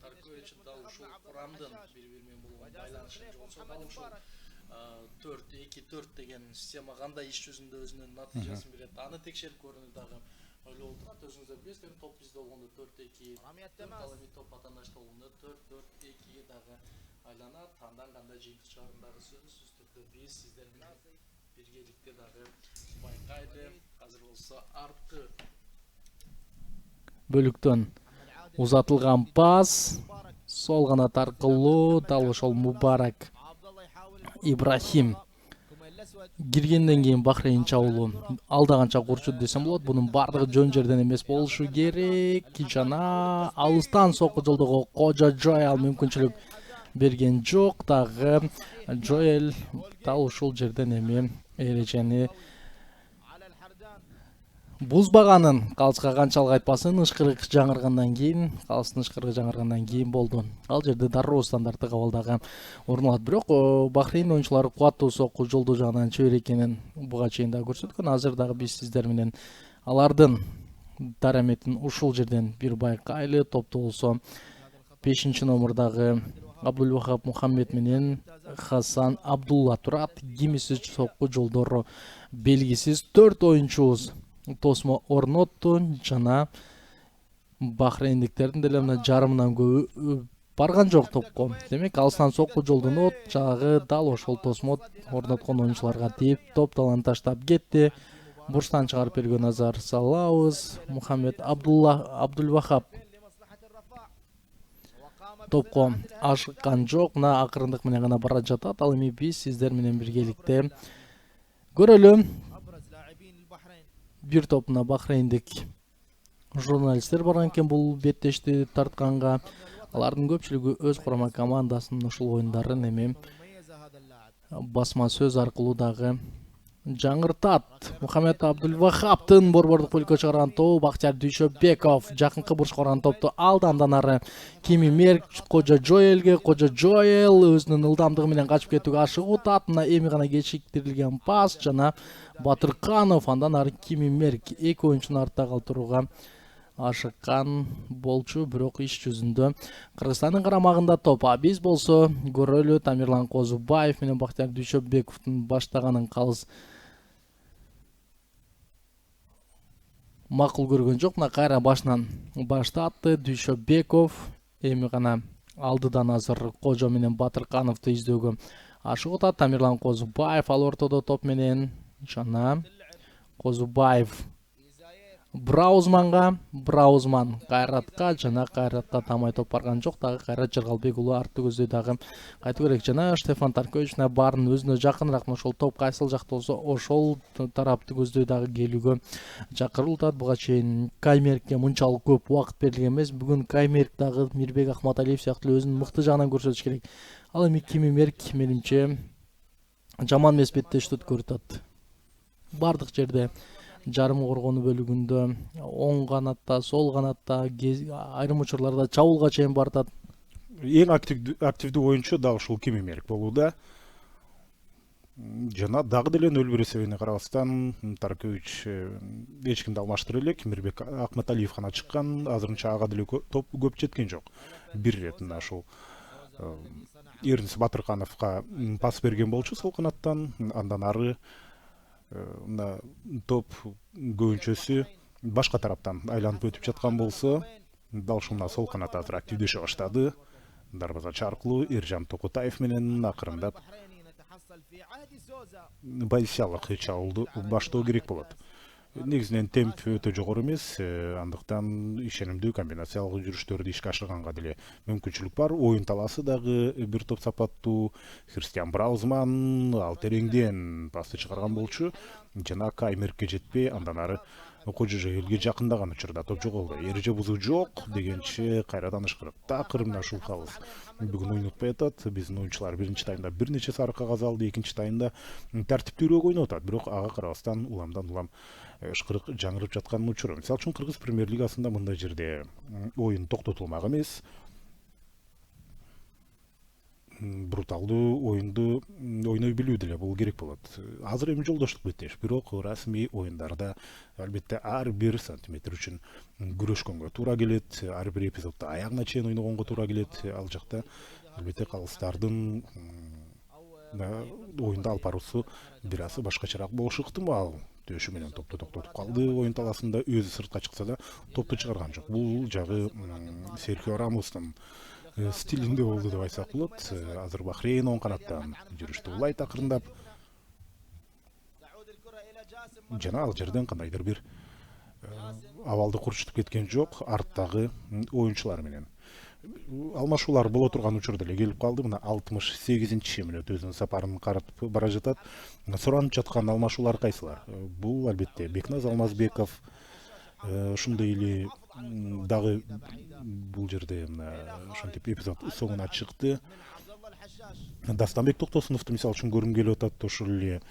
Таркович дал ушул курамдын бири-бири менен болгон байланышын жоготсо дал ушул 4-2-4 деген система кандай иш жүзүндө өзүнүн натыйжасын берет. Аны текшерип көрүүнү дагы ойлоп отурат. Өзүңүздөр билесиздер, топ бизде болгондо 4-2-4, ал эми топ атаандашта болгондо 4-4-2 дагы айланат. Андан кандай жыйынтык чыгарын дагы сөзсүз түрдө биз сиздер менен биргеликте дагы байкайды. Азыр болсо арткы бөлүктөн узатылган пас сол канат аркылуу дал ошол Мубарак Ибрахим киргенден кийин Бахрейн чабуулу алдаганча курчуду десем болот. Бунун баардыгы жөн жерден эмес болушу керек. Жана алыстан сокку жолдогу Кожа Джоэл мүмкүнчүлүк берген жок. Дагы Джоэл дал ушул жерден эми эрежени бузбаганын, калыска канчалык айтпасын, ышкырык жаңыргандан кийин, калыстын ышкырыгы жаңыргандан кийин болду. Ал жерде дароо стандарттык абалдагы орун алат. Бирок Бахрейн оюнчулары кубаттуу сокку жолдоо жагынан чебер экенин буга чейин да көрсөткөн. Азыр дагы биз сиздер менен алардын дараметин ушул жерден бир байкайлы. Топто болсо 5-номердагы Абдулвахап Мухаммед менен Хасан Абдулла турат. Кимиси сокку жолдору белгисиз. 4 оюнчубуз тосмо орнотту жана бахрейндиктердин деле мына жарымынан көбү барган жок топко. Демек алыстан сокку жолдонот жагы дал ошол тосмо орноткон оюнчуларга тийип, топ талан таштап кетти. Бурчтан чыгарып берген назар салабыз. Мухаммед Абдулвахап топко ашыккан жок. Мына акырындык менен гана бара жатат. Ал эми биз сиздер менен биргеликте көрөлү. Бир топуна бахрейндик журналисттер барган экен бул беттешти тартканга. Алардын көпчүлүгү өз курама командасынын ушул оюндарын эми басма сөз аркылуу дагы жаңыртат. Мухаммед Абдулвахаптын борбордук бөлүккө чыгарган тобу Бактияр Дүйшөбеков жакынкы бурчка урган топту алды. Андан ары Кими Мерк Кожа Джоэлге. Кожа Джоэл өзүнүн ылдамдыгы менен качып кетүүгө ашыгып. Мына эми гана кечиктирилген пас жана Батырканов. Андан ары Кими Мерк эки оюнчуну артта калтырууга ашыккан болчу. Бирок иш жүзүндө Кыргызстандын карамагында топ. Биз болсо көрөлү. Тамирлан Козубаев менен Бактияр Дүйшөбековдун баштаганын калыс макул көргөн жок. Мына кайра башынан баштатты Дүйшөбеков. Эми гана алдыдан азыр Кожо менен Батыркановду издөөгө ашыгып атат. Тамирлан Козубаев ал ортодо топ менен жана Козубаев Браузман Кайратка жана Кайратка тамай топ барган жок. Дагы Кайрат Жыргалбек уулу артты көздөй дагы кайтуу керек. Жана Штефан Таркович баарын өзүнө жакыныраак ошол топ кайсыл жакта болсо ошол тарапты көздөй дагы келүүгө чакырылат. Буга чейин Каймеркке мынчалык көп убакыт берилген эмес. Бүгүн Каймерк дагы Мирбек Акматалиев сыяктуу өзүнүн мыкты жагынан көрсөтүш керек. Ал эми Кими Мерк менимче жаман эмес беттештик көрсөтөт. Бардык жерде жарым коргону бөлүгүндө оң канатта, сол канатта, айрым учурларда чабуулга чейин бартат. Эң активдүү оюнчу дагы ушул Кими Мерк болууда. Жана дагы деле 0-1 эсебине карабастан Таркович эч кимди алмаштыра элек. Мирбек Акматалиев гана чыккан. Азырынча ага деле топ көп жеткен жок. Бир ирет мына ушул Эрнис Батыркановго пас берген болчу сол канаттан. Андан ары мына топ көбүнчөсү башка тараптан айланып өтүп жаткан болсо, дал ушуна сол канат азыр активдеше баштады. Дарбазачы аркылуу Эржан Токутаев менен акырындап позициялык чабуулду баштоо керек болот. Негизинен темп өтө жогору эмес, андыктан ишенимдүү комбинациялык жүрүштөрдү ишке ашырганга деле мүмкүнчүлүк бар. Оюн талаасы дагы бир топ сапаттуу. Христиан Браузман ал тереңден пасты чыгарган болчу. Жана Каймеркке жетпей, андан ары Кожо Джоэлге жакындаган учурда топ жоголду. Эреже бузуу жок дегенче кайрадан ышкырып. Такыр мына ушул калыс бүгүн ойнотпой атат. Биздин оюнчулар биринчи таймда бир нече сары кагаз алды, экинчи таймда тартиптүүрөөк ойноп атат. Бирок ага карабастан уламдан улам ышкырык жаңырып жаткан учуру. Мисалы үчүн Кыргыз премьер лигасында мындай жерде оюн токтотулмак эмес. Бруталдуу оюнду ойной билүү деле бул керек болот. Азыр эми жолдоштук беттеш, бирок расмий оюндарда албетте ар бир сантиметр үчүн күрөшкөнгө туура келет, ар бир эпизоддо аягына чейин ойногонго туура келет. Ал жакта албетте калыстардын оюнда алып баруусу бир аз башкачараак болушу ыктымал. Төшү менен топту токтотуп калды. Оюн талаасында өзү сыртка чыкса да топту чыгарган жок. Бул жагы Серхио Рамостун стилинде болду деп айтсак болот. Азыр Бахрейн оң канаттан жүрүштү улайт акырындап. Жана ал жерден кандайдыр бир абалды курчутуп кеткен жок арттагы оюнчулар менен. Алмашуулар боло турган учурда эле келип калды. Мына 68-чи мүнөт өзүнүн сапарын каратып бара жатат. Суранып жаткан алмашуулар кайсылар? Бул албетте Бекназ Алмазбеков, ушундай эле дагы бул жерде ошентип эпизод соңуна чыкты. Дастанбек Токтосуновду мисалы үчүн көргүм келип атат. Ошол эле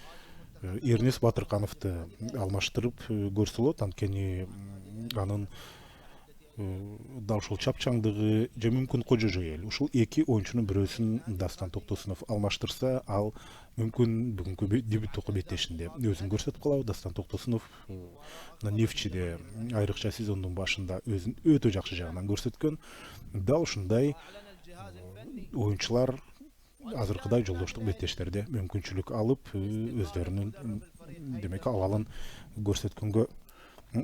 Эрнес Батыркановду алмаштырып көрсө болот. Анткени анын дал ушул чапчаңдыгы же мүмкүн Кожо Жайел. Ушул эки оюнчунун бирөөсүн Дастан Токтосунов алмаштырса, ал мүмкүн бүгүнкү дебюттук беттешинде өзүн көрсөтүп калабы. Дастан Токтосунов Нефчиде айрыкча сезондун башында өзүн өтө жакшы жагынан көрсөткөн. Дал ушундай оюнчулар азыркыдай жолдоштук беттештерде мүмкүнчүлүк алып өздөрүнүн демек абалын көрсөткөнгө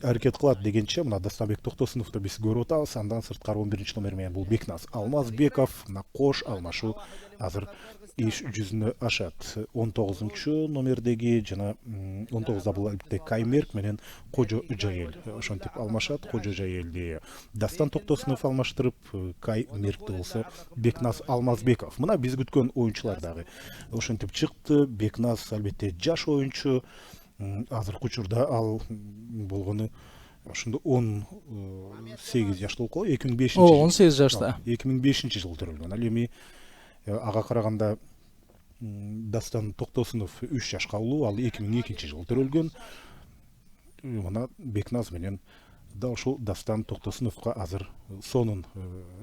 аракет кылат дегенче, мына Дастанбек Токтосуновду биз көрүп атабыз. Андан сырткары 11-чи номер менен бул Бекназ Алмазбеков, мына кош алмашуу азыр иш жүзүнө ашат. 19-чу номердеги жана 19да бул албетте Каймерк менен Кожо Жайел ошентип алмашат. Кожо Жайелди Дастан Токтосунов алмаштырып, Каймеркти болсо Бекназ Алмазбеков. Мына биз күткөн оюнчулар дагы ошентип чыкты. Бекназ албетте жаш оюнчу. Азыркы учурда ал болгону ошондо 18 жашта болуп калды. 2005-чи. 18 жашта. 2005-чи жылы төрөлгөн. Ал эми ага караганда Дастан Токтосунов 3 жашка улуу, ал 2002-чи жылы төрөлгөн. Мына Бекназ менен да ушул Дастан Токтосуновго азыр сонун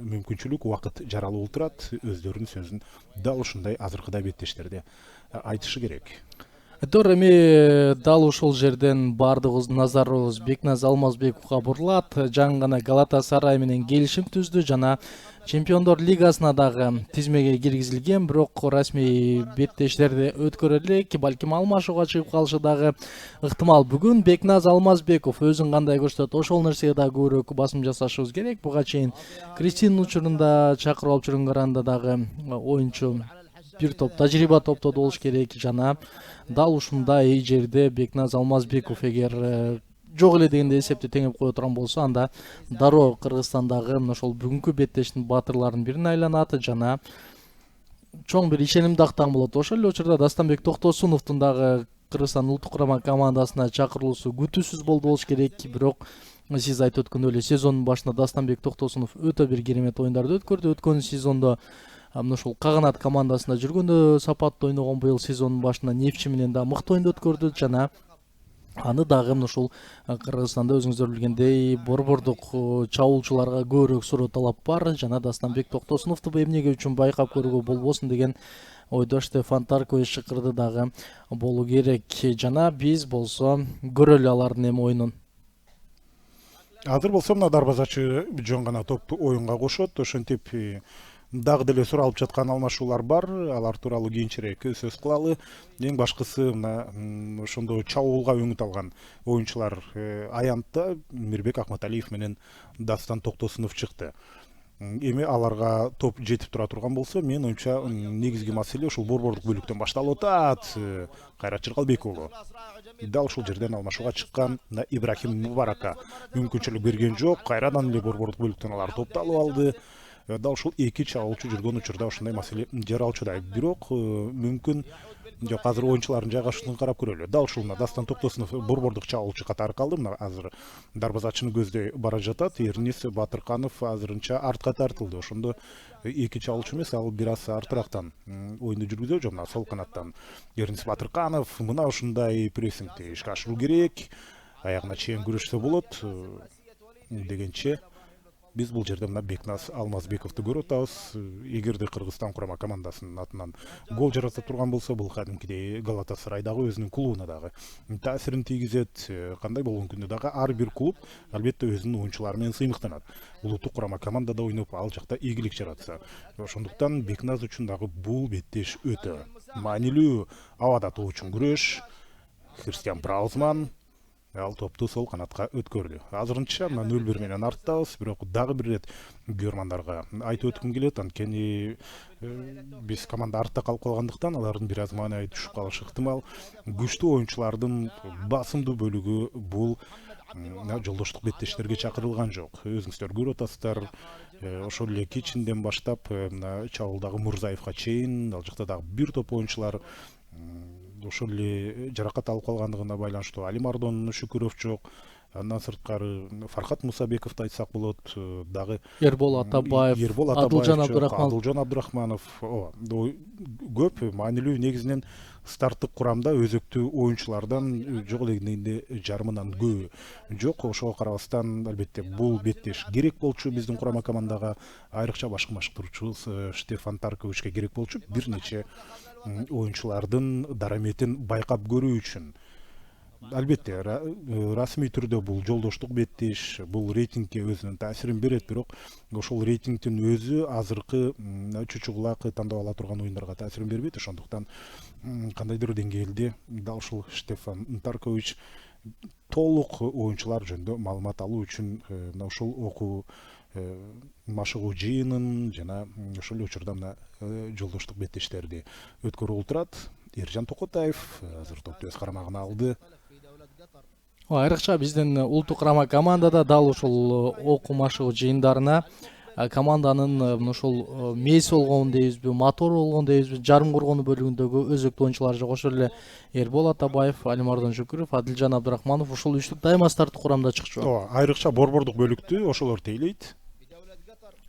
мүмкүнчүлүк, убакыт жаралып отурат. Өздөрүнүн сөзүн дал ушундай азыркыдай беттештерде айтышы керек. Туура, эми дал ушул жерден баардыгыбыздын назарыбыз Бекназ Алмазбековго бурулат. Жаңы гана Галатасарай менен келишим түздү жана Чемпиондор лигасына дагы тизмеге киргизилген, бирок расмий беттештерди өткөрө элек, балким алмашууга чыгып калышы дагы ыктымал. Бүгүн Бекназ Алмазбеков өзүн кандай көрсөтөт, ошол нерсеге дагы көбүрөөк басым жасашыбыз керек. Буга чейин Кристинин учурунда чакырып алып жүргөн каранда дагы оюнчу бир топ тажрыйба топтоду болуш керек жана дал ушундай жерде Бекназ Алмазбеков эгер жок эле дегенде эсепти теңеп кое турган болсо, анда дароо Кыргызстандагы ошол бүгүнкү беттештин баатырларынын бирине айланат жана чоң бир ишенимди актаган болот. Ошол эле учурда Дастанбек Токтосуновдун дагы Кыргызстан улуттук курама командасына чакырылуусу күтүүсүз болду болуш керек. Бирок сиз айтып өткөндөй эле сезондун башында Дастанбек Токтосунов өтө бир керемет оюндарды өткөрдү. Өткөн сезондо ушул Каганат командасында жүргөндө сапаттуу ойногон, быйыл сезондун башында Нефчи менен да мыкты оюнду өткөрдү жана аны дагы ушул Кыргызстанда өзүңүздөр билгендей борбордук чабуулчуларга көбүрөөк суроо талап бар жана Дастанбек Токтосуновду эмнеге үчүн байкап көрүүгө болбосун деген ойдо Штефан Таркович чакырды дагы болуу керек жана биз болсо көрөлү алардын эми оюнун. Азыр болсо мына дарбазачы жөн гана топту оюнга кошот. Ошентип дагы деле суралып жаткан алмашуулар бар. Алар тууралуу кийинчерээк сөз кылалы. Эң башкысы мына ошондо чабуулга үмүт алган оюнчулар аянтта Мирбек Акматалиев менен Дастан Токтосунов чыкты. Эми аларга топ жетип тура турган болсо, мен оюмча негизги маселе ушул борбордук бөлүктөн башталып атат. Кайрат Чыргалбек уулу дал ушул жерден алмашууга чыккан. Ибрахим Мубарака мүмкүнчүлүк берген жок. Кайрадан эле борбордук бөлүктөн алар топду алып алды. Дал ушул эки чабуулчу жүргөн учурда ушундай маселе жаралчудай. Бирок мүмкүн жок, азыр оюнчулардын жайгашуусун карап көрөлү. Дал ушул Дастан Токтосунов борбордук чабуулчу катары калды. Мына азыр дарбазачыны көздөй бара жатат. Эрнис Батырканов азырынча артка тартылды. Ошондо эки чабуулчу эмес, ал бир аз артырактан оюнду жүргүзөт. Жана сол канаттан Эрнис Батырканов мына ушундай прессингти ишке ашыруу керек. Аягына чейин күрөшсө болот дегенче биз бул жерде мына Бекназ Алмазбековду көрүп атабыз. Эгерде Кыргызстан курама командасынын атынан гол жарата турган болсо, бул кадимкидей Галатасарайдагы өзүнүн клубуна дагы таасирин тийгизет. Кандай болгон күндө дагы ар бир клуб албетте өзүнүн оюнчулары менен сыймыктанат. Улуттук курама командада ойноп, ал жакта ийгилик жаратса. Ошондуктан Бекназ үчүн дагы бул беттеш өтө маанилүү. Абада тоо үчүн күрөш. Христиан Браузман ал топту сол канатка өткөрдү. Азырынча мына 0-1 менен арттабыз, бирок дагы бир ирет көрмандарга айтып өткүм келет. Анткени биз команда артта калып калгандыктан алардын бир аз маанайы түшүп калышы ыктымал. Күчтүү оюнчулардын басымдуу бөлүгү бул жолдоштук беттештерге чакырылган жок. Өзүңүздөр көрүп атасыздар, ошол эле Кичинден баштап Чабуулдагы Мурзаевга чейин ал жакта дагы бир топ оюнчулар ошол эле жаракат алып калгандыгына байланыштуу Алимардон Шүкүров жок. Андан сырткары Фархат Мусабековду айтсак болот, дагы Эрбол Атабаев, Адылжан Абдырахманов. Адылжан Абдырахманов көп маанилүү негизинен старттык курамда өзөктүү оюнчулардан жок элегинде жарымынан көбү жок. Ошого карабастан албетте бул беттеш керек болчу биздин курама командага, айрыкча башкармаштыруучубуз Штефан Тарковичке керек болчу бир нече оюнчулардын дараметин байкап көрүү үчүн. Албетте расмий түрдө бул жолдоштук беттеш, бул рейтингке өзүнүн таасирин берет, бирок ошол рейтингдин өзү азыркы чучугулак тандап ала турган оюндарга таасирин бербейт. Ошондуктан кандайдыр деңгээлде дал ушул Штефан Таркович толук оюнчулар жөнүндө маалымат алуу үчүн мына ушул окуу машыгуу жыйынын жана ошол эле учурда мына жолдоштук беттештерди өткөрүп отурат. Эржан Токотаев азыр топту өз карамагына алды. Айрыкча биздин улуттук курама командада дал ушул окуу машыгуу жыйындарына команданын ушул мейси болгон дейбизби, мотор болгон дейбизби, жарым коргонуу бөлүгүндөгү өзөктүү оюнчулар жок. Ошол эле Эрбол Атабаев, Алимардон Шүкүров, Адилжан Абдырахманов ушул үчтүк дайыма старттык курамда чыкчу. Айрыкча борбордук бөлүктү ошолор тейлейт.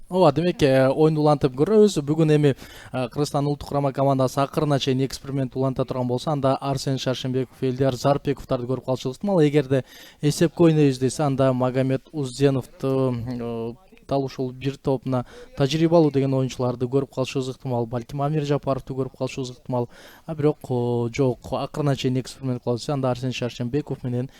Демек оюнду улантып көрөбүз. Бүгүн эми Кыргызстан улуттук курама командасы акырына чейин эксперимент уланта турган болсо, анда Арсен Шаршенбеков, Элдияр Зарыпбековдорду көрүп калышыбыз ыктымал. Эгерде эсепке ойнойбуз десе, анда Магомед Узденовду дал ушул бир топуна тажрыйбалуу деген оюнчуларды көрүп калышыбыз ыктымал. Балким Амир Жапаровду көрүп калышыбыз ыктымал. Бирок жок, акырына чейин эксперимент кылабыз десе, анда Арсен Шаршенбеков менен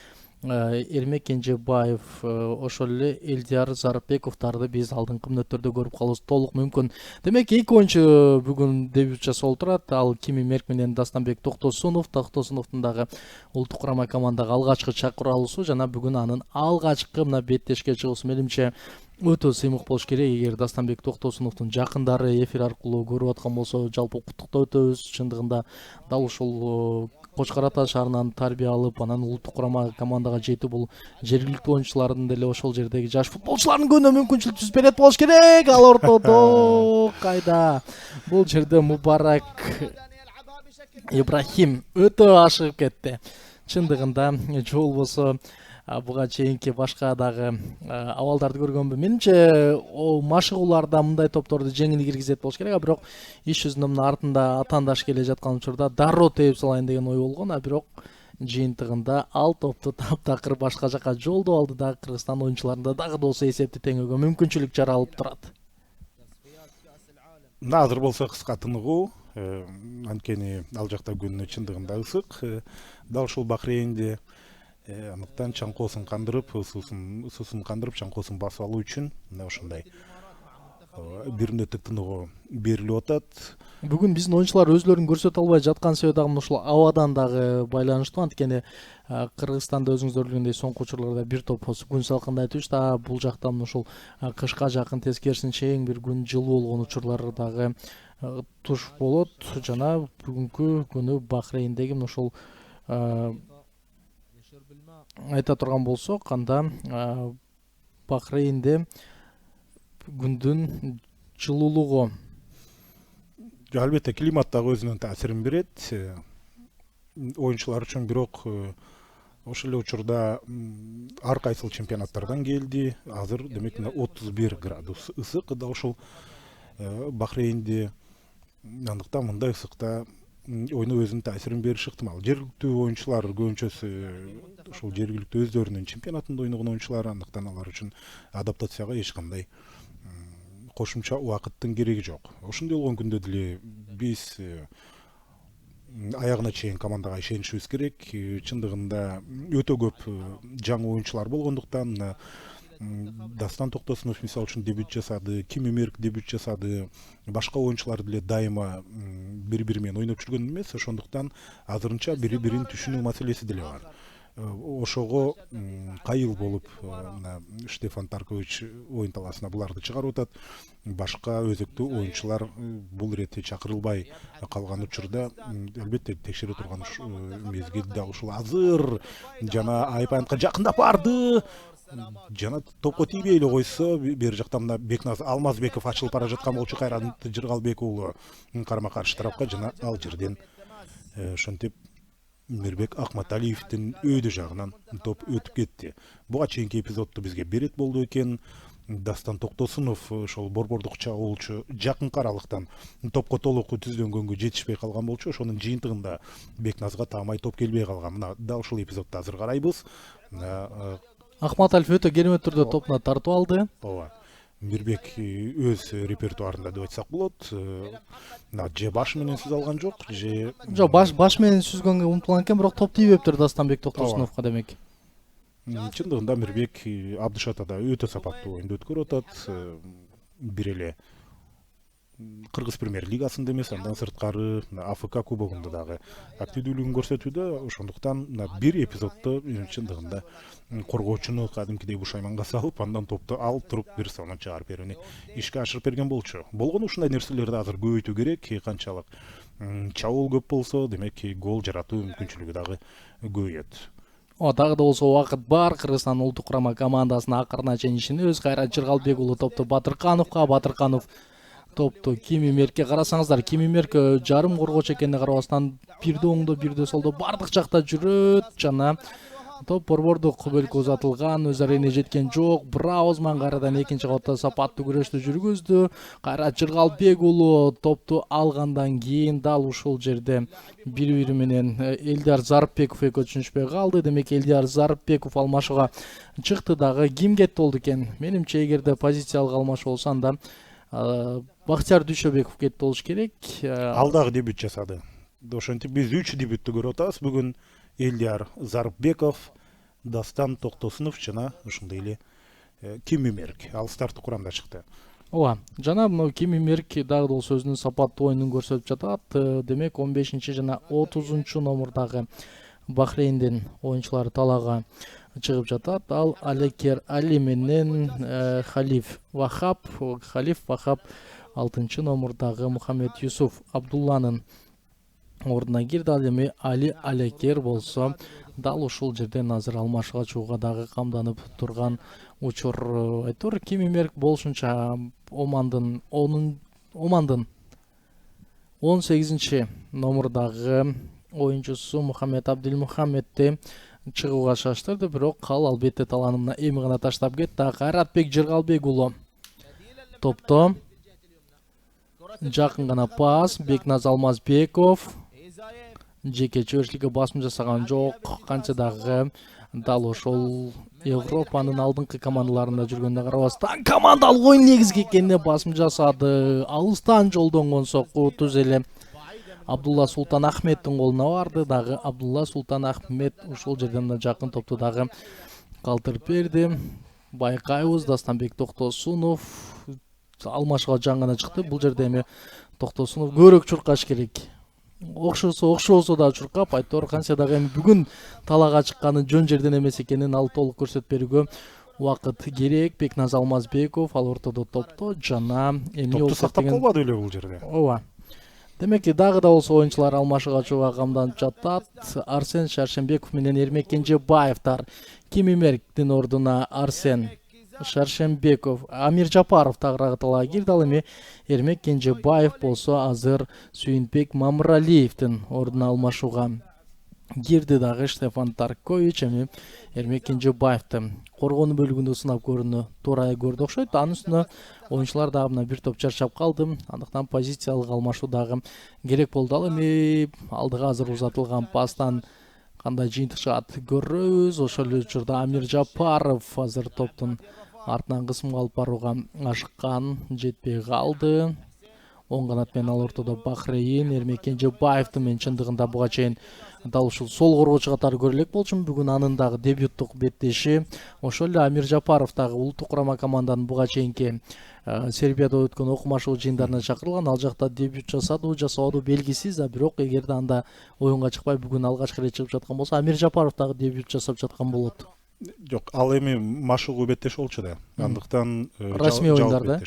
Эрмек Кенжебаев, ошол эле Элдияр Зарыпбековдорду биз алдыңкы мүнөттөрдө көрүп калабыз толук мүмкүн. Демек эки оюнчу бүгүн дебют жасап отурат. Ал Кими Мерк менен Дастанбек Токтосунов. Токтосуновдун дагы улуттук курама командага алгачкы чакырылуусу жана бүгүн анын алгачкы мына беттешке чыгуусу менимче өтө сыймык болуш керек. Эгер Дастанбек Токтосуновдун жакындары эфир аркылуу көрүп аткан болсо, жалпы куттуктап өтөбүз. Чындыгында дал ушул Кочкор Ата шаарынан тарбия алып, анан улуттук курама командага жетүү бул жергиликтүү оюнчулардын деле ошол жердеги жаш футболчулардын көбүнө мүмкүнчүлүк түзүп берет болуш керек. Ал ортодо кайда? Бул жерде Мубарак Ибрахим өтө ашыгып кетти. Чындыгында же болбосо буга чейинки башка дагы абалдарды көргөнбү. Менимче машыгууларда мындай топторду жеңил киргизет болуш керек. Бирок иш жүзүндө мына артында атаандаш келе жаткан учурда дароо тееп салайын деген ой болгон. Бирок жыйынтыгында ал топту таптакыр башка жака жолдоп алды да Кыргызстан оюнчуларында дагы да болсо эсепти теңөөгө мүмкүнчүлүк жаралып турат. Азыр болсо кыска тыныгуу, анткени ал жакта күн чындыгында ысык. Дал ушул Бахрейнде аныктан чаңкоосун кандырып, ысысын кандырып, чаңкоосун басып алуу үчүн мына ошондой бир мүнөттүк тыныгуу берилип атат. Бүгүн биздин оюнчулар өзлөрүн көрсөтө албай жаткан себеби дагы ушул абадан дагы байланыштуу. Анткени Кыргызстанда өзүңүздөр билгендей соңку учурларда бир топ күн салкындайтып жүрүп, бул жактан ушул кышка жакын тескерисинче эң бир күн жылуу болгон учурлар дагы туш болот. Жана бүгүнкү күнү Бахрейндеги ушул айта турган болсок, анда Бахрейнде күндүн жылуулугу албетте климат дагы өзүнүн таасирин берет оюнчулар үчүн. Бирок ошол эле учурда ар кайсыл чемпионаттардан келди. Азыр демек 31 градус ысык да ушул Бахрейнде. Андыктан мындай ысыкта ойноо өзүнүн таасирин бериши ыктымал. Жергиликтүү оюнчулар көбүнчөсү ушул жергиликтүү өздөрүнүн чемпионатында ойногон оюнчулар, андыктан алар үчүн адаптацияга эч кандай кошумча убакыттын кереги жок. Ошондой болгон күндө деле биз аягына чейин командага ишенишибиз керек. Чындыгында өтө көп жаңы оюнчулар болгондуктан Дастан Токтосунов мисалы үчүн дебют жасады, Кими Мерк дебют жасады. Башка оюнчулар деле дайыма бири-бири менен ойноп жүргөн эмес. Ошондуктан азырынча бири-бирин түшүнүү маселеси деле бар. ошого кайыл болуп Штефан Таркович оюн талаасына буларды чыгарып атат. Башка өзөктүү оюнчулар бул иретте чакырылбай калган учурда албетте текшере турган мезгил да ушул азыр жана айпантка жакындап барды. Жана топко тийбей эле койсо бери жакта мына Бекназ Алмазбеков ачылып бара жаткан болчу, Кайрат Жыргалбек уулу карама каршы тарапка, жана ал жерден ошентип Мирбек Акматалиевдин өйдө жагынан топ өтүп кетти. Буга чейинки эпизодду бизге берет болду экен. Дастан Токтосунов ошол борбордук чабуулчу жакынкы аралыктан топко толук түздөнгөнгө жетишпей калган болчу. Ошонун жыйынтыгында Бекназга таамай топ келбей калган. Мына дал ушул эпизодду азыр карайбыз. Акматалиев өтө керемет түрдө топуна тартып алды. Ооба. Мирбек өз репертуарында деп айтсак болот. Же баш менен сүз алган жок, же Жок, баш менен сүзгөнгө умтулган экен, бирок топ тийбептир Дастанбек Токтосуновго демек. Чындыгында Мирбек Абдышатада өтө сапаттуу оюнду өткөрүп атат. Бир эле Кыргыз премьер-лигасында эмес, андан сырткары АФК кубогунда дагы активдүүлүгүн көрсөтүүдө. Ошондуктан бир эпизоддо чындыгында коргоочуну кадимкидей бушайманга салып, андан топту алып туруп бир сонун чыгарып берүүнү ишке ашырып берген болчу. Болгону ушундай нерселерди азыр көбөйтүү керек. Канчалык чабуул көп болсо, демек гол жаратуу мүмкүнчүлүгү дагы көбөйөт. Дагы да болсо убакыт бар. Кыргызстан улуттук курама командасына акырына чейин ишенебиз. Кайрат Жыргалбек уулу топту Батырканов топту Кими Мерке карасаңыздар. Кими Мерке жарым коргоочу экенине карабастан бирде оңдо, бирде солдо бардык жакта жүрөт. Жана топ борбордук бөлүккө узатылган, өз аренине жеткен жок. Браузман кайрадан экинчи кабатта сапаттуу күрөштү жүргүздү. Кайрат Жыргалбек уулу топту алгандан кийин дал ушул жерде бири-бири менен Элдияр Зарыпбеков экөө түшүнүшпөй калды. Демек Элдияр Зарыпбеков алмашууга чыкты дагы. Ким кетти болду экен? Менимче эгерде позициялык алмашуу болсо анда Бактияр Дүйшөбеков кетти болуш керек. Ал дагы дебют жасады. Ошентип биз 3 дебюттү көрүп атабыз бүгүн. Элдияр Зарыпбеков, Дастан Токтосунов жана ушундай эле Кими Мерк ал старттык курамда чыкты. Ооба, жана мына Кими Мерк дагы да болсо өзүнүн сапаттуу оюнун көрсөтүп жатат. Демек 15 жана 30 номурдагы Бахрейндин оюнчулары талаага чыгып жатат. Ал Алекер Али менен Халиф Вахап 6 номурдагы Мухаммед Юсуф Абдулланын ордуна кирди. Ал эми Али Алекер болсо дал ушул жерден азыр алмашууга чыгууга дагы камданып турган учур. Айтор Кими Мерк болушунча Омандын 18 номурдагы оюнчусу Мухаммед Абдилмухаммедти чыгууга шаштырды, бирок ал албетте таланымына эми гана таштап кетти. Кайратбек Жыргалбек уулу топто жакын гана пас. Бекназ Алмазбеков жеке чөбүрчүлүккө басым жасаган жок. Канча дагы дал ошол Европанын алдыңкы командаларында жүргөндө карабастан командалык оюн негизги экенине басым жасады. Алыстан жолдонгон сокку түз эле Абдулла Султан Ахметтин колуна барды. Дагы Абдулла Султан Ахмет ушул жерден жакын топту дагы калтырып берди. Байкайбыз Дастанбек Токтосунов алмашууга жаңгана чыкты. Бул жерде эми Токтосунов көбүрөөк чуркаш керек. Окшосо да чуркап, айтор канча дагы эми бүгүн талаага чыкканы жөн жерден эмес экенин ал толук көрсөтүп берүүгө убакыт керек. Бекназ Алмазбеков ал ортодо топто жана эми топту сактап калбады эле бул жерде. Ооба. Демек дагы да болсо оюнчулар алмашууга чыгууга камданып жатат. Арсен Шаршембеков менен Эрмек Кенжебаевтар. Кими Мерктин ордуна Арсен Шаршембеков, Амир Жапаров тагыраагы талаага кирди. Ал эми Эрмек Кенжебаев болсо азыр Сүйүнбек Мамыралиевдин ордуна алмашууга кирди. Дагы Штефан Таркович эми Эрмек Кенжебаевди коргонуу бөлүгүндө сынап көрүүнү туура көрдү окшойт. Анын үстүнө оюнчулар дагы мына бир топ чарчап калды. Андыктан позициялык алмашуу дагы керек болду. Ал эми алдыга азыр узатылган пастан кандай жыйынтык чыгат көрөбүз. Ошол эле учурда Амир Жапаров азыр топтун артынан кысымга алып барууга ашыккан, жетпей калды. оң канат менен ал ортодо Бахрейин, Эрмек Кенжебаевдин мен чындыгында буга чейин дал ушул сол коргоочу катары көрө элек болчумун. Бүгүн анын дагы дебюттук беттеши. Ошол эле Амир Жапаров дагы улуттук курама команданын буга чейинки Сербияда өткөн окумашуу жыйындарына чакырылган. Ал жакта дебют жасады, жасабады белгисиз, бирок эгерде анда оюнга чыкпай бүгүн алгачкы ирет чыгып жаткан болсо, Амир Жапаров дагы дебют жасап жаткан болот. Жок, ал эми машыгуу беттеш болчу да. Андыктан Расмий оюндарда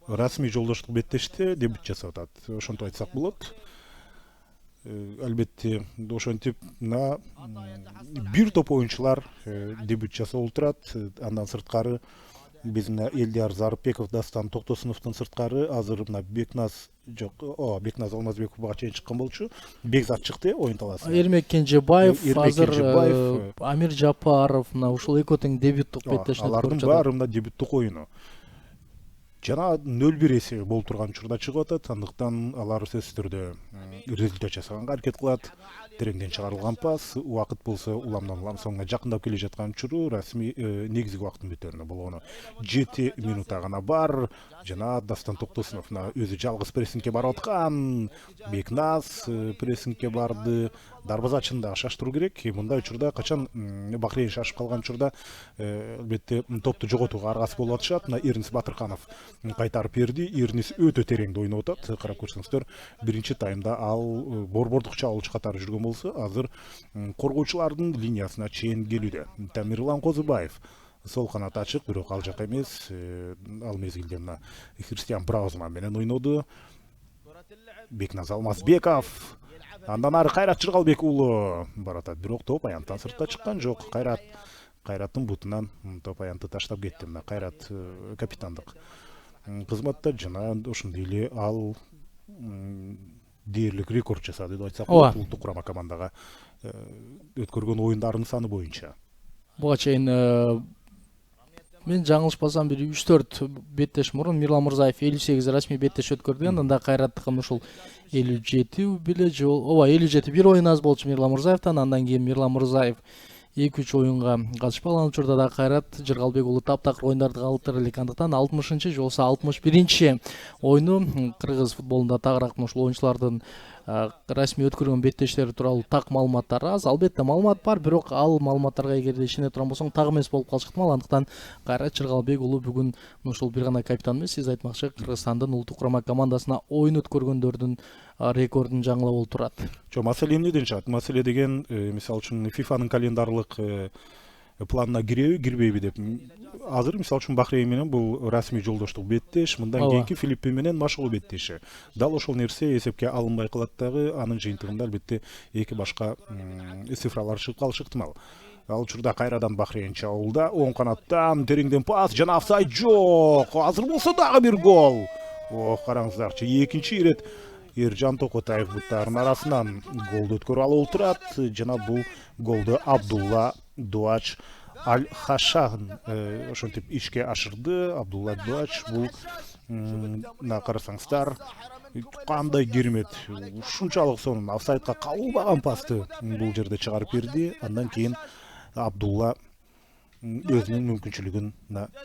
расмий жолдоштук беттеште дебют жасап атат. Ошентип айтсак болот. Албетте ошентип бир топ оюнчулар дебют жасап отурат. Андан сырткары биздин Элдияр Зарыпбеков, Дастан Токтосуновдун сырткары азыр мына Бекназ Бекназ Алмазбеков буга чейин чыккан болчу. Бекзат чыкты оюн таласына. Эрмек Кенжебаев, азыр Амир Жапаров, мына ушул экөө тең дебюттук беттеште. Алардын баары мына дебюттук оюну. Жана 0-1 эсеби болуп турган учурда чыгып атат. Андыктан алар сөзсүз түрдө результат жасаганга аракет кылат. Тереңден чыгарылган пас, убакыт болсо уламдан улам соңуна жакындап келе жаткан учуру расмий негизги убакыттын бүтөөрүнө болгону 7 минутта гана бар. Жана Дастан Токтосунов өзү жалгыз прессингке барып аткан. Бекназ прессингке барды. Дарбазачыны да шаштыруу керек. Мындай учурда качан Бахрейин шашып калган учурда албетте топту жоготууга аргасы болуп атышат. Мына Эрнис Батырханов кайтарып берди. Эрнис өтө тереңде ойноп атат. Карап көрсөңүздөр, биринчи таймда ал борбордук чабуулчу катары жүргөн болсо, азыр коргоочулардын линиясына чейин келүүдө. Тамирлан Козубаев сол канат ачык, бирок ал жак эмес. Ал мезгилде мына Христиан Браузман менен ойноду. Бекназ Алмазбеков, андан ары Кайрат Жыргалбек уулу баратат, бирок топ аянттан сыртка чыккан жок. Кайраттын бутунан топ аянтты таштап кетти. Мына Кайрат капитандык кызматта, жана ошондой эле ал дээрлик рекорд жасады деп айтсак болот улуттук курама командага өткөргөн оюндарынын саны боюнча. Буга чейин мен жаңылышпасам бир 3-4 беттеш мурун Мирлан Мырзаев 58 расмий беттеш өткөрдү. Анда Кайраттыкын ушул 57 беле же 57 бир оюн аз болчу Мирлан Мырзаевтан. Андан кийин Мирлан Мырзаев 2-3 оюнга катышпаган учурда да Кайрат Жыргалбек уулу таптакыр оюндарды калтырып элек. Андыктан 60-чы же болбосо 61-чи оюну кыргыз футболунда тагыраак ушул оюнчулардын расмий өткөргөн беттештери тууралуу так маалыматтар аз. Албетте маалымат бар, бирок ал маалыматтарга эгерде ишене турган болсоң так эмес болуп калышы ыктымал. Андыктан Кайрат Жыргалбек уулу бүгүн ушул бир гана капитан эмес, сиз айтмакчы Кыргызстандын улуттук курама командасына оюн өткөргөндөрдүн рекордун жаңылап олтурат. Жок, маселе эмнеден чыгат? Маселе деген мисалы үчүн ФИФАнын календарлык планына кирбейби деп. Азыр мисалы үчүн Бахрейин менен бул расмий жолдоштук беттеш, мындан кийинки Филиппин менен машыгуу беттеши. Дал ошол нерсе эсепке алынбай калат дагы. Анын жыйынтыгында албетте эки башка цифралар чыгып калышы ыктымал. Ал учурда кайрадан Бахрейин чабуулда, оң канаттан тереңден пас, жана офсайд жок. Азыр болсо дагы бир гол. Караңыздарчы, экинчи ирет Эржан Токотаев буттарынын арасынан голду өткөрүп алып отурат. Жана бул голду Абдулла Дуач Аль-Хашан ошентип ишке ашырды. Абдулла Дуач бул мына карасаңыздар кандай керемет, ушунчалык сонун офсайдка кабылбаган пасты бул жерде чыгарып берди. Андан кийин Абдулла өзүнүн мүмкүнчүлүгүн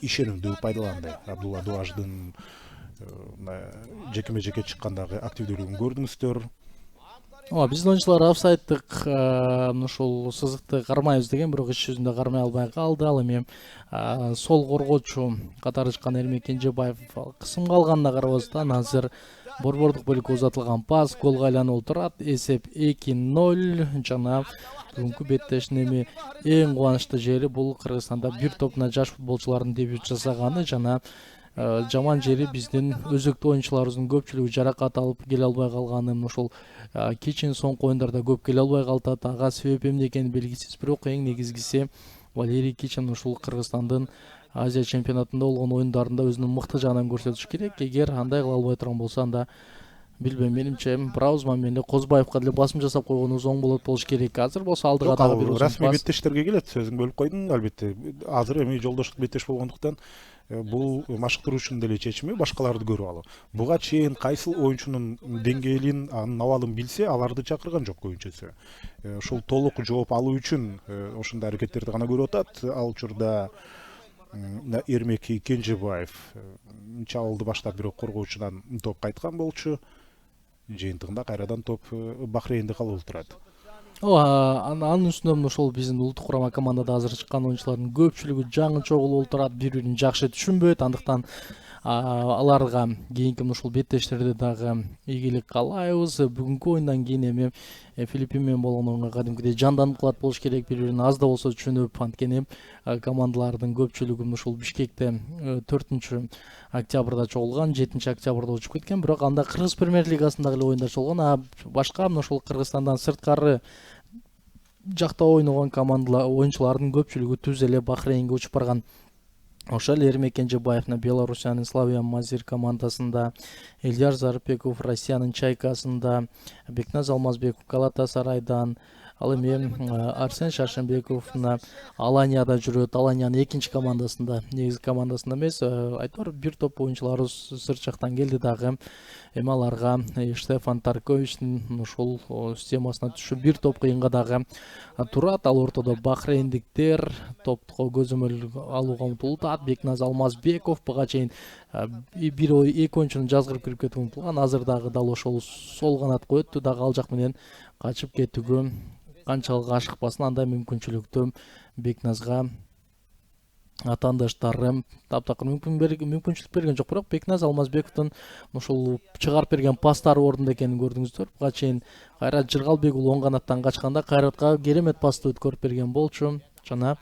ишенимдүү пайдаланды. Абдулла Дуачтын жекеме-жеке чыккандагы активдүүлүгүн көрдүңүздөр. Биздин оюнчулар офсайдтык ушул сызыкты кармайбыз деген, бирок иш жүзүндө кармай албай калды. Ал эми сол коргоочу катары чыккан Эрмек Кенжебаев кысымга алганына карабастан азыр борбордук бөлүккө узатылган пас голго айланып отурат. Эсеп 2-0. Жана бүгүнкү беттештин эми эң кубанычтуу жери бул Кыргызстанда бир топуна жаш футболчулардын дебют жасаганы. Жана жаман жери биздин өзөктүү оюнчуларыбыздын көпчүлүгү жаракат алып келе албай калганы. Ошол кечин соңку оюндарда көп келе албай калат. Ага себеп эмне экени белгисиз, бирок эң негизгиси Валерий Кичин ушул Кыргызстандын Азия чемпионатында болгон оюндарында өзүнүн мыкты жагынан көрсөтүш керек. Эгер андай кыла албай турган болсо, анда билбейм, менимче Браузман менен Козубаевка деле басым жасап койгонубуз оң болуш керек. Азыр болсо алдыга дагы бир расмий беттештерге келет. Сөзүн бөлүп койдум. Албетте азыр эми жолдоштук беттеш болгондуктан бул машыктыруучунун деле чечими башкаларды көрүп алуу. Буга чейин кайсыл оюнчунун деңгээлин, анын абалын билсе, аларды чакырган жок көбүнчөсү. Ушул толук жооп алуу үчүн ошондой аракеттерди гана көрүп атат. Ал учурда Эрмек Кенжебаев чабуулду баштап бирок коргоочудан топ кайткан болчу. Жыйынтыгында кайрадан топ Бахрейнде калып турат. Анын үстүнөн ошол биздин улуттук курама командада азыр чыккан оюнчулардын көпчүлүгү жаңы чогуу болуп турат, бири-бирин жакшы түшүнбөйт. Андыктан аларга кийинки ушул беттештерде дагы ийгилик каалайбыз. Бүгүнкү оюндан кийин эми Филиппин менен болгон оюнга кадимкидей жанданып калат болуш керек, бири-бирин аз да болсо түшүнүп. Анткени командалардын көпчүлүгү ушул Бишкекте 4-октябрда чогулган, 7-октябрда учуп кеткен. Бирок анда Кыргыз премьер лигасындагы эле оюндар чогулган. Башка ошол Кыргызстандан сырткары жакта ойногон командалар оюнчулардын көпчүлүгү түз эле Бахрейнге учуп барган. Ошол Эрмек Кенжебаевна Белоруссиянын Славия Мазир командасында, Элдияр Зарыпбеков Россиянын Чайкасында, Бекназ Алмазбеков Галатасарайдан, ал эми Арсен Шаршенбековна Аланияда жүрөт. Аланиянын экинчи командасында, негизги командасында эмес. Айтор бир топ оюнчулары сырт жактан келди дагы. Эми аларга Штефан Тарковичтин ошол системасына түшүп бир топ кыйынга дагы турат. Ал ортодо бахрейндиктер топтко көзөмөл алууга умтулат. Бекназ Алмазбеков буга чейин эки оюнчунун жазгырып кирип кетип умтулган. Азыр дагы дал ошол сол канатка өттү дагы ал жак менен качып кетүүгө канчалык ашыкпасын, андай мүмкүнчүлүктү Бекназга атаандаштары таптакыр мүмкүнчүлүк берген жок. Бирок Бекназ Алмазбековдун ошол чыгарып берген пастары ордунда экенин көрдүңүздөр. Буга чейин Кайрат Жыргалбек оң канаттан качканда Кайратка керемет пастты өткөрүп берген болчу. Жана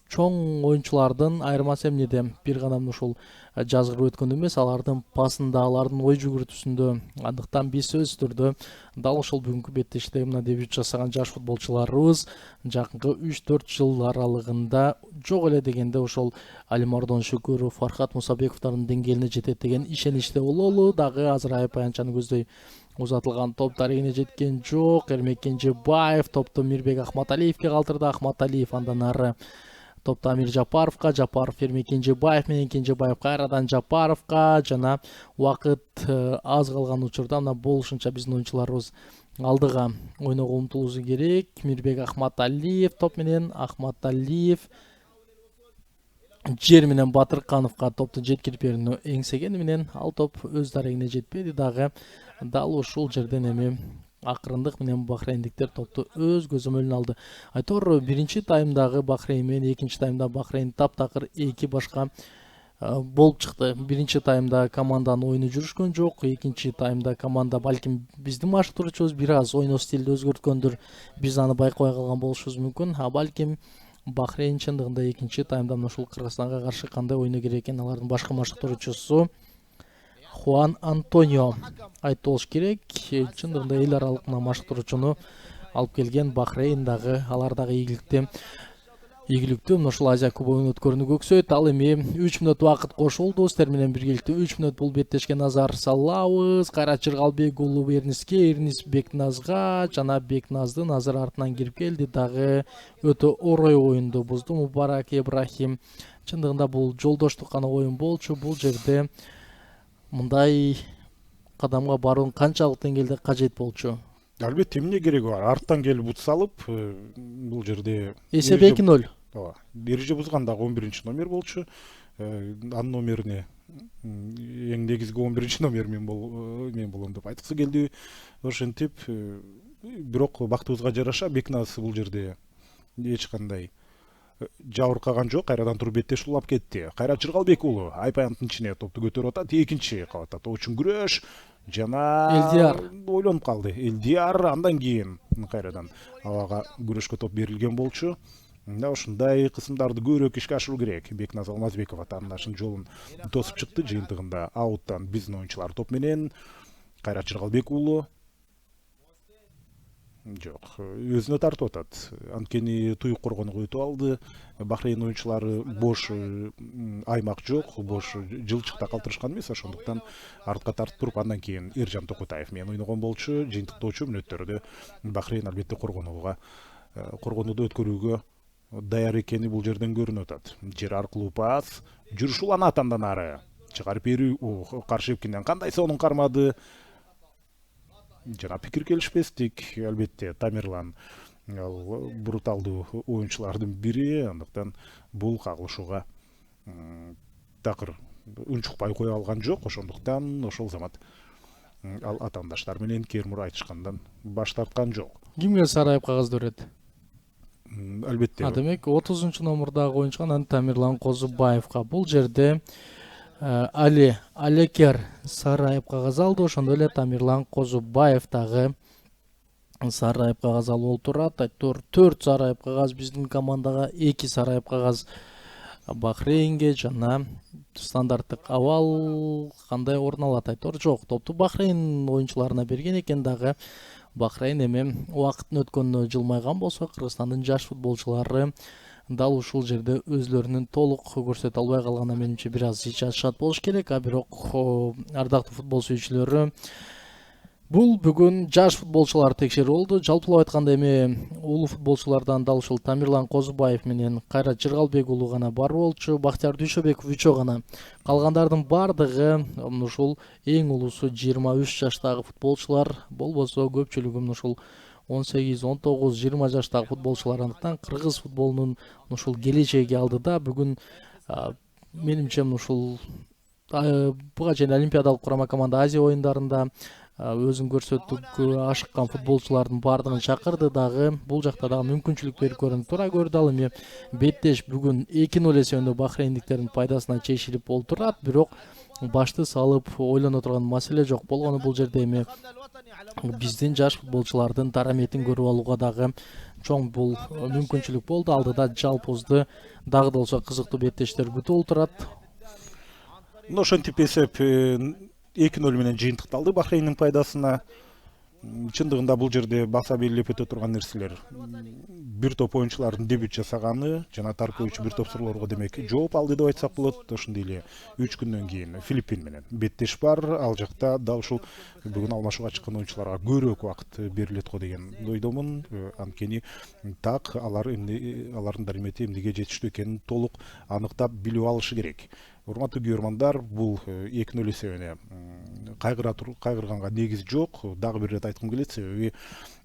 чоң оюнчулардын айырмасы эмнеде? Бир гана ушул жазгырып өткөндө эмес, алардын пасында, алардын ой жүгүртүүсүндө. Андыктан биз сөзсүз түрдө дал ошол бүгүнкү беттеште мына дебют жасаган жаш футболчуларыбыз жакынкы 3-4 жыл аралыгында жок эле дегенде ошол Алимардон Шүкүров, Фархат Мусабековдордун деңгээлине жетет деген ишеничте бололу. Дагы азыр Айпаянчаны көздөй узатылган топ дарегине жеткен жок. Эрмек Кенжебаев топту Мирбек Ахматалиевке калтырды. Ахматалиев андан ары топто Амир Жапаровка, Жапаров Эрмек Кенжебаев менен, Кенжебаев кайрадан Жапаровка. Жана убакыт аз калган учурда мына болушунча биздин оюнчуларыбыз алдыга ойного умтулуусу керек. Мирбек Ахматалиев топ менен, Ахматалиев жер менен Батыркановго топту жеткирип берүүнү эңсегени менен ал топ өз дарегине жетпеди дагы. Дал ушул жерден эми акырындык менен бахрейндиктер топту өз көзөмөлүнө алды. Айтор биринчи таймдагы Бахрейн менен экинчи таймда Бахрейн таптакыр эки башка болуп чыкты. Биринчи таймда команданын оюну жүрүшкөн жок. Экинчи таймда команда балким биздин машыктыруучубуз бир аз ойноо стилди өзгөрткөндүр. Биз аны байкабай калган болушубуз мүмкүн. Балким Бахрейн чындыгында экинчи таймда ушул Кыргызстанга каршы кандай ойноо керек экенин алардын башкы машыктыруучусу Хуан Антонио айтып болуш керек. Чындыгында эл аралык машыктыруучуну алып келген Бахрейн дагы алар дагы ийгиликтүү ушул Азия кубогун өткөрүүнү көксөйт. Ал эми 3 мүнөт убакыт кошулду. Сиздер менен биргеликте 3 мүнөт бул беттешке назар салабыз. Кайрат Жыргалбек уулу Эрниске, Эрнис Бекназга, жана Бекназдын азыр артынан кирип келди дагы өтө орой оюнду бузду Мубарак Ибрахим. Чындыгында бул жолдоштук гана оюн болчу. Бул жерде мындай кадамга баруун канчалык деңгээлде кажет болчу? Албетте эмне кереги бар? Арттан келип бут салып, бул жерде эсеп 2-0. Ооба. Эреже бузган дагы 11 номер болчу. Анын номерине эң негизги 11 номер мен болом деп айткысы келди. Ошентип, бирок бактыбызга жараша Бекназ бул жерде эч кандай жабыркаган жок. Кайрадан туруп беттеш улап кетти. Кайрат Жыргалбек уулу Айпаянтын ичине топту көтөрүп атат. Экинчи кабатта топ үчүн күрөш. Жана Элдияр ойлонуп калды. Элдияр андан кийин кайрадан абага күрөшкө топ берилген болчу. Мына ушундай кысымдарды көбүрөөк ишке ашыруу керек. Бекназ Алмазбеков атаандаштын жолун тосуп чыкты. Жыйынтыгында ауттан биздин оюнчулар топ менен Кайрат Жыргалбек уулу жок, өзүнө тартып атат. Анткени туюк коргонуга өтүп алды. Бахрейн оюнчулары бош аймак жок, бош жылчыкта калтырышкан эмес, ошондуктан артка тартып туруп андан кийин Эржан Токутаев менен ойногон болчу. Жыйынтыктоочу мүнөттөрдө Бахрейн албетте коргонууда өткөрүүгө даяр экени бул жерден көрүнүп атат. Жер аркылуу пас, жүрүш уланат андан ары. Чыгарып берүү каршы эпкинден кандай сонун кармады. Жана пикир келишпестик албетте Тамерлан ал бруталдуу оюнчулардын бири, андыктан бул кагылышууга такыр унчукпай кое алган жок. Ошондуктан ошол замат ал атаандаштар менен кермур айтышкандан баш тарткан жок. Кимге сарайып кагаз берет? Албетте. Демек 30 номурдагы оюнчу анан Тамирлан Козубаевга бул жерде Али Алекер сарайып кагаз алды. Ошондой эле Тамирлан Козубаев дагы сарайып кагаз алып отурат. Айтор 4 сарайып кагаз биздин командага, 2 сарайып кагаз Бахрейнге жана стандарттык абал кандай орун алат? Айтор жок. Топту Бахрейн оюнчуларына берген экен, дагы Бахрейн эми убакыттын өткөнүнө жылмайган болсо, Кыргызстандын жаш футболчулары дал ушул жерде өзлөрүнүн толук көрсөтө албай калганына менимче бир аз ич ашат болуш керек. Бирок ардактуу футбол сүйүүчүлөрү, бул бүгүн жаш футболчулар текшерүү болду. Жалпылап айтканда эми улуу футболчулардан дал ушул Тамирлан Козубаев менен Кайрат Жыргалбек уулу гана бар болчу, Бактияр Дүйшөбеков үчөө гана. Калгандардын бардыгы ушул эң улуусу 23 жаштагы футболчулар, болбосо көпчүлүгү ушул 18, 19, 20 жаштагы футболчулар. Андыктан кыргыз футболунун ушул келечеги алдыда. Бүгүн менимче ушул буга чейин олимпиадалык курама команда Азия оюндарында өзүн көрсөтүп ашыккан футболчулардын баардыгын чакырды дагы. Бул жакта дагы мүмкүнчүлүк берип көрүүнү туура көрдү. Ал эми беттеш бүгүн 2-0 эсебинде бахрейндиктердин пайдасына чечилип олтурат. Бирок башты салып ойлоно турган маселе жок. Болгону бул жерде эми биздин жаш футболчулардын дараметин көрүп алууга дагы чоң бул мүмкүнчүлүк болду. Алдыда жалпыбызды дагы да болсо кызыктуу беттештер күтүп олтурат. Ошентип эсеп 2-0 менен жыйынтыкталды Бахрейндин пайдасына. Чындыгында бул жерде баса белгилеп өтө турган нерселер: бир топ оюнчулардын дебют жасаганы, жана Таркович бир топ суроолорго демек жооп алды деп айтсак болот. Ошондой эле 3 күндөн кийин Филиппин менен беттеш бар. Ал жакта дал ушул бүгүн алмашууга чыккан оюнчуларга көбүрөөк убакыт берилет го деген ойдомун. Анткени так алардын дарамети эмнеге жетиштүү экенин толук аныктап билип алышы керек. Урматтуу көрөрмандар, бул 2-0 эсебине кайгырганга негиз жок. Дагы бир ирет айткым келет, себеби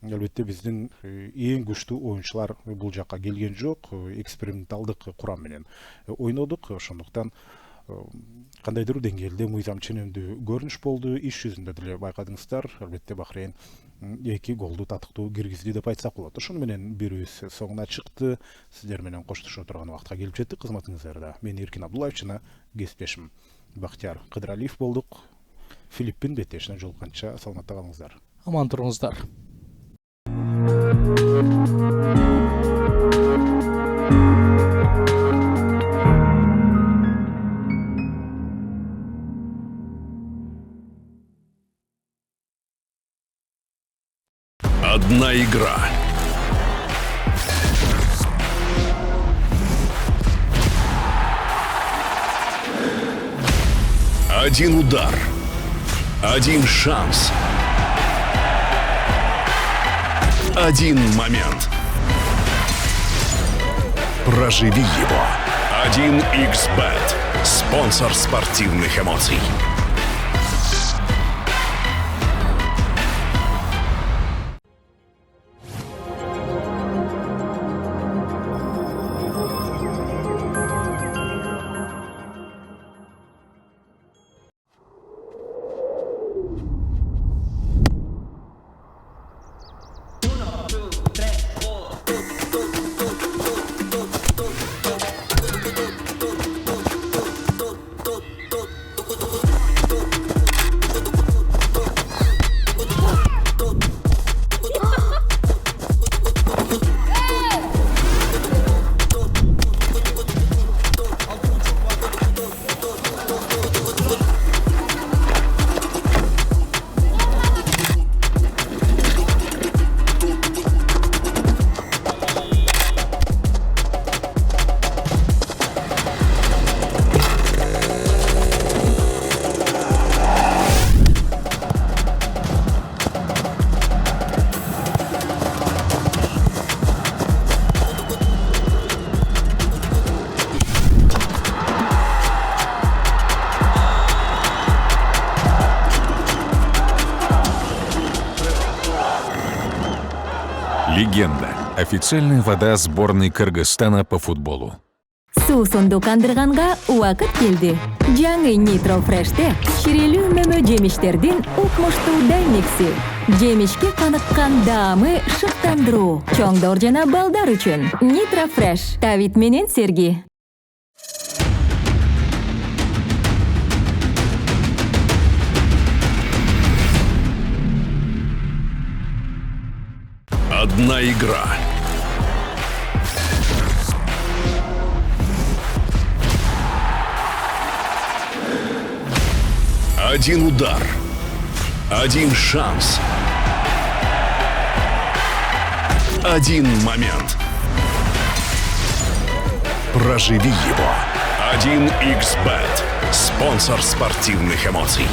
албетте биздин эң күчтүү оюнчулар бул жакка келген жок. Эксперименталдык курам менен ойнодук. Ошондуктан кандайдыр деңгээлде мыйзам ченемдүү көрүнүш болду. Иш жүзүндө деле байкадыңыздар, албетте Бахрейн 2 голду татыктуу киргизди деп айтсак болот. Ошону менен бирибиз соңуна чыкты. Сиздер менен коштошо турган убакытка келип жеттик. Кызматыңыздарда мен Эркин Абдуллаев жана кесиптешим Бактияр Кыдыралиев болдук. Филиппин беттешине жолукканча саламатта калыңыздар. Аман туруңуздар. Одна игра. Один удар. Один шанс. Один момент. Проживи его. 1xBet. Спонсор спортивных эмоций. Легенда. Официальная вода сборной Кыргызстана по футболу. Суусунду кандырганга убакыт келди. Жаңы Nitro Fresh'те ширелүү мөмө жемиштердин укмуштуудай микси. Жемишке каныккан даамы шыктандыруу. Чоңдор жана балдар үчүн. Nitro Fresh. Давид менен Серги. Одна игра. Один удар. Один шанс. Один момент. Проживи его. 1xBet. Спонсор спортивных эмоций.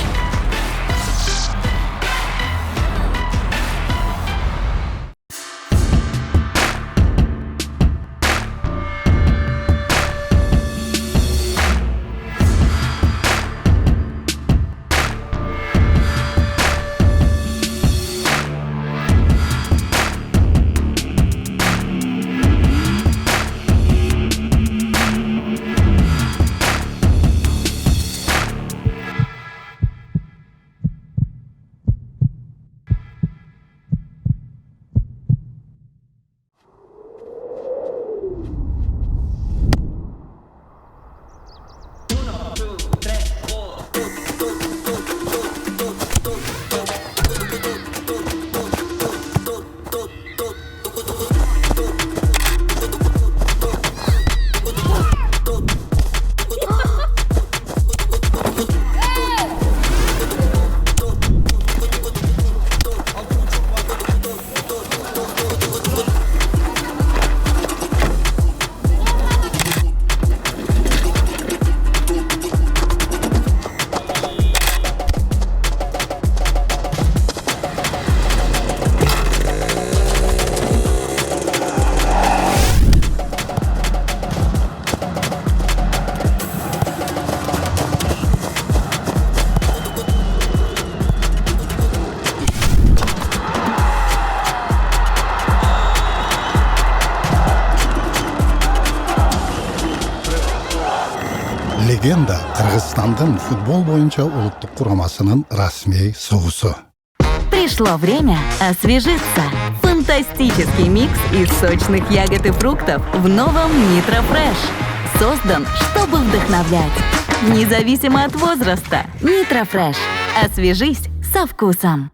Легенда Кыргызстандын футбол боюнча улуттук курамасынын расмий согусу. Пришло время освежиться. Фантастический микс из сочных ягод и фруктов в новом Nitro Fresh. Создан, чтобы вдохновлять. Независимо от возраста. Nitro Fresh. Освежись со вкусом.